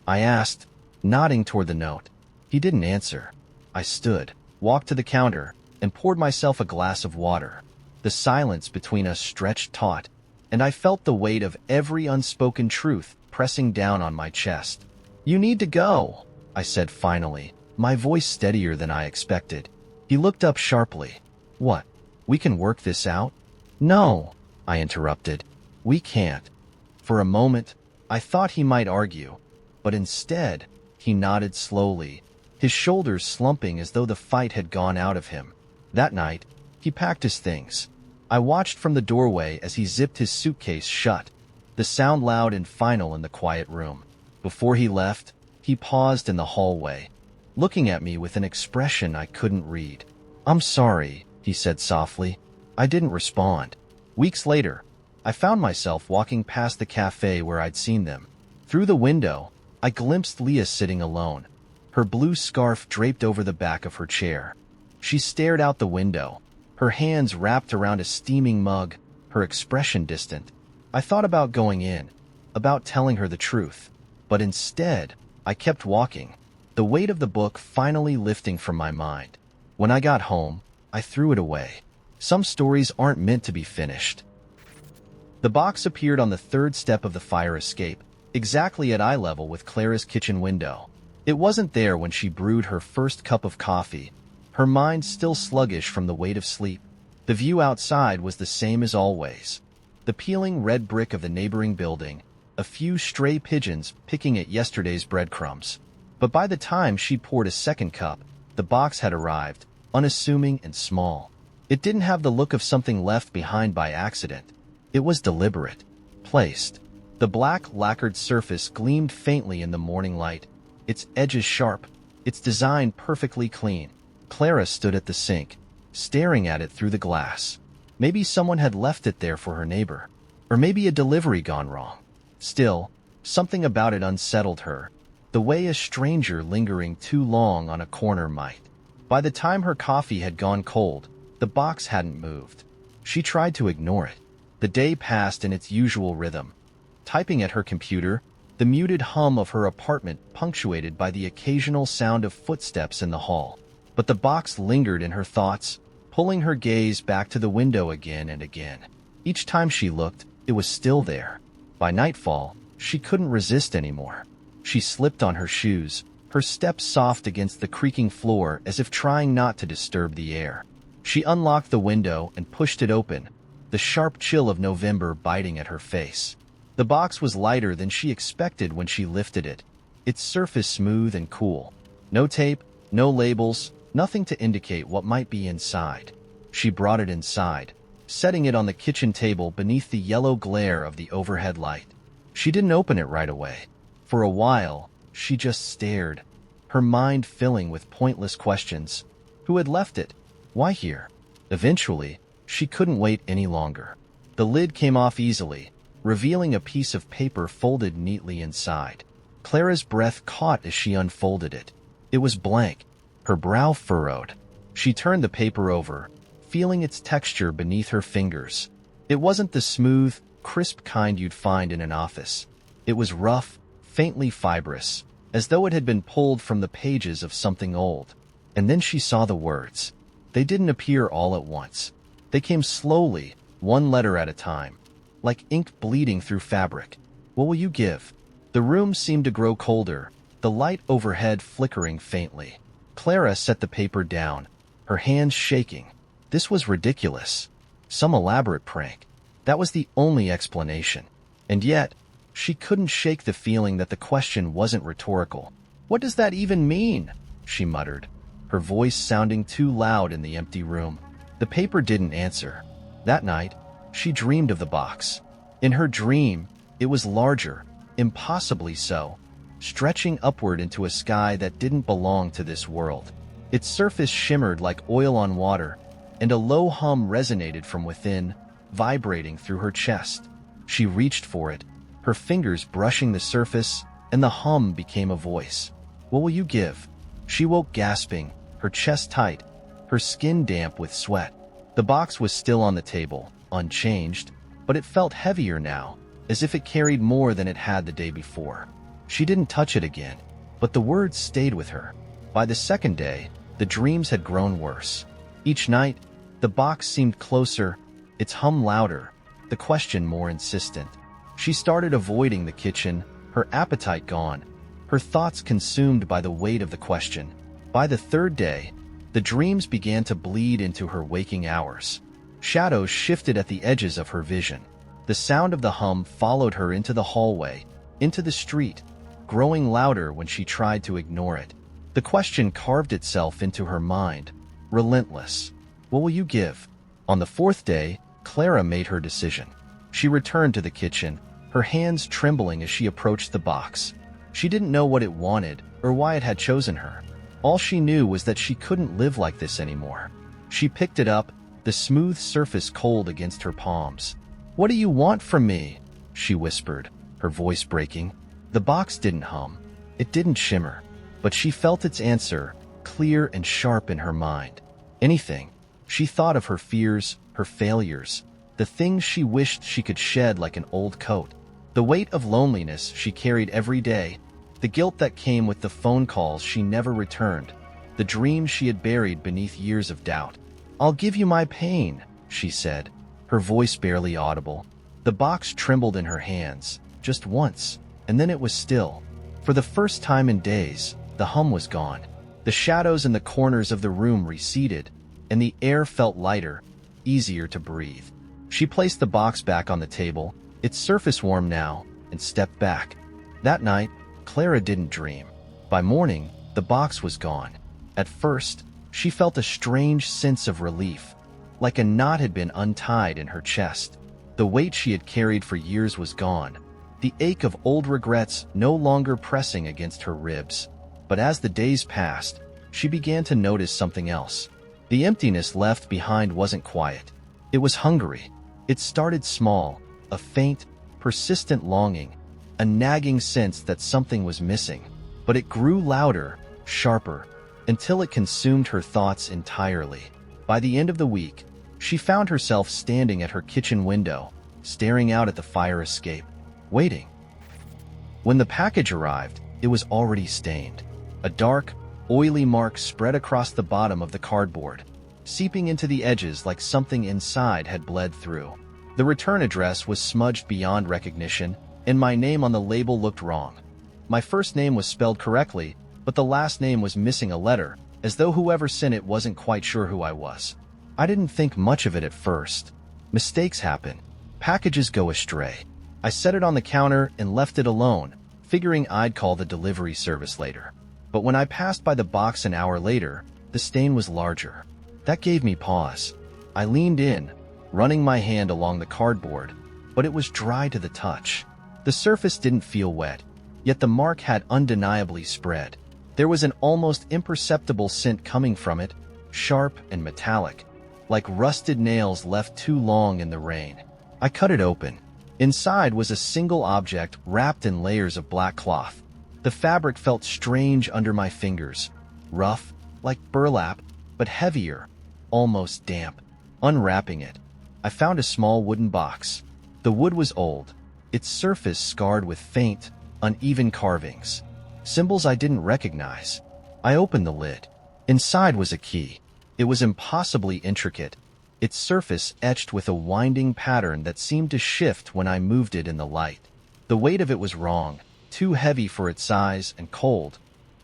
I asked, nodding toward the note. He didn't answer. I stood, walked to the counter, and poured myself a glass of water. The silence between us stretched taut, and I felt the weight of every unspoken truth pressing down on my chest. "You need to go," I said finally, my voice steadier than I expected. He looked up sharply. "What? We can work this out?" "No," I interrupted. "We can't." For a moment, I thought he might argue, but instead, he nodded slowly, his shoulders slumping as though the fight had gone out of him. That night, he packed his things. I watched from the doorway as he zipped his suitcase shut, the sound loud and final in the quiet room. Before he left, he paused in the hallway, looking at me with an expression I couldn't read. "I'm sorry," he said softly. I didn't respond. Weeks later, I found myself walking past the cafe where I'd seen them. Through the window, I glimpsed Leah sitting alone, her blue scarf draped over the back of her chair. She stared out the window, her hands wrapped around a steaming mug, her expression distant. I thought about going in, about telling her the truth, but instead, I kept walking. the weight of the book finally lifting from my mind. When I got home, I threw it away. Some stories aren't meant to be finished. The box appeared on the third step of the fire escape, exactly at eye level with Clara's kitchen window. It wasn't there when she brewed her first cup of coffee, her mind still sluggish from the weight of sleep. The view outside was the same as always. The peeling red brick of the neighboring building, a few stray pigeons picking at yesterday's breadcrumbs. But by the time she poured a second cup, the box had arrived, unassuming and small. It didn't have the look of something left behind by accident. It was deliberate, placed. The black lacquered surface gleamed faintly in the morning light, its edges sharp, its design perfectly clean. Clara stood at the sink, staring at it through the glass. Maybe someone had left it there for her neighbor, or maybe a delivery gone wrong. Still, something about it unsettled her, the way a stranger lingering too long on a corner might. By the time her coffee had gone cold, the box hadn't moved. She tried to ignore it. The day passed in its usual rhythm. Typing at her computer, the muted hum of her apartment punctuated by the occasional sound of footsteps in the hall. But the box lingered in her thoughts, pulling her gaze back to the window again and again. Each time she looked, it was still there. By nightfall, she couldn't resist anymore. She slipped on her shoes, her steps soft against the creaking floor as if trying not to disturb the air. She unlocked the window and pushed it open, the sharp chill of November biting at her face. The box was lighter than she expected when she lifted it, its surface smooth and cool. No tape, no labels, nothing to indicate what might be inside. She brought it inside, setting it on the kitchen table beneath the yellow glare of the overhead light. She didn't open it right away. For a while, she just stared, her mind filling with pointless questions. Who had left it? Why here? Eventually, she couldn't wait any longer. The lid came off easily, revealing a piece of paper folded neatly inside. Clara's breath caught as she unfolded it. It was blank, her brow furrowed. She turned the paper over, feeling its texture beneath her fingers. It wasn't the smooth, crisp kind you'd find in an office. It was rough, faintly fibrous, as though it had been pulled from the pages of something old. And then she saw the words. They didn't appear all at once. They came slowly, one letter at a time, like ink bleeding through fabric. What will you give? The room seemed to grow colder, the light overhead flickering faintly. Clara set the paper down, her hands shaking. This was ridiculous. Some elaborate prank. That was the only explanation. And yet, she couldn't shake the feeling that the question wasn't rhetorical. What does that even mean? She muttered, her voice sounding too loud in the empty room. The paper didn't answer. That night, she dreamed of the box. In her dream, it was larger, impossibly so, stretching upward into a sky that didn't belong to this world. Its surface shimmered like oil on water, and a low hum resonated from within, vibrating through her chest. She reached for it, her fingers brushing the surface, and the hum became a voice. What will you give? She woke gasping, her chest tight, her skin damp with sweat. The box was still on the table, unchanged, but it felt heavier now, as if it carried more than it had the day before. She didn't touch it again, but the words stayed with her. By the second day, the dreams had grown worse. Each night, the box seemed closer, its hum louder, the question more insistent. She started avoiding the kitchen, her appetite gone, her thoughts consumed by the weight of the question. By the third day, the dreams began to bleed into her waking hours. Shadows shifted at the edges of her vision. The sound of the hum followed her into the hallway, into the street, growing louder when she tried to ignore it. The question carved itself into her mind, relentless. What will you give? On the fourth day, Clara made her decision. She returned to the kitchen, her hands trembling as she approached the box. She didn't know what it wanted or why it had chosen her. All she knew was that she couldn't live like this anymore. She picked it up, the smooth surface cold against her palms. What do you want from me? She whispered, her voice breaking. The box didn't hum. It didn't shimmer. But she felt its answer, clear and sharp in her mind. Anything. She thought of her fears, her failures, the things she wished she could shed like an old coat, the weight of loneliness she carried every day, The guilt that came with the phone calls she never returned, the dreams she had buried beneath years of doubt. "I'll give you my pain," she said, her voice barely audible. The box trembled in her hands, just once, and then it was still. For the first time in days, the hum was gone. The shadows in the corners of the room receded, and the air felt lighter, easier to breathe. She placed the box back on the table, its surface warm now, and stepped back. That night, Clara didn't dream. By morning, the box was gone. At first, she felt a strange sense of relief, like a knot had been untied in her chest. The weight she had carried for years was gone, the ache of old regrets no longer pressing against her ribs. But as the days passed, she began to notice something else. The emptiness left behind wasn't quiet. It was hungry. It started small, a faint, persistent longing, a nagging sense that something was missing. But it grew louder, sharper, until it consumed her thoughts entirely. By the end of the week, she found herself standing at her kitchen window, staring out at the fire escape, waiting. When the package arrived, it was already stained. A dark, oily mark spread across the bottom of the cardboard, seeping into the edges like something inside had bled through. The return address was smudged beyond recognition, and my name on the label looked wrong. My first name was spelled correctly, but the last name was missing a letter, as though whoever sent it wasn't quite sure who I was. I didn't think much of it at first. Mistakes happen. Packages go astray. I set it on the counter and left it alone, figuring I'd call the delivery service later. But when I passed by the box an hour later, the stain was larger. That gave me pause. I leaned in, running my hand along the cardboard, but it was dry to the touch. The surface didn't feel wet, yet the mark had undeniably spread. There was an almost imperceptible scent coming from it, sharp and metallic, like rusted nails left too long in the rain. I cut it open. Inside was a single object wrapped in layers of black cloth. The fabric felt strange under my fingers, rough, like burlap, but heavier, almost damp. Unwrapping it, I found a small wooden box. The wood was old, its surface scarred with faint, uneven carvings, symbols I didn't recognize. I opened the lid. Inside was a key. It was impossibly intricate, its surface etched with a winding pattern that seemed to shift when I moved it in the light. The weight of it was wrong, too heavy for its size and cold,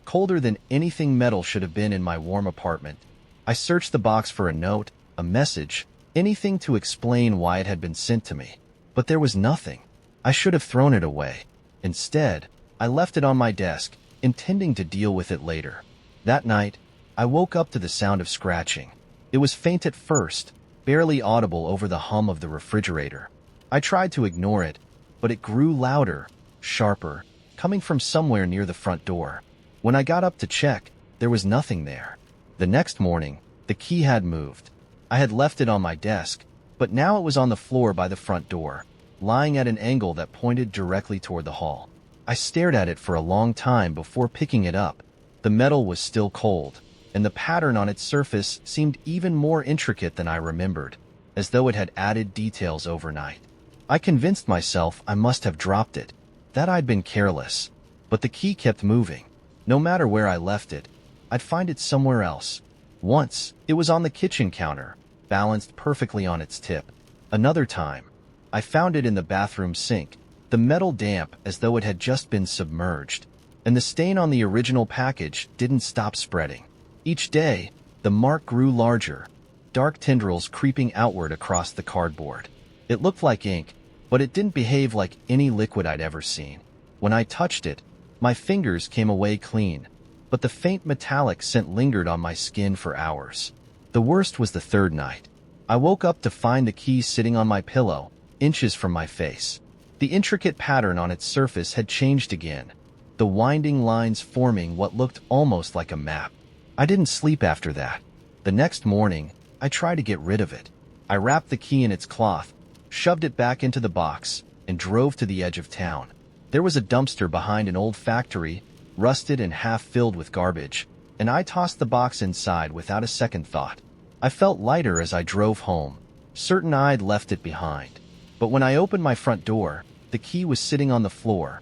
colder than anything metal should have been in my warm apartment. I searched the box for a note, a message, anything to explain why it had been sent to me. But there was nothing. I should have thrown it away. Instead, I left it on my desk, intending to deal with it later. That night, I woke up to the sound of scratching. It was faint at first, barely audible over the hum of the refrigerator. I tried to ignore it, but it grew louder, sharper, coming from somewhere near the front door. When I got up to check, there was nothing there. The next morning, the key had moved. I had left it on my desk, but now it was on the floor by the front door, lying at an angle that pointed directly toward the hall. I stared at it for a long time before picking it up. The metal was still cold, and the pattern on its surface seemed even more intricate than I remembered, as though it had added details overnight. I convinced myself I must have dropped it, that I'd been careless, but the key kept moving. No matter where I left it, I'd find it somewhere else. Once, it was on the kitchen counter, balanced perfectly on its tip. Another time, I found it in the bathroom sink, the metal damp as though it had just been submerged, and the stain on the original package didn't stop spreading. Each day, the mark grew larger, dark tendrils creeping outward across the cardboard. It looked like ink, but it didn't behave like any liquid I'd ever seen. When I touched it, my fingers came away clean, but the faint metallic scent lingered on my skin for hours. The worst was the third night. I woke up to find the key sitting on my pillow, inches from my face. The intricate pattern on its surface had changed again, the winding lines forming what looked almost like a map. I didn't sleep after that. The next morning, I tried to get rid of it. I wrapped the key in its cloth, shoved it back into the box, and drove to the edge of town. There was a dumpster behind an old factory, rusted and half filled with garbage, and I tossed the box inside without a second thought. I felt lighter as I drove home, certain I'd left it behind. But when I opened my front door, the key was sitting on the floor,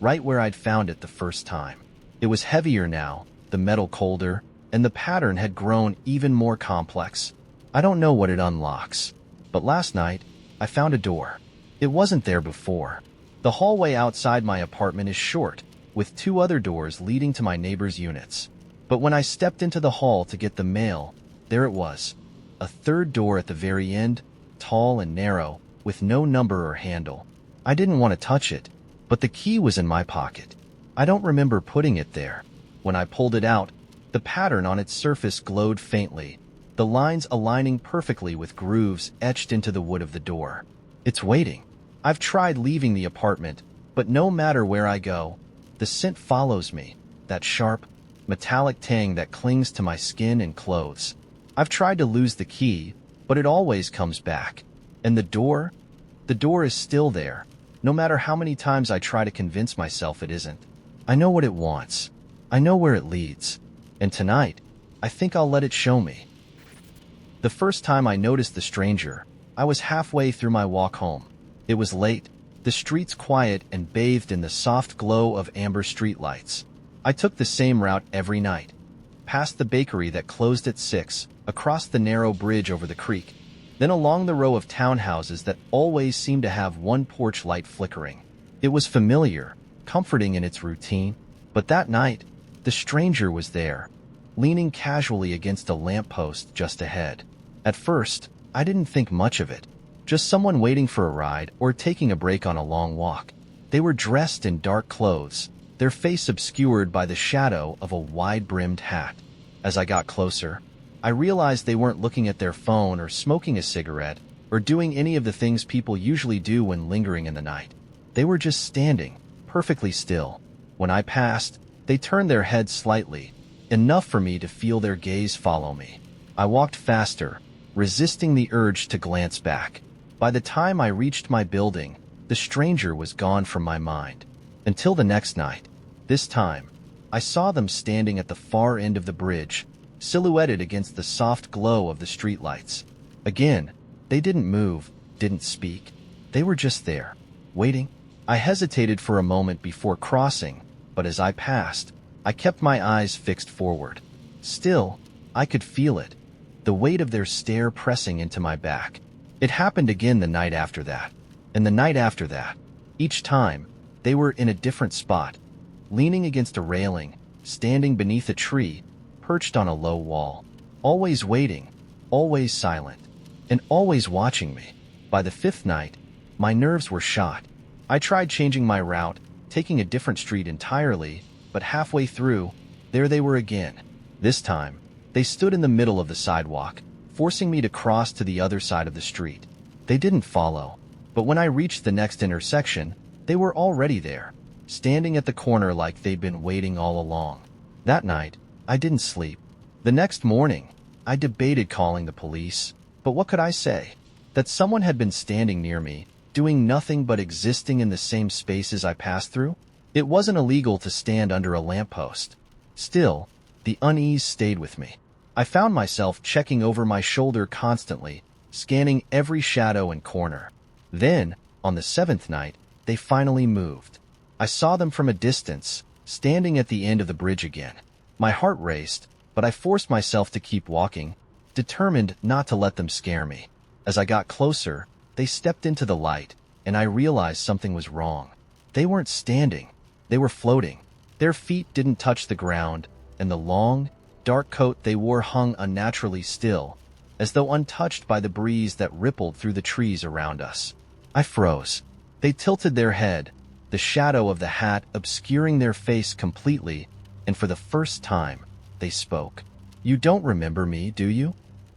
right where I'd found it the first time. It was heavier now, the metal colder, and the pattern had grown even more complex. I don't know what it unlocks, but last night, I found a door. It wasn't there before. The hallway outside my apartment is short, with 2 other doors leading to my neighbor's units. But when I stepped into the hall to get the mail, there it was. A 3rd door at the very end, tall and narrow, with no number or handle. I didn't want to touch it, but the key was in my pocket. I don't remember putting it there. When I pulled it out, the pattern on its surface glowed faintly, the lines aligning perfectly with grooves etched into the wood of the door. It's waiting. I've tried leaving the apartment, but no matter where I go, the scent follows me, that sharp, metallic tang that clings to my skin and clothes. I've tried to lose the key, but it always comes back. And the door is still there, no matter how many times I try to convince myself it isn't. I know what it wants. I know where it leads. And tonight, I think I'll let it show me. The first time I noticed the stranger, I was halfway through my walk home. It was late, the streets quiet and bathed in the soft glow of amber streetlights. I took the same route every night, past the bakery that closed at 6, across the narrow bridge over the creek, then along the row of townhouses that always seemed to have one porch light flickering. It was familiar, comforting in its routine, but that night, the stranger was there, leaning casually against a lamppost just ahead. At first, I didn't think much of it. Just someone waiting for a ride or taking a break on a long walk. They were dressed in dark clothes, their face obscured by the shadow of a wide-brimmed hat. As I got closer, I realized they weren't looking at their phone or smoking a cigarette or doing any of the things people usually do when lingering in the night. They were just standing, perfectly still. When I passed, they turned their heads slightly, enough for me to feel their gaze follow me. I walked faster, resisting the urge to glance back. By the time I reached my building, the stranger was gone from my mind. Until the next night. This time, I saw them standing at the far end of the bridge, silhouetted against the soft glow of the streetlights. Again, they didn't move, didn't speak. They were just there, waiting. I hesitated for a moment before crossing, but as I passed, I kept my eyes fixed forward. Still, I could feel it, the weight of their stare pressing into my back. It happened again the night after that, and the night after that. Each time, they were in a different spot, leaning against a railing, standing beneath a tree, perched on a low wall, always waiting, always silent, and always watching me. By the 5th night, my nerves were shot. I tried changing my route, taking a different street entirely, but halfway through, there they were again. This time, they stood in the middle of the sidewalk, forcing me to cross to the other side of the street. They didn't follow, but when I reached the next intersection, they were already there, standing at the corner like they'd been waiting all along. That night, I didn't sleep. The next morning, I debated calling the police, but what could I say? That someone had been standing near me, doing nothing but existing in the same spaces I passed through? It wasn't illegal to stand under a lamppost. Still, the unease stayed with me. I found myself checking over my shoulder constantly, scanning every shadow and corner. Then, on the 7th night, they finally moved. I saw them from a distance, standing at the end of the bridge again. My heart raced, but I forced myself to keep walking, determined not to let them scare me. As I got closer, they stepped into the light, and I realized something was wrong. They weren't standing. They were floating. Their feet didn't touch the ground, and the long, dark coat they wore hung unnaturally still, as though untouched by the breeze that rippled through the trees around us. I froze. They tilted their head, the shadow of the hat obscuring their face completely, and for the first time, they spoke. "You don't remember me, do you?"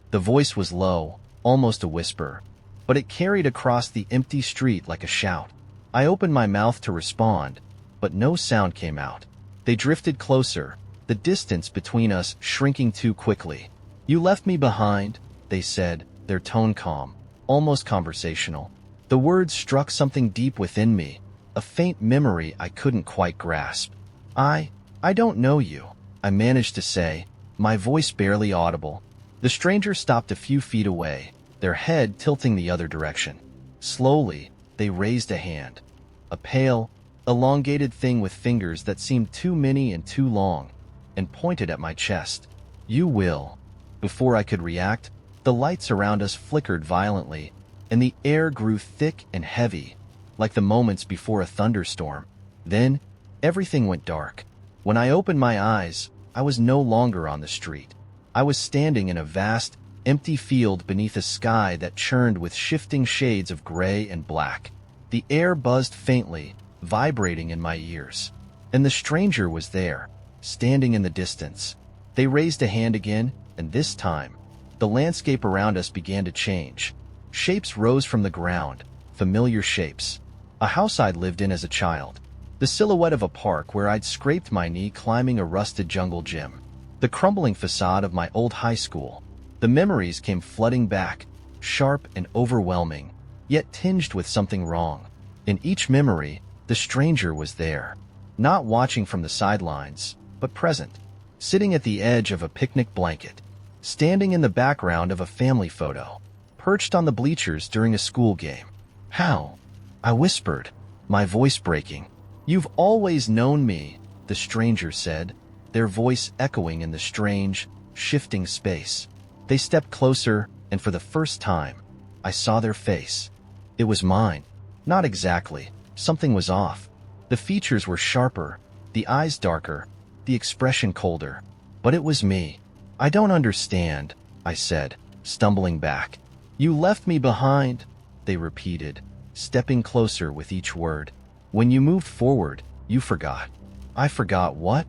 The voice was low, almost a whisper, but it carried across the empty street like a shout. I opened my mouth to respond, but no sound came out. They drifted closer, the distance between us shrinking too quickly. "You left me behind," they said, their tone calm, almost conversational. The words struck something deep within me, a faint memory I couldn't quite grasp. I don't know you," I managed to say, my voice barely audible. The stranger stopped a few feet away, their head tilting the other direction. Slowly, they raised a hand. A pale, elongated thing with fingers that seemed too many and too long, and pointed at my chest. "You will." Before I could react, the lights around us flickered violently, and the air grew thick and heavy, like the moments before a thunderstorm. Then, everything went dark. When I opened my eyes, I was no longer on the street. I was standing in a vast, empty field beneath a sky that churned with shifting shades of gray and black. The air buzzed faintly, vibrating in my ears. And the stranger was there, standing in the distance. They raised a hand again, and this time, the landscape around us began to change. Shapes rose from the ground, familiar shapes. A house I'd lived in as a child. The silhouette of a park where I'd scraped my knee climbing a rusted jungle gym. The crumbling facade of my old high school. The memories came flooding back, sharp and overwhelming, yet tinged with something wrong. In each memory, the stranger was there, not watching from the sidelines, but present, sitting at the edge of a picnic blanket, standing in the background of a family photo, perched on the bleachers during a school game. "How?" I whispered, my voice breaking. "You've always known me," the stranger said, their voice echoing in the strange, shifting space. They stepped closer, and for the first time, I saw their face. It was mine. Not exactly. Something was off. The features were sharper, the eyes darker, the expression colder. But it was me. "I don't understand," I said, stumbling back. "You left me behind," they repeated, stepping closer with each word. "When you moved forward, you forgot." "I forgot what?"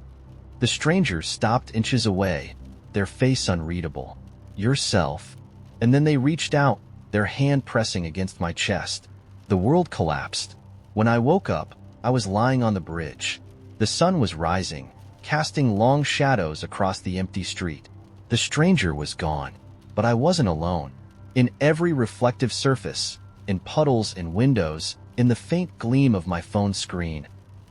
The stranger stopped inches away, their face unreadable. "Yourself." And then they reached out, their hand pressing against my chest. The world collapsed. When I woke up, I was lying on the bridge. The sun was rising, casting long shadows across the empty street. The stranger was gone, but I wasn't alone. In every reflective surface, in puddles and windows, in the faint gleam of my phone screen,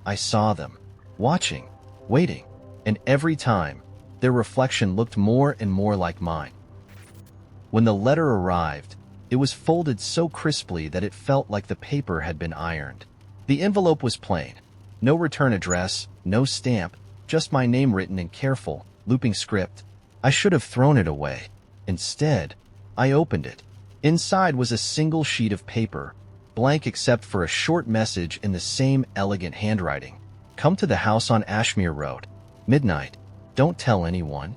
I saw them, watching, waiting, and every time, their reflection looked more and more like mine. When the letter arrived, it was folded so crisply that it felt like the paper had been ironed. The envelope was plain. No return address, no stamp, just my name written in careful, looping script. I should have thrown it away. Instead, I opened it. Inside was a single sheet of paper, blank except for a short message in the same elegant handwriting. "Come to the house on Ashmere Road. Midnight. Don't tell anyone."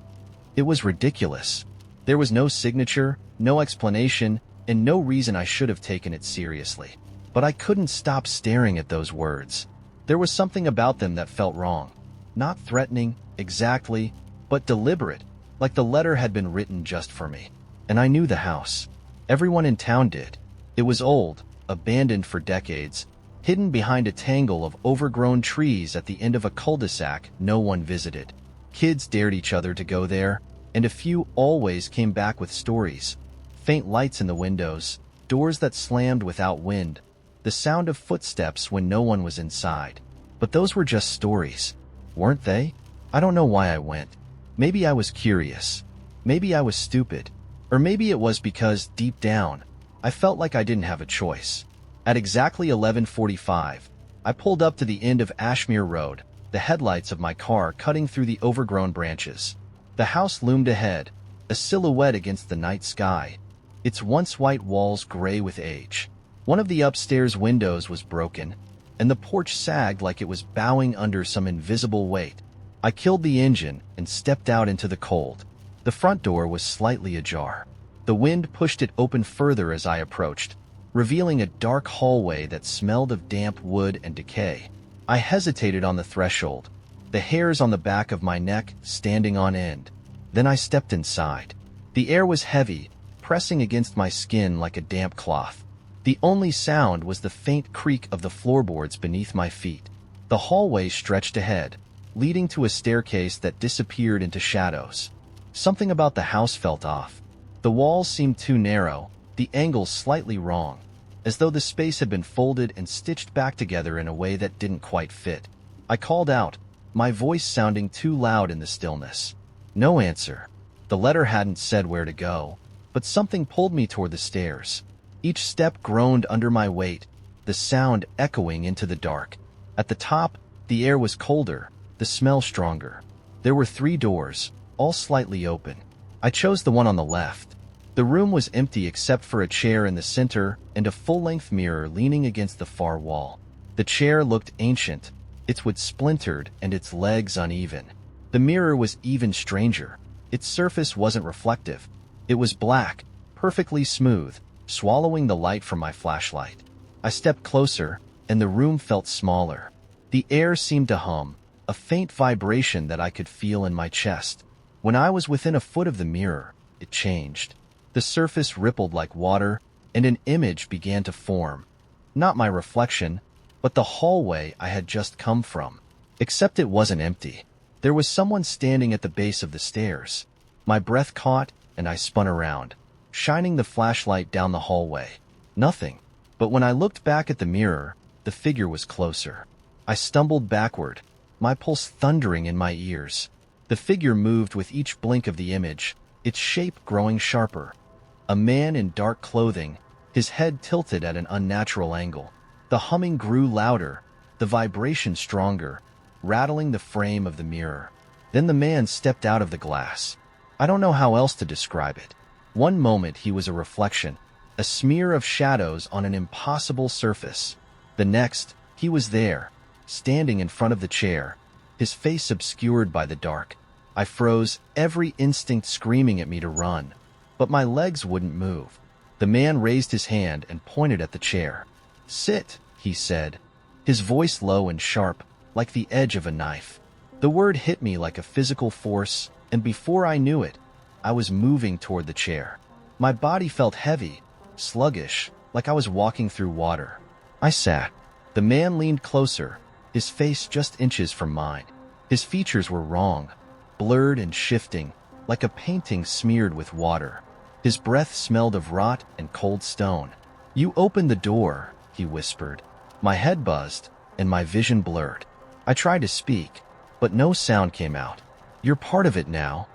It was ridiculous. There was no signature, no explanation, and no reason I should have taken it seriously. But I couldn't stop staring at those words. There was something about them that felt wrong. Not threatening, exactly, but deliberate, like the letter had been written just for me. And I knew the house. Everyone in town did. It was old, abandoned for decades, hidden behind a tangle of overgrown trees at the end of a cul-de-sac no one visited. Kids dared each other to go there, and a few always came back with stories. Faint lights in the windows, doors that slammed without wind, the sound of footsteps when no one was inside. But those were just stories, weren't they? I don't know why I went. Maybe I was curious. Maybe I was stupid. Or maybe it was because, deep down, I felt like I didn't have a choice. At exactly 11:45, I pulled up to the end of Ashmere Road, the headlights of my car cutting through the overgrown branches. The house loomed ahead, a silhouette against the night sky, its once white walls gray with age. One of the upstairs windows was broken, and the porch sagged like it was bowing under some invisible weight. I killed the engine and stepped out into the cold. The front door was slightly ajar. The wind pushed it open further as I approached, revealing a dark hallway that smelled of damp wood and decay. I hesitated on the threshold, the hairs on the back of my neck standing on end. Then I stepped inside. The air was heavy, pressing against my skin like a damp cloth. The only sound was the faint creak of the floorboards beneath my feet. The hallway stretched ahead, leading to a staircase that disappeared into shadows. Something about the house felt off. The walls seemed too narrow, the angles slightly wrong, as though the space had been folded and stitched back together in a way that didn't quite fit. I called out, my voice sounding too loud in the stillness. No answer. The letter hadn't said where to go, but something pulled me toward the stairs. Each step groaned under my weight, the sound echoing into the dark. At the top, the air was colder, the smell stronger. There were 3 doors, all slightly open. I chose the one on the left. The room was empty except for a chair in the center and a full-length mirror leaning against the far wall. The chair looked ancient, its wood splintered and its legs uneven. The mirror was even stranger. Its surface wasn't reflective. It was black, perfectly smooth, swallowing the light from my flashlight. I stepped closer, and the room felt smaller. The air seemed to hum, a faint vibration that I could feel in my chest. When I was within a foot of the mirror, it changed. The surface rippled like water, and an image began to form. Not my reflection, but the hallway I had just come from. Except it wasn't empty. There was someone standing at the base of the stairs. My breath caught, and I spun around, shining the flashlight down the hallway. Nothing. But when I looked back at the mirror, the figure was closer. I stumbled backward, my pulse thundering in my ears. The figure moved with each blink of the image, its shape growing sharper. A man in dark clothing, his head tilted at an unnatural angle. The humming grew louder, the vibration stronger, rattling the frame of the mirror. Then the man stepped out of the glass. I don't know how else to describe it. One moment he was a reflection, a smear of shadows on an impossible surface. The next, he was there, standing in front of the chair, his face obscured by the dark. I froze, every instinct screaming at me to run. But my legs wouldn't move. The man raised his hand and pointed at the chair. "Sit," he said, his voice low and sharp, like the edge of a knife. The word hit me like a physical force, and before I knew it, I was moving toward the chair. My body felt heavy, sluggish, like I was walking through water. I sat. The man leaned closer, his face just inches from mine. His features were wrong, blurred and shifting, like a painting smeared with water. His breath smelled of rot and cold stone. "You opened the door," he whispered. My head buzzed, and my vision blurred. I tried to speak, but no sound came out. "You're part of it now."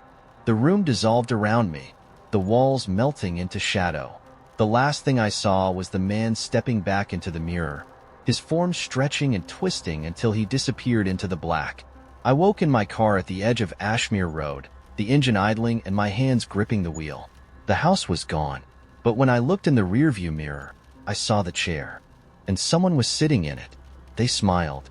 The room dissolved around me, the walls melting into shadow. The last thing I saw was the man stepping back into the mirror, his form stretching and twisting until he disappeared into the black. I woke in my car at the edge of Ashmere Road, the engine idling and my hands gripping the wheel. The house was gone, but when I looked in the rearview mirror, I saw the chair, and someone was sitting in it. They smiled.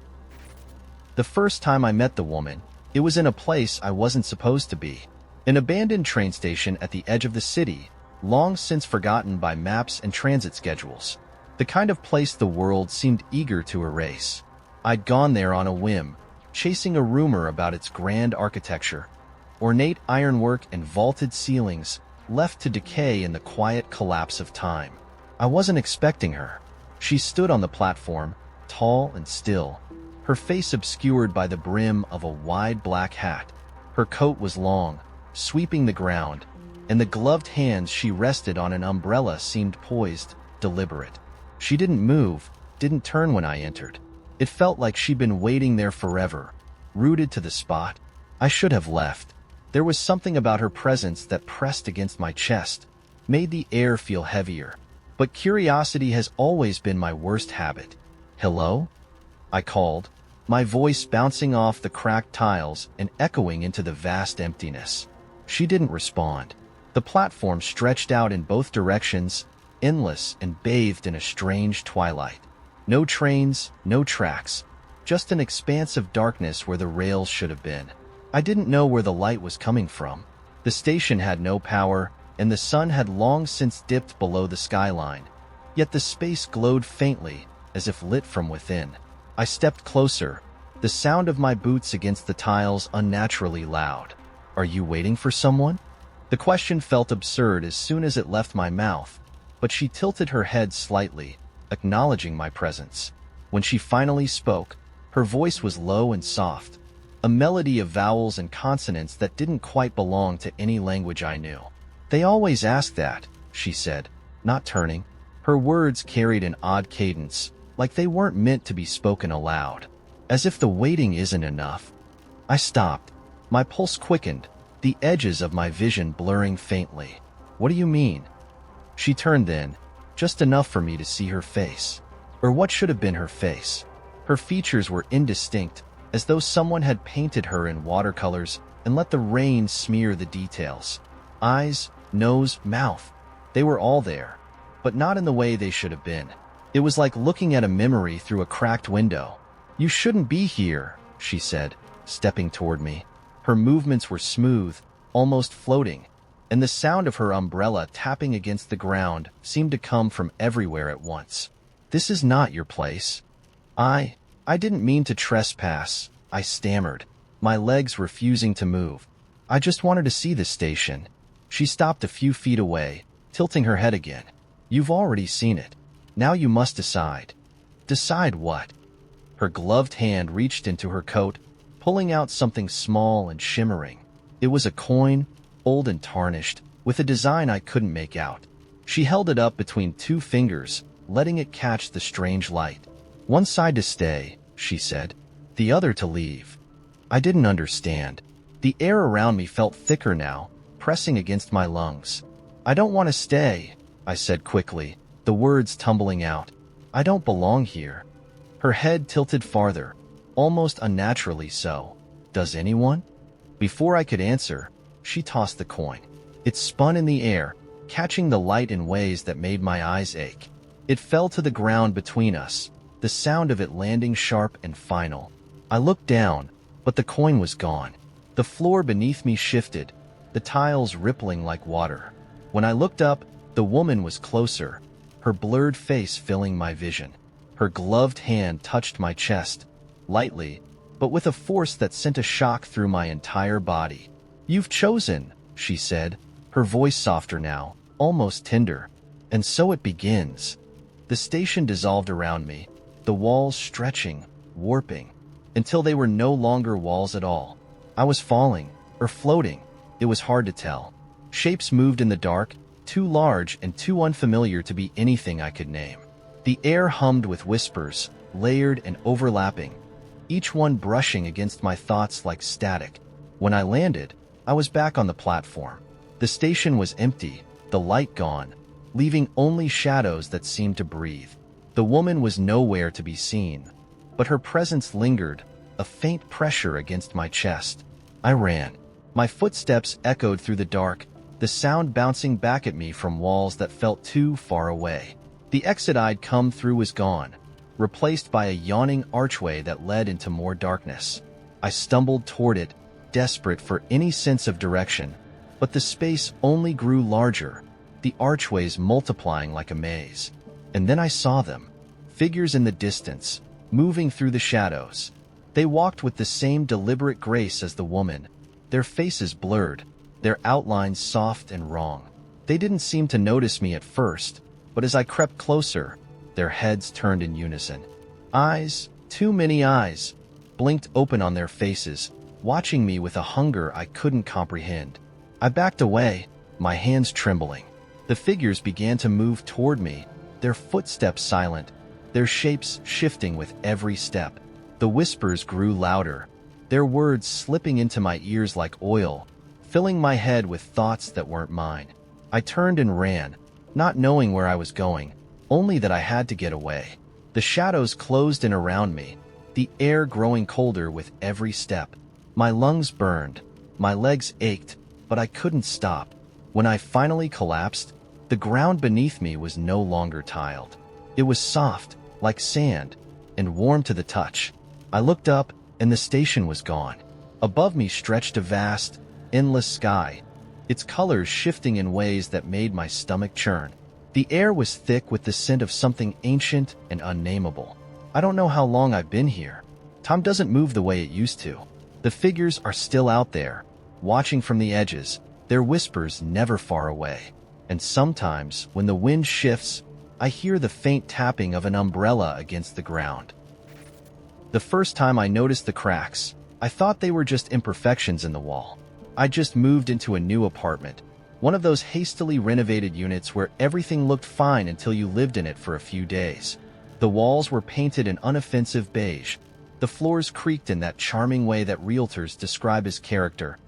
The first time I met the woman, it was in a place I wasn't supposed to be. An abandoned train station at the edge of the city, long since forgotten by maps and transit schedules. The kind of place the world seemed eager to erase. I'd gone there on a whim, chasing a rumor about its grand architecture, ornate ironwork and vaulted ceilings left to decay in the quiet collapse of time. I wasn't expecting her. She stood on the platform, tall and still, her face obscured by the brim of a wide black hat. Her coat was long, sweeping the ground, and the gloved hands she rested on an umbrella seemed poised, deliberate. She didn't move, didn't turn when I entered. It felt like she'd been waiting there forever, rooted to the spot. I should have left. There was something about her presence that pressed against my chest, made the air feel heavier. But curiosity has always been my worst habit. "Hello?" I called, my voice bouncing off the cracked tiles and echoing into the vast emptiness. She didn't respond. The platform stretched out in both directions, endless and bathed in a strange twilight. No trains, no tracks, just an expanse of darkness where the rails should have been. I didn't know where the light was coming from. The station had no power, and the sun had long since dipped below the skyline. Yet the space glowed faintly, as if lit from within. I stepped closer, the sound of my boots against the tiles unnaturally loud. "Are you waiting for someone?" The question felt absurd as soon as it left my mouth, but she tilted her head slightly, acknowledging my presence. When she finally spoke, her voice was low and soft, a melody of vowels and consonants that didn't quite belong to any language I knew. "They always ask that," she said, not turning. Her words carried an odd cadence, like they weren't meant to be spoken aloud. As if the waiting isn't enough. I stopped. My pulse quickened, the edges of my vision blurring faintly. "What do you mean?" She turned then, just enough for me to see her face. Or what should have been her face. Her features were indistinct, as though someone had painted her in watercolors and let the rain smear the details. Eyes, nose, mouth. They were all there, but not in the way they should have been. It was like looking at a memory through a cracked window. "You shouldn't be here," she said, stepping toward me. Her movements were smooth, almost floating, and the sound of her umbrella tapping against the ground seemed to come from everywhere at once. "This is not your place." I didn't mean to trespass," I stammered, my legs refusing to move. "I just wanted to see the station." She stopped a few feet away, tilting her head again. "You've already seen it. Now you must decide." "Decide what?" Her gloved hand reached into her coat, pulling out something small and shimmering. It was a coin, old and tarnished, with a design I couldn't make out. She held it up between two fingers, letting it catch the strange light. "One side to stay," she said, "the other to leave." I didn't understand. The air around me felt thicker now, pressing against my lungs. "I don't want to stay," I said quickly, the words tumbling out. "I don't belong here." Her head tilted farther, almost unnaturally so. "Does anyone?" Before I could answer, she tossed the coin. It spun in the air, catching the light in ways that made my eyes ache. It fell to the ground between us, the sound of it landing sharp and final. I looked down, but the coin was gone. The floor beneath me shifted, the tiles rippling like water. When I looked up, the woman was closer, her blurred face filling my vision. Her gloved hand touched my chest, lightly, but with a force that sent a shock through my entire body. "You've chosen," she said, her voice softer now, almost tender. "And so it begins." The station dissolved around me, the walls stretching, warping, until they were no longer walls at all. I was falling, or floating. It was hard to tell. Shapes moved in the dark, too large and too unfamiliar to be anything I could name. The air hummed with whispers, layered and overlapping, each one brushing against my thoughts like static. When I landed, I was back on the platform. The station was empty, the light gone, leaving only shadows that seemed to breathe. The woman was nowhere to be seen, but her presence lingered, a faint pressure against my chest. I ran. My footsteps echoed through the dark, the sound bouncing back at me from walls that felt too far away. The exit I'd come through was gone, replaced by a yawning archway that led into more darkness. I stumbled toward it, desperate for any sense of direction, but the space only grew larger, the archways multiplying like a maze. And then I saw them, figures in the distance, moving through the shadows. They walked with the same deliberate grace as the woman, their faces blurred, their outlines soft and wrong. They didn't seem to notice me at first, but as I crept closer, their heads turned in unison. Eyes, too many eyes, blinked open on their faces, watching me with a hunger I couldn't comprehend. I backed away, my hands trembling. The figures began to move toward me, their footsteps silent, their shapes shifting with every step. The whispers grew louder, their words slipping into my ears like oil, filling my head with thoughts that weren't mine. I turned and ran, not knowing where I was going, only that I had to get away. The shadows closed in around me, the air growing colder with every step. My lungs burned, my legs ached, but I couldn't stop. When I finally collapsed, the ground beneath me was no longer tiled. It was soft, like sand, and warm to the touch. I looked up, and the station was gone. Above me stretched a vast, endless sky, its colors shifting in ways that made my stomach churn. The air was thick with the scent of something ancient and unnameable. I don't know how long I've been here. Time doesn't move the way it used to. The figures are still out there, watching from the edges, their whispers never far away. And sometimes, when the wind shifts, I hear the faint tapping of an umbrella against the ground. The first time I noticed the cracks, I thought they were just imperfections in the wall. I just moved into a new apartment, one of those hastily renovated units where everything looked fine until you lived in it for a few days. The walls were painted an unoffensive beige. The floors creaked in that charming way that realtors describe as character,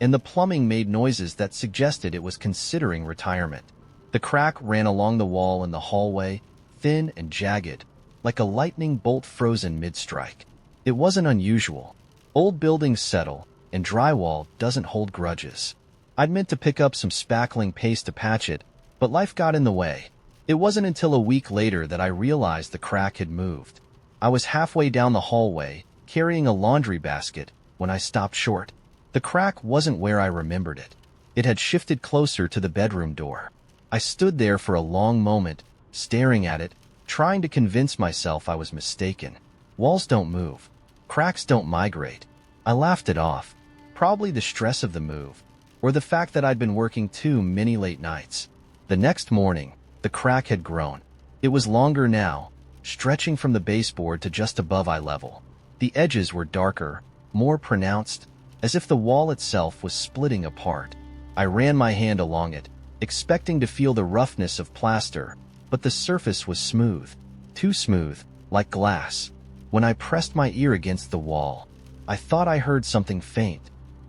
and the plumbing made noises that suggested it was considering retirement. The crack ran along the wall in the hallway, thin and jagged, like a lightning bolt frozen mid-strike. It wasn't unusual. Old buildings settle, and drywall doesn't hold grudges. I'd meant to pick up some spackling paste to patch it, but life got in the way. It wasn't until a week later that I realized the crack had moved. I was halfway down the hallway, carrying a laundry basket, when I stopped short. The crack wasn't where I remembered it. It had shifted closer to the bedroom door. I stood there for a long moment, staring at it, trying to convince myself I was mistaken. Walls don't move. Cracks don't migrate. I laughed it off. Probably the stress of the move, or the fact that I'd been working too many late nights. The next morning, the crack had grown. It was longer now, stretching from the baseboard to just above eye level. The edges were darker, more pronounced, as if the wall itself was splitting apart. I ran my hand along it, expecting to feel the roughness of plaster, but the surface was smooth. Too smooth, like glass. When I pressed my ear against the wall, I thought I heard something faint.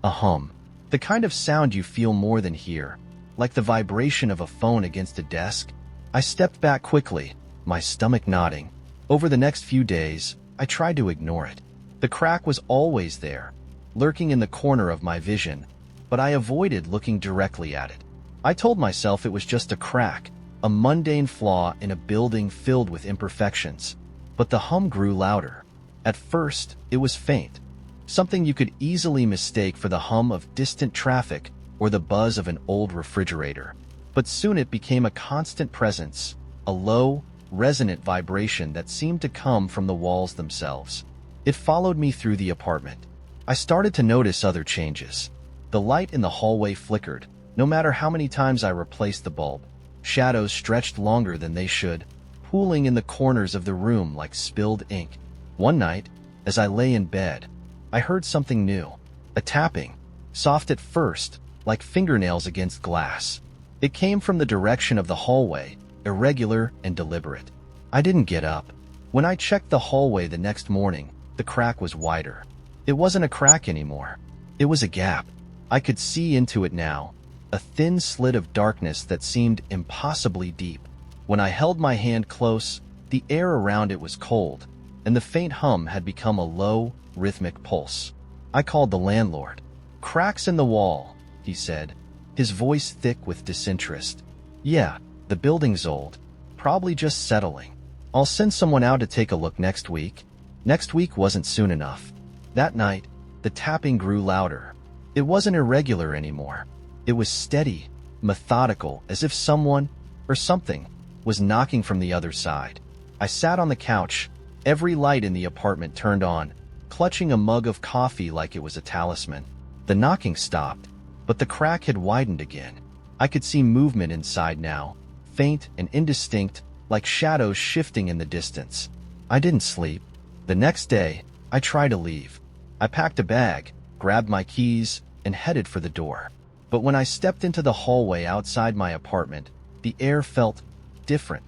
A hum. The kind of sound you feel more than hear, like the vibration of a phone against a desk. I stepped back quickly, my stomach knotting. Over the next few days, I tried to ignore it. The crack was always there, lurking in the corner of my vision, but I avoided looking directly at it. I told myself it was just a crack, a mundane flaw in a building filled with imperfections. But the hum grew louder. At first, it was faint, something you could easily mistake for the hum of distant traffic or the buzz of an old refrigerator. But soon it became a constant presence, a low, resonant vibration that seemed to come from the walls themselves. It followed me through the apartment. I started to notice other changes. The light in the hallway flickered, no matter how many times I replaced the bulb. Shadows stretched longer than they should, pooling in the corners of the room like spilled ink. One night, as I lay in bed, I heard something new. A tapping, soft at first, like fingernails against glass. It came from the direction of the hallway, irregular and deliberate. I didn't get up. When I checked the hallway the next morning, the crack was wider. It wasn't a crack anymore. It was a gap. I could see into it now, a thin slit of darkness that seemed impossibly deep. When I held my hand close, the air around it was cold, and the faint hum had become a low, rhythmic pulse. I called the landlord. "Cracks in the wall," he said, his voice thick with disinterest. "Yeah, the building's old. Probably just settling. I'll send someone out to take a look next week." Next week wasn't soon enough. That night, the tapping grew louder. It wasn't irregular anymore. It was steady, methodical, as if someone, or something, was knocking from the other side. I sat on the couch, every light in the apartment turned on, clutching a mug of coffee like it was a talisman. The knocking stopped, but the crack had widened again. I could see movement inside now, faint and indistinct, like shadows shifting in the distance. I didn't sleep. The next day, I tried to leave. I packed a bag, grabbed my keys, and headed for the door. But when I stepped into the hallway outside my apartment, the air felt different.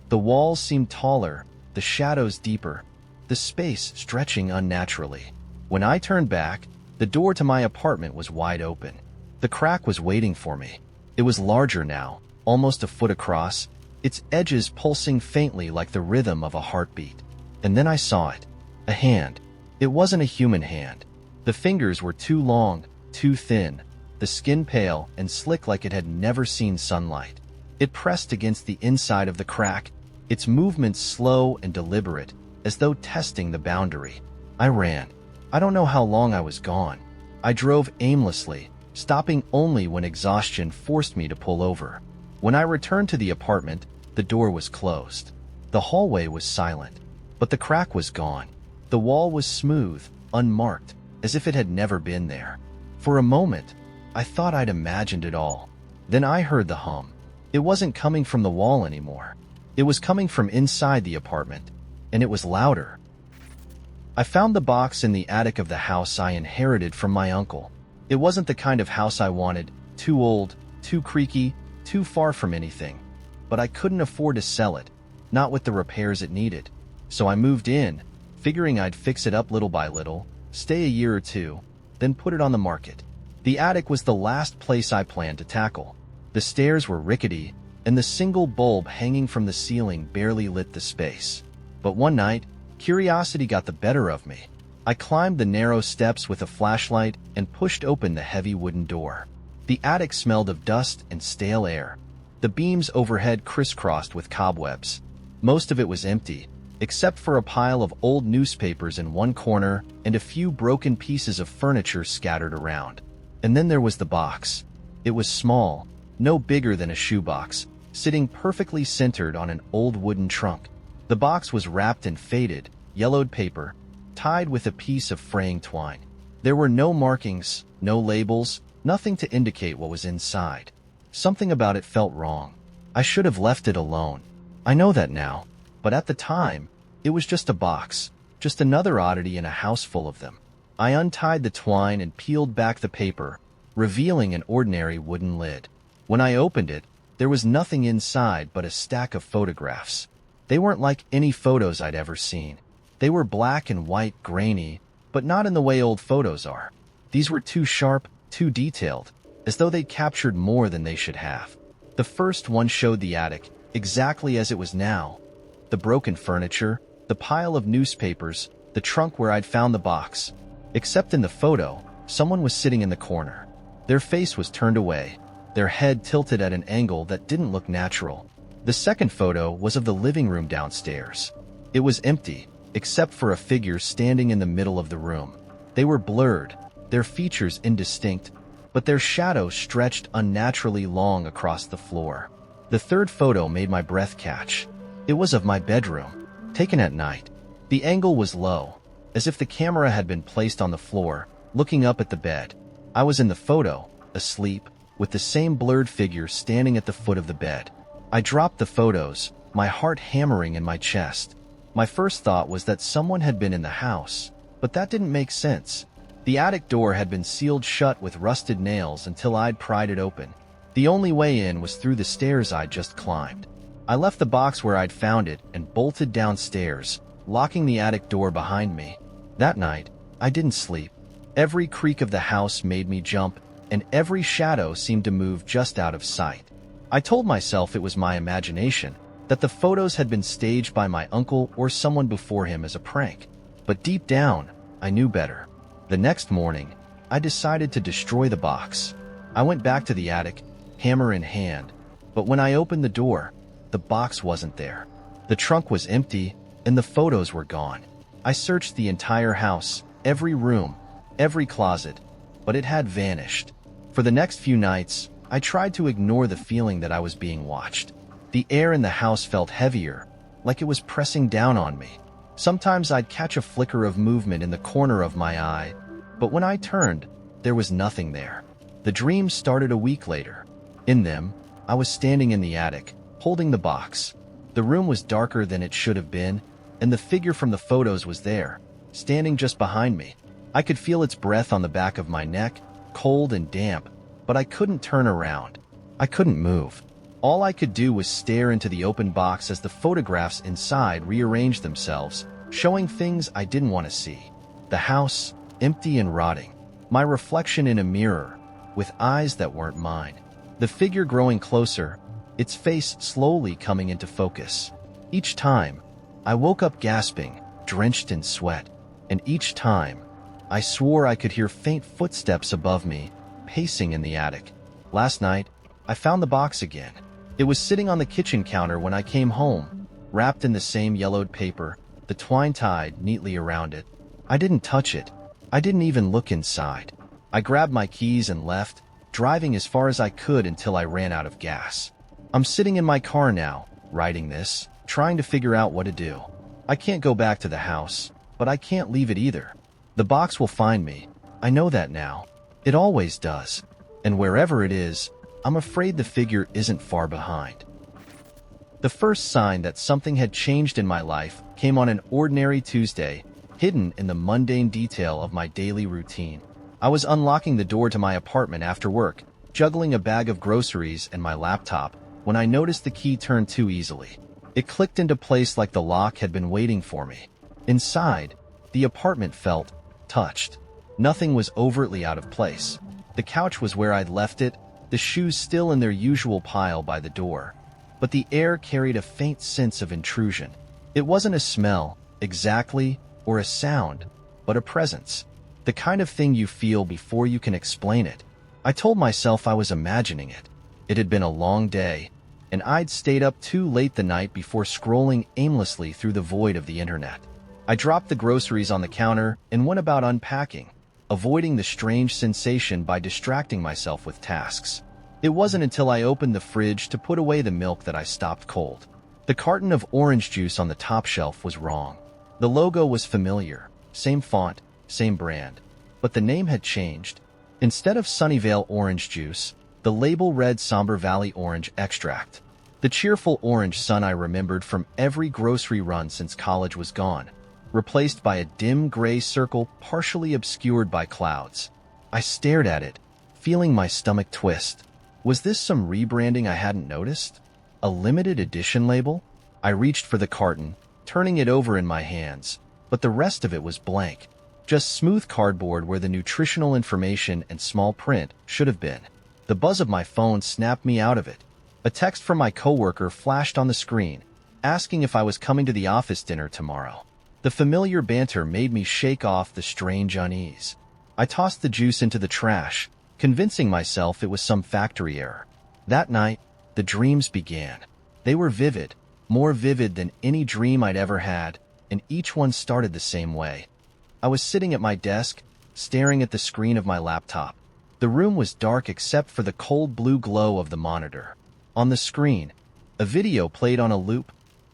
The walls seemed taller, the shadows deeper, the space stretching unnaturally. When I turned back, the door to my apartment was wide open. The crack was waiting for me. It was larger now, almost a foot across, its edges pulsing faintly like the rhythm of a heartbeat. And then I saw it. A hand. It wasn't a human hand. The fingers were too long, too thin, the skin pale and slick like it had never seen sunlight. It pressed against the inside of the crack, its movements slow and deliberate, as though testing the boundary. I ran. I don't know how long I was gone. I drove aimlessly, stopping only when exhaustion forced me to pull over. When I returned to the apartment, the door was closed. The hallway was silent, but the crack was gone. The wall was smooth, unmarked, as if it had never been there. For a moment, I thought I'd imagined it all. Then I heard the hum. It wasn't coming from the wall anymore. It was coming from inside the apartment, and it was louder. I found the box in the attic of the house I inherited from my uncle. It wasn't the kind of house I wanted, too old, too creaky, too far from anything. But I couldn't afford to sell it, not with the repairs it needed. So I moved in, figuring I'd fix it up little by little, stay a year or two, then put it on the market. The attic was the last place I planned to tackle. The stairs were rickety, and the single bulb hanging from the ceiling barely lit the space. But one night, curiosity got the better of me. I climbed the narrow steps with a flashlight and pushed open the heavy wooden door. The attic smelled of dust and stale air. The beams overhead crisscrossed with cobwebs. Most of it was empty, except for a pile of old newspapers in one corner and a few broken pieces of furniture scattered around. And then there was the box. It was small, no bigger than a shoebox, sitting perfectly centered on an old wooden trunk. The box was wrapped in faded, yellowed paper, tied with a piece of fraying twine. There were no markings, no labels, nothing to indicate what was inside. Something about it felt wrong. I should have left it alone. I know that now, but at the time, it was just a box, just another oddity in a house full of them. I untied the twine and peeled back the paper, revealing an ordinary wooden lid. When I opened it, there was nothing inside but a stack of photographs. They weren't like any photos I'd ever seen. They were black and white, grainy, but not in the way old photos are. These were too sharp, too detailed, as though they'd captured more than they should have. The first one showed the attic, exactly as it was now. The broken furniture, the pile of newspapers, the trunk where I'd found the box. Except in the photo, someone was sitting in the corner. Their face was turned away, their head tilted at an angle that didn't look natural. The second photo was of the living room downstairs. It was empty, except for a figure standing in the middle of the room. They were blurred, their features indistinct, but their shadow stretched unnaturally long across the floor. The third photo made my breath catch. It was of my bedroom, taken at night. The angle was low, as if the camera had been placed on the floor, looking up at the bed. I was in the photo, asleep, with the same blurred figure standing at the foot of the bed. I dropped the photos, my heart hammering in my chest. My first thought was that someone had been in the house, but that didn't make sense. The attic door had been sealed shut with rusted nails until I'd pried it open. The only way in was through the stairs I'd just climbed. I left the box where I'd found it and bolted downstairs, locking the attic door behind me. That night, I didn't sleep. Every creak of the house made me jump, and every shadow seemed to move just out of sight. I told myself it was my imagination, that the photos had been staged by my uncle or someone before him as a prank. But deep down, I knew better. The next morning, I decided to destroy the box. I went back to the attic, hammer in hand, but when I opened the door, the box wasn't there. The trunk was empty, and the photos were gone. I searched the entire house, every room, every closet, but it had vanished. For the next few nights, I tried to ignore the feeling that I was being watched. The air in the house felt heavier, like it was pressing down on me. Sometimes I'd catch a flicker of movement in the corner of my eye, but when I turned, there was nothing there. The dreams started a week later. In them, I was standing in the attic, holding the box. The room was darker than it should have been, and the figure from the photos was there, standing just behind me. I could feel its breath on the back of my neck, cold and damp, but I couldn't turn around. I couldn't move. All I could do was stare into the open box as the photographs inside rearranged themselves, showing things I didn't want to see. The house, empty and rotting. My reflection in a mirror, with eyes that weren't mine. The figure growing closer, its face slowly coming into focus. Each time, I woke up gasping, drenched in sweat. And each time, I swore I could hear faint footsteps above me, pacing in the attic. Last night, I found the box again. It was sitting on the kitchen counter when I came home, wrapped in the same yellowed paper, the twine tied neatly around it. I didn't touch it. I didn't even look inside. I grabbed my keys and left, driving as far as I could until I ran out of gas. I'm sitting in my car now, writing this, trying to figure out what to do. I can't go back to the house, but I can't leave it either. The box will find me. I know that now. It always does. And wherever it is, I'm afraid the figure isn't far behind. The first sign that something had changed in my life came on an ordinary Tuesday, hidden in the mundane detail of my daily routine. I was unlocking the door to my apartment after work, juggling a bag of groceries and my laptop, when I noticed the key turned too easily. It clicked into place like the lock had been waiting for me. Inside, the apartment felt touched. Nothing was overtly out of place. The couch was where I'd left it, the shoes still in their usual pile by the door. But the air carried a faint sense of intrusion. It wasn't a smell, exactly, or a sound, but a presence. The kind of thing you feel before you can explain it. I told myself I was imagining it. It had been a long day, and I'd stayed up too late the night before scrolling aimlessly through the void of the internet. I dropped the groceries on the counter and went about unpacking, avoiding the strange sensation by distracting myself with tasks. It wasn't until I opened the fridge to put away the milk that I stopped cold. The carton of orange juice on the top shelf was wrong. The logo was familiar, same font, same brand, but the name had changed. Instead of Sunnyvale orange juice, the label read Somber Valley Orange Extract. The cheerful orange sun I remembered from every grocery run since college was gone, replaced by a dim gray circle partially obscured by clouds. I stared at it, feeling my stomach twist. Was this some rebranding I hadn't noticed? A limited edition label? I reached for the carton, turning it over in my hands, but the rest of it was blank. Just smooth cardboard where the nutritional information and small print should have been. The buzz of my phone snapped me out of it. A text from my coworker flashed on the screen, asking if I was coming to the office dinner tomorrow. The familiar banter made me shake off the strange unease. I tossed the juice into the trash, convincing myself it was some factory error. That night, the dreams began. They were vivid, more vivid than any dream I'd ever had, and each one started the same way. I was sitting at my desk, staring at the screen of my laptop. The room was dark except for the cold blue glow of the monitor. On the screen, a video played on a loop.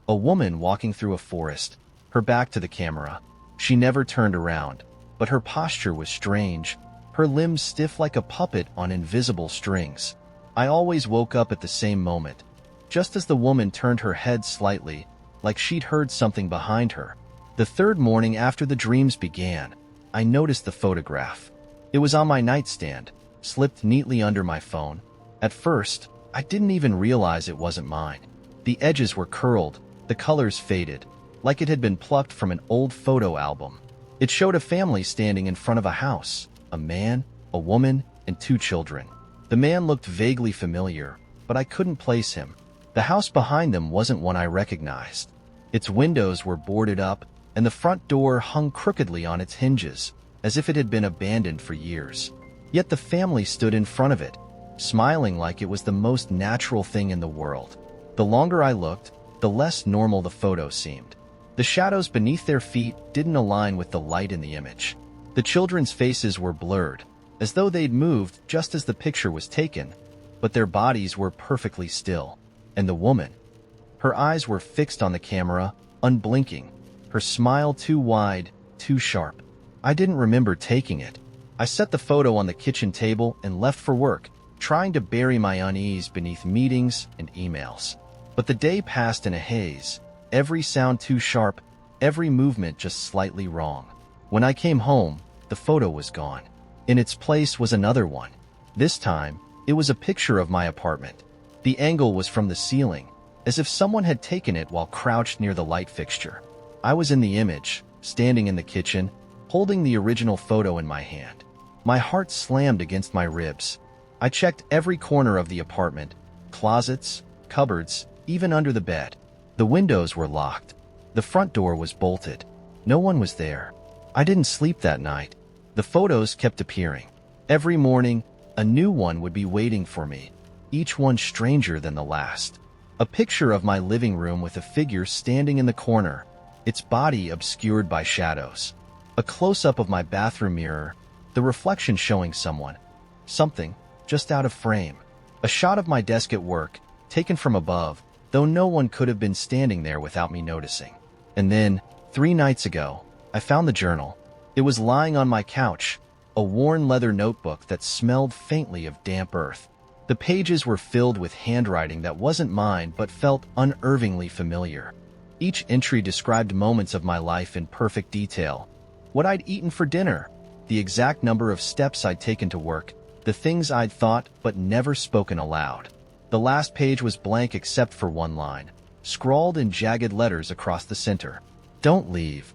A woman walking through a forest, her back to the camera. She never turned around, but her posture was strange, her limbs stiff like a puppet on invisible strings. I always woke up at the same moment, just as the woman turned her head slightly, like she'd heard something behind her. The third morning after the dreams began, I noticed the photograph. It was on my nightstand, slipped neatly under my phone. At first, I didn't even realize it wasn't mine. The edges were curled, the colors faded, like it had been plucked from an old photo album. It showed a family standing in front of a house, a man, a woman, and 2 children. The man looked vaguely familiar, but I couldn't place him. The house behind them wasn't one I recognized. Its windows were boarded up, and the front door hung crookedly on its hinges, as if it had been abandoned for years. Yet the family stood in front of it, smiling like it was the most natural thing in the world. The longer I looked, the less normal the photo seemed. The shadows beneath their feet didn't align with the light in the image. The children's faces were blurred, as though they'd moved just as the picture was taken, but their bodies were perfectly still. And the woman, her eyes were fixed on the camera, unblinking, her smile too wide, too sharp. I didn't remember taking it. I set the photo on the kitchen table and left for work, trying to bury my unease beneath meetings and emails. But the day passed in a haze, every sound too sharp, every movement just slightly wrong. When I came home, the photo was gone. In its place was another one. This time, it was a picture of my apartment. The angle was from the ceiling, as if someone had taken it while crouched near the light fixture. I was in the image, standing in the kitchen, holding the original photo in my hand. My heart slammed against my ribs. I checked every corner of the apartment, closets, cupboards, even under the bed. The windows were locked. The front door was bolted. No one was there. I didn't sleep that night. The photos kept appearing. Every morning, a new one would be waiting for me, each one stranger than the last. A picture of my living room with a figure standing in the corner, its body obscured by shadows. A close-up of my bathroom mirror, the reflection showing someone, something, just out of frame. A shot of my desk at work, taken from above, though no one could have been standing there without me noticing. And then, 3 nights ago, I found the journal. It was lying on my couch, a worn leather notebook that smelled faintly of damp earth. The pages were filled with handwriting that wasn't mine but felt unnervingly familiar. Each entry described moments of my life in perfect detail. What I'd eaten for dinner, the exact number of steps I'd taken to work, the things I'd thought but never spoken aloud. The last page was blank except for one line, scrawled in jagged letters across the center. Don't leave.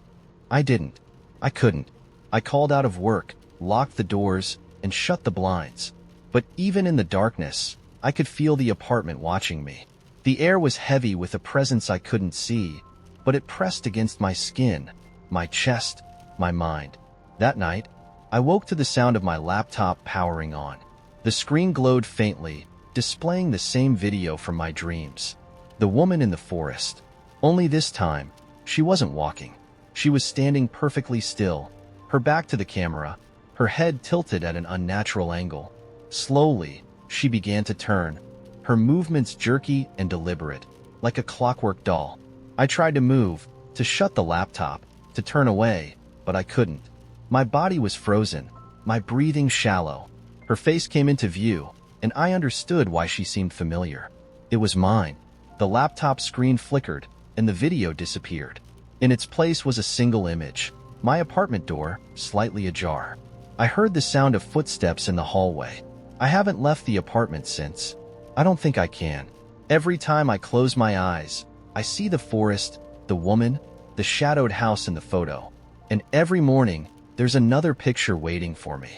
I didn't. I couldn't. I called out of work, locked the doors, and shut the blinds. But even in the darkness, I could feel the apartment watching me. The air was heavy with a presence I couldn't see, but it pressed against my skin, my chest, my mind. That night, I woke to the sound of my laptop powering on. The screen glowed faintly, displaying the same video from my dreams. The woman in the forest. Only this time, she wasn't walking. She was standing perfectly still, her back to the camera, her head tilted at an unnatural angle. Slowly, she began to turn, her movements jerky and deliberate, like a clockwork doll. I tried to move, to shut the laptop, to turn away, but I couldn't. My body was frozen, my breathing shallow. Her face came into view, and I understood why she seemed familiar. It was mine. The laptop screen flickered, and the video disappeared. In its place was a single image, my apartment door, slightly ajar. I heard the sound of footsteps in the hallway. I haven't left the apartment since. I don't think I can. Every time I close my eyes, I see the forest, the woman, the shadowed house in the photo. And every morning, there's another picture waiting for me.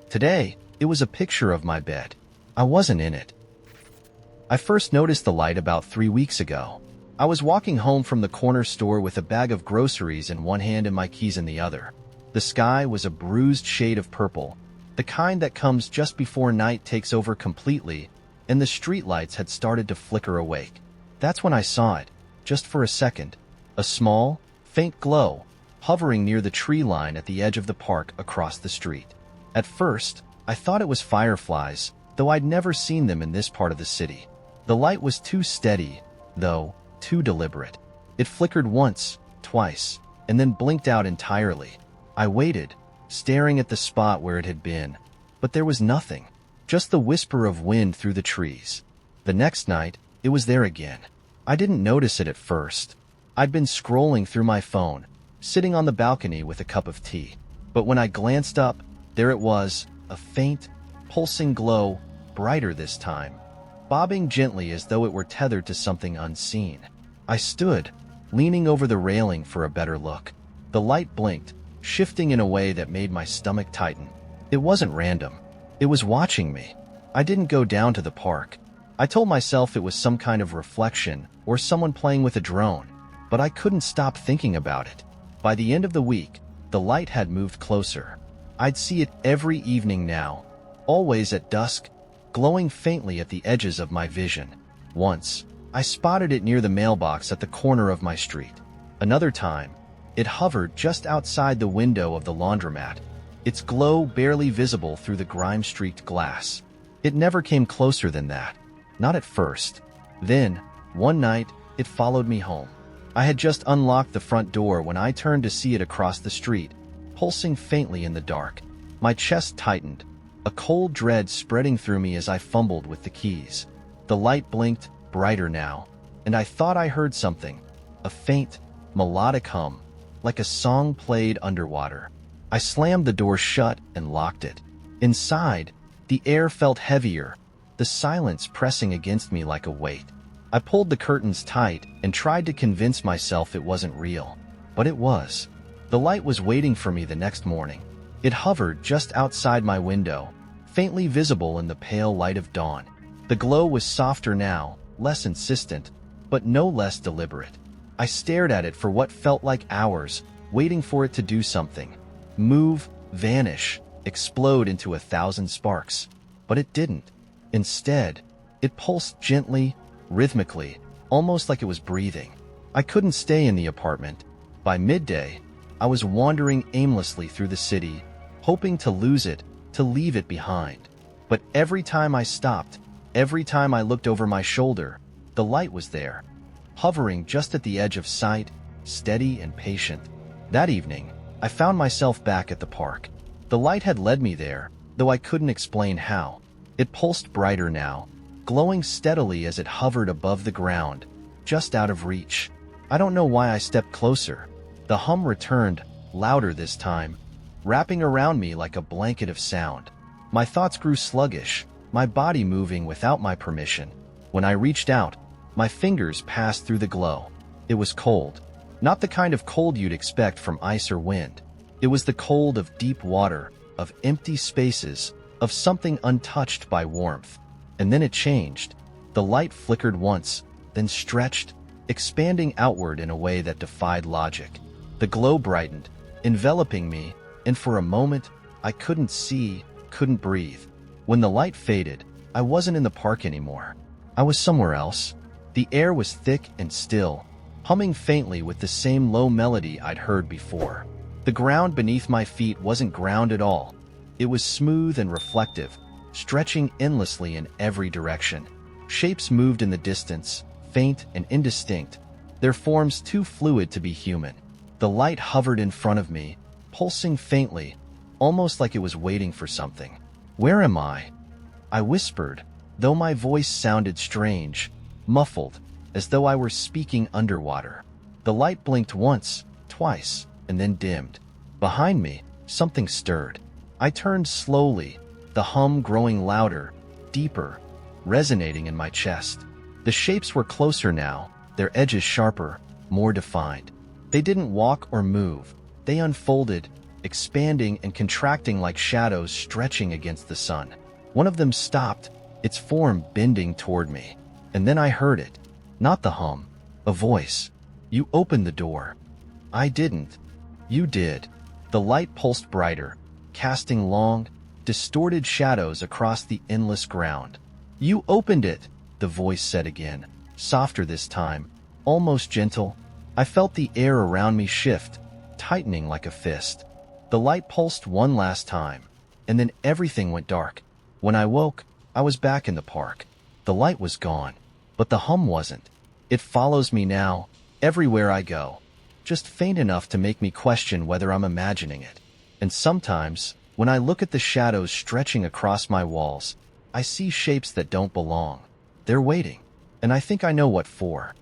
Today, it was a picture of my bed. I wasn't in it. I first noticed the light about 3 weeks ago. I was walking home from the corner store with a bag of groceries in one hand and my keys in the other. The sky was a bruised shade of purple, the kind that comes just before night takes over completely, and the streetlights had started to flicker awake. That's when I saw it, just for a second, a small, faint glow, hovering near the tree line at the edge of the park across the street. At first, I thought it was fireflies, though I'd never seen them in this part of the city. The light was too steady, though, too deliberate. It flickered once, twice, and then blinked out entirely. I waited, staring at the spot where it had been, but there was nothing, just the whisper of wind through the trees. The next night, it was there again. I didn't notice it at first. I'd been scrolling through my phone, sitting on the balcony with a cup of tea. But when I glanced up, there it was, a faint, pulsing glow, brighter this time, bobbing gently as though it were tethered to something unseen. I stood, leaning over the railing for a better look. The light blinked, shifting in a way that made my stomach tighten. It wasn't random. It was watching me. I didn't go down to the park. I told myself it was some kind of reflection or someone playing with a drone, but I couldn't stop thinking about it. By the end of the week, the light had moved closer. I'd see it every evening now, always at dusk, glowing faintly at the edges of my vision. Once, I spotted it near the mailbox at the corner of my street. Another time, it hovered just outside the window of the laundromat, its glow barely visible through the grime-streaked glass. It never came closer than that. Not at first. Then, one night, it followed me home. I had just unlocked the front door when I turned to see it across the street, pulsing faintly in the dark. My chest tightened, a cold dread spreading through me as I fumbled with the keys. The light blinked, brighter now, and I thought I heard something, a faint, melodic hum, like a song played underwater. I slammed the door shut and locked it. Inside, the air felt heavier, the silence pressing against me like a weight. I pulled the curtains tight and tried to convince myself it wasn't real. But it was. The light was waiting for me the next morning. It hovered just outside my window, faintly visible in the pale light of dawn. The glow was softer now, less insistent, but no less deliberate. I stared at it for what felt like hours, waiting for it to do something. Move, vanish, explode into 1,000 sparks. But it didn't. Instead, it pulsed gently, rhythmically, almost like it was breathing. I couldn't stay in the apartment. By midday, I was wandering aimlessly through the city, hoping to lose it, to leave it behind. But every time I stopped, every time I looked over my shoulder, the light was there, hovering just at the edge of sight, steady and patient. That evening, I found myself back at the park. The light had led me there, though I couldn't explain how. It pulsed brighter now, glowing steadily as it hovered above the ground, just out of reach. I don't know why I stepped closer. The hum returned, louder this time, wrapping around me like a blanket of sound. My thoughts grew sluggish, my body moving without my permission. When I reached out, my fingers passed through the glow. It was cold. Not the kind of cold you'd expect from ice or wind. It was the cold of deep water, of empty spaces, of something untouched by warmth. And then it changed. The light flickered once, then stretched, expanding outward in a way that defied logic. The glow brightened, enveloping me, and for a moment, I couldn't see, couldn't breathe. When the light faded, I wasn't in the park anymore. I was somewhere else. The air was thick and still, humming faintly with the same low melody I'd heard before. The ground beneath my feet wasn't ground at all. It was smooth and reflective, stretching endlessly in every direction. Shapes moved in the distance, faint and indistinct, their forms too fluid to be human. The light hovered in front of me, pulsing faintly, almost like it was waiting for something. "Where am I?" I whispered, though my voice sounded strange, muffled, as though I were speaking underwater. The light blinked once, twice, and then dimmed. Behind me, something stirred. I turned slowly, the hum growing louder, deeper, resonating in my chest. The shapes were closer now, their edges sharper, more defined. They didn't walk or move. They unfolded, expanding and contracting like shadows stretching against the sun. One of them stopped, its form bending toward me. And then I heard it. Not the hum. A voice. "You opened the door." I didn't. You did. The light pulsed brighter, casting long, distorted shadows across the endless ground. "You opened it," the voice said again, softer this time, almost gentle. I felt the air around me shift, tightening like a fist. The light pulsed one last time, and then everything went dark. When I woke, I was back in the park. The light was gone, but the hum wasn't. It follows me now, everywhere I go, just faint enough to make me question whether I'm imagining it. And sometimes, when I look at the shadows stretching across my walls, I see shapes that don't belong. They're waiting, and I think I know what for.